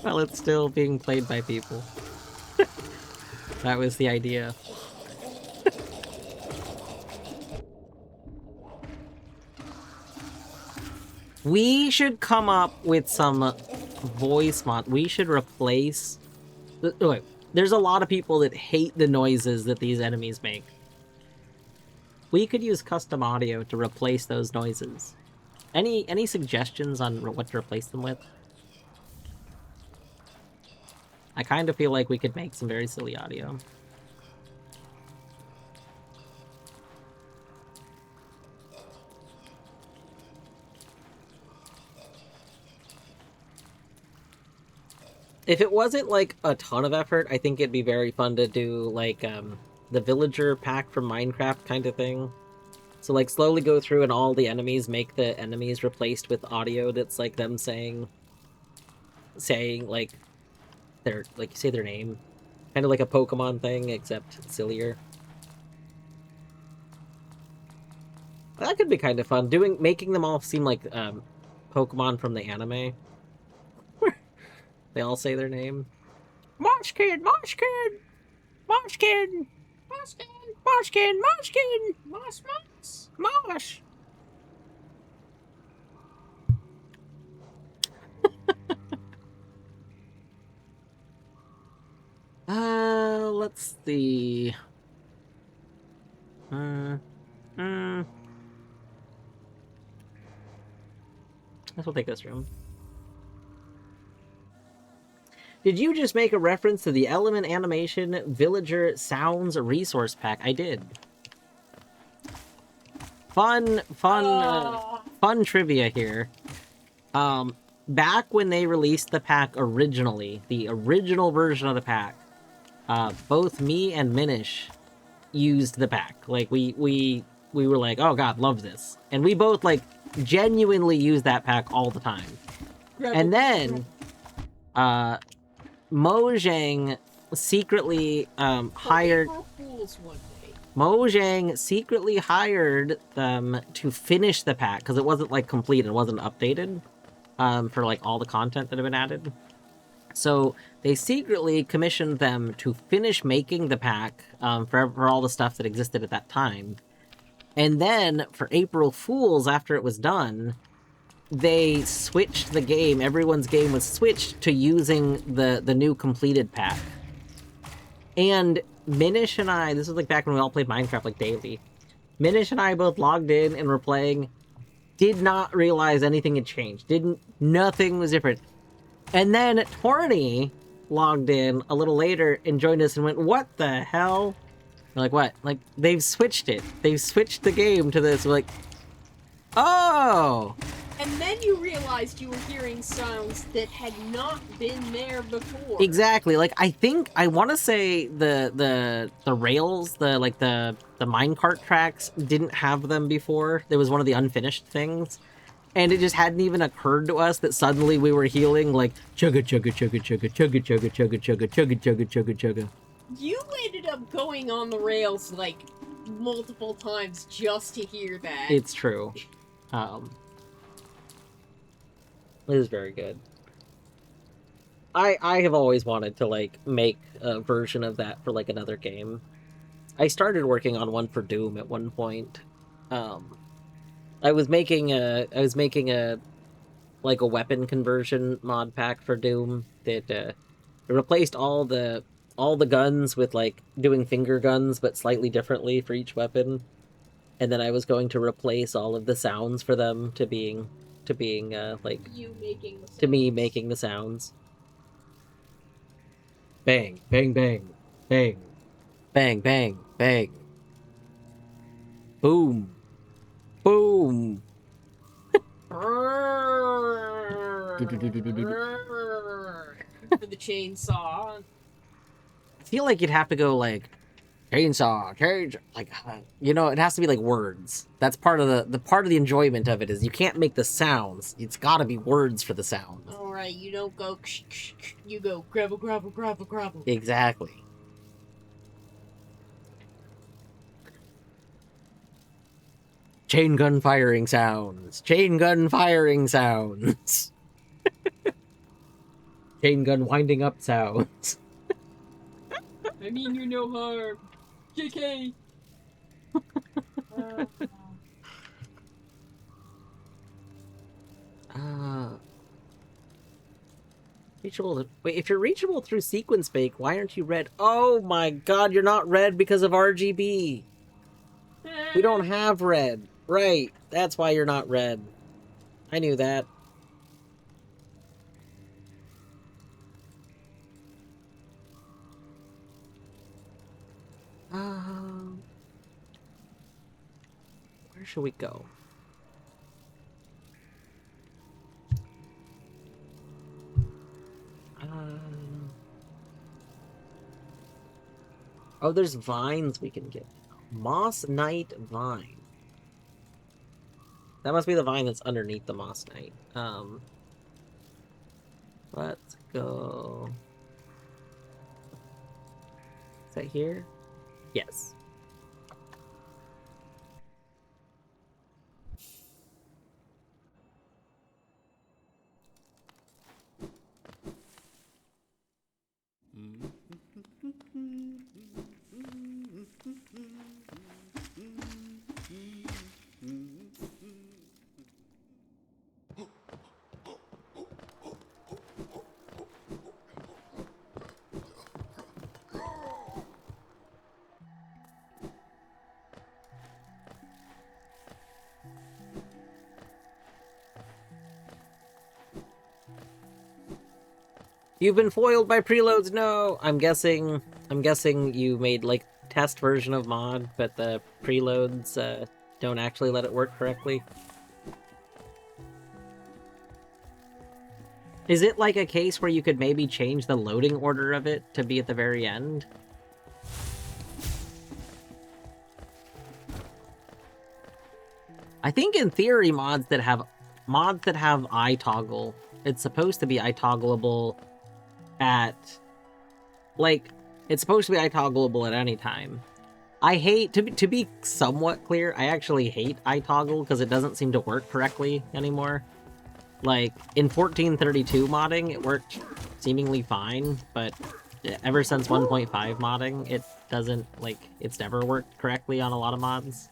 While it's still being played by people. That was the idea. We should come up with some voice mod. We should replace... Wait, there's a lot of people that hate the noises that these enemies make. We could use custom audio to replace those noises. Any suggestions on what to replace them with? I kind of feel like we could make some very silly audio. If it wasn't like a ton of effort, I think it'd be very fun to do like the villager pack from Minecraft kind of thing. So like slowly go through and all the enemies, make the enemies replaced with audio that's like them saying like their, like, you say their name. Kind of like a Pokemon thing, except sillier. That could be kind of fun. Making them all seem like Pokemon from the anime. They all say their name. Moshkin! Moshkin! Moshkin! Moshkin! Moshkin! Moshkin! Mosh, mosh. Mosh! let's see. Guess we'll take this room. Did you just make a reference to the Element Animation Villager Sounds Resource Pack? I did. Fun trivia here. Back when they released the pack originally, the original version of the pack, both me and Minish used the pack. Like, we were like, oh god, love this. And we both, like, genuinely used that pack all the time. And then, Mojang secretly hired... Mojang secretly hired them to finish the pack, because it wasn't, like, complete, it wasn't updated, for, like, all the content that had been added. So, they secretly commissioned them to finish making the pack, for all the stuff that existed at that time. And then, for April Fools, after it was done, they switched the game, everyone's game was switched to using the new completed pack. And Minish and I, this was like back when we all played Minecraft like daily, Minish and I both logged in and were playing, did not realize anything had changed, nothing was different. And then Torny logged in a little later and joined us and went, what the hell? We're like, what? Like, they've switched it. They've switched the game to this. We're like, oh! And then you realized you were hearing sounds that had not been there before. Exactly. Like, I want to say the rails, the minecart tracks didn't have them before. There was one of the unfinished things. And it just hadn't even occurred to us that suddenly we were healing, like, chugga chugga chugga chugga chugga chugga chugga chugga chugga chugga chugga chugga. You ended up going on the rails, like, multiple times just to hear that. It's true. It is very good. I have always wanted to, like, make a version of that for, like, another game. I started working on one for Doom at one point. I was making a like a weapon conversion mod pack for Doom that it replaced all the guns with, like, doing finger guns but slightly differently for each weapon. And then I was going to replace all of the sounds for them to being like you making the sounds. To me making the sounds. Bang, bang, bang, bang, bang, bang, bang. Boom, boom. For the chainsaw. I feel like you'd have to go like chainsaw, like, you know, it has to be like words. That's part of the part of the enjoyment of it is you can't make the sounds. It's got to be words for the sounds. All right, you don't go. You go gravel, gravel, gravel, gravel. Exactly. Chain gun firing sounds. Chain gun firing sounds. Chain gun winding up sounds. I mean you no harm. JK. Reachable. Wait, if you're reachable through sequence bake, why aren't you red? Oh my god, you're not red because of RGB. We don't have red. Right, that's why you're not red. I knew that. Where should we go? Oh, there's vines we can get. Moss Knight vine. That must be the vine that's underneath the Moss Knight. Let's go. Is that here? Yes. You've been foiled by preloads. No, I'm guessing you made like test version of mod, but the preloads don't actually let it work correctly. Is it like a case where you could maybe change the loading order of it to be at the very end? I think in theory mods that have eye toggle, it's supposed to be eye toggleable at like it's supposed to be eye toggleable at any time. I hate to be somewhat clear, I actually hate eye toggle because it doesn't seem to work correctly anymore. Like in 1432 modding, it worked seemingly fine, but ever since 1.5 modding, it doesn't it's never worked correctly on a lot of mods.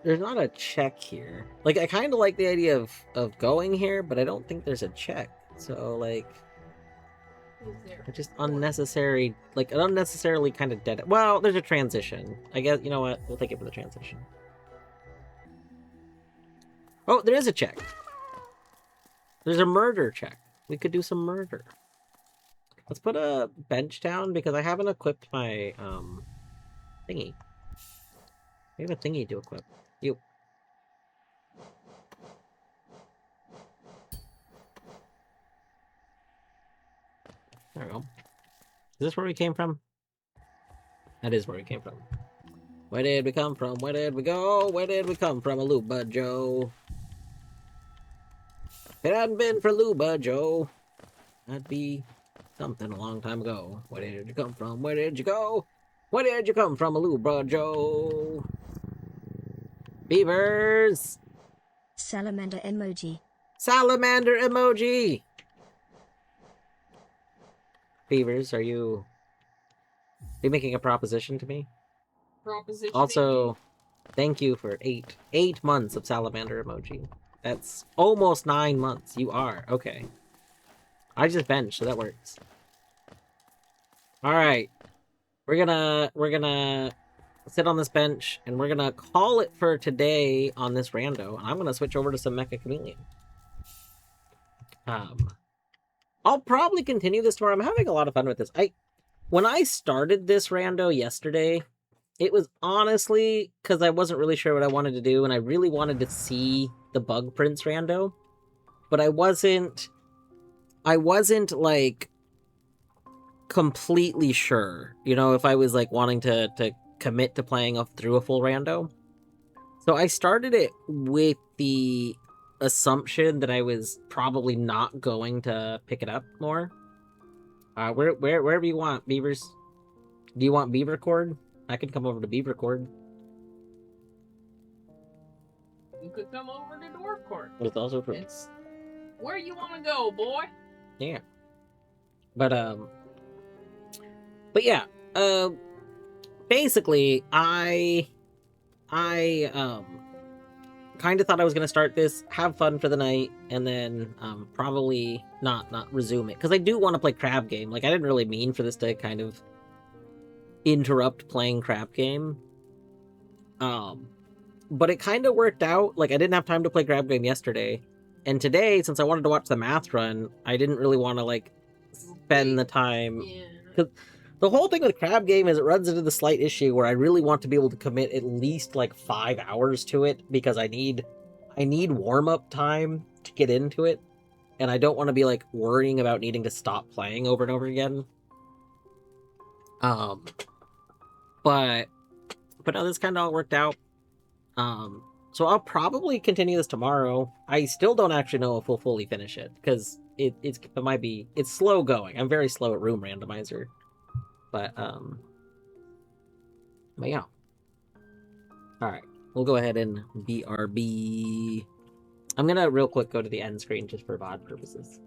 There's not a check here. Like, I kind of like the idea of going here, but I don't think there's a check. So, like, it's just unnecessary, like, an unnecessarily kind of dead... Well, there's a transition. I guess, you know what? We'll take it for the transition. Oh, there is a check. There's a murder check. We could do some murder. Let's put a bench down, because I haven't equipped my, thingy. We have a thingy to equip. You. There we go. Is this where we came from? That is where we came from. Where did we come from? Where did we go? Where did we come from, Aluba Joe? If it hadn't been for Luba Joe, I'd be something a long time ago. Where did you come from? Where did you go? Where did you come from, Aluba Joe? Beavers! Salamander emoji. Salamander emoji! Beavers, are you making a proposition to me? Proposition. Also, thank you for eight months of salamander emoji. That's almost 9 months. You are. Okay. I just benched, so that works. Alright. We're gonna sit on this bench, and we're gonna call it for today on this rando, and I'm gonna switch over to some Mecha Chameleon. I'll probably continue this tomorrow. I'm having a lot of fun with this. When I started this rando yesterday, it was honestly because I wasn't really sure what I wanted to do, and I really wanted to see the Bug Prince rando, but I wasn't like completely sure, you know, if I was like wanting to commit to playing through a full rando. So I started it with the assumption that I was probably not going to pick it up more. Wherever you want, Beavers. Do you want Beaver Cord? I can come over to Beaver Cord. You could come over to Dwarf Court. It's also for... It's where you want to go, boy. Yeah. But yeah, basically, I kind of thought I was going to start this, have fun for the night, and then probably not resume it. Because I do want to play Crab Game. Like, I didn't really mean for this to kind of interrupt playing Crab Game. But it kind of worked out. Like, I didn't have time to play Crab Game yesterday. And today, since I wanted to watch the math run, I didn't really want to, like, spend the time. Yeah. Because the whole thing with Crab Game is it runs into the slight issue where I really want to be able to commit at least like 5 hours to it, because I need warm-up time to get into it, and I don't want to be like worrying about needing to stop playing over and over again. But But no, this kind of all worked out. So I'll probably continue this tomorrow. I still don't actually know if we'll fully finish it because it might be it's slow going. I'm very slow at room randomizer, but yeah. All right, we'll go ahead and BRB. I'm gonna real quick go to the end screen just for VOD purposes.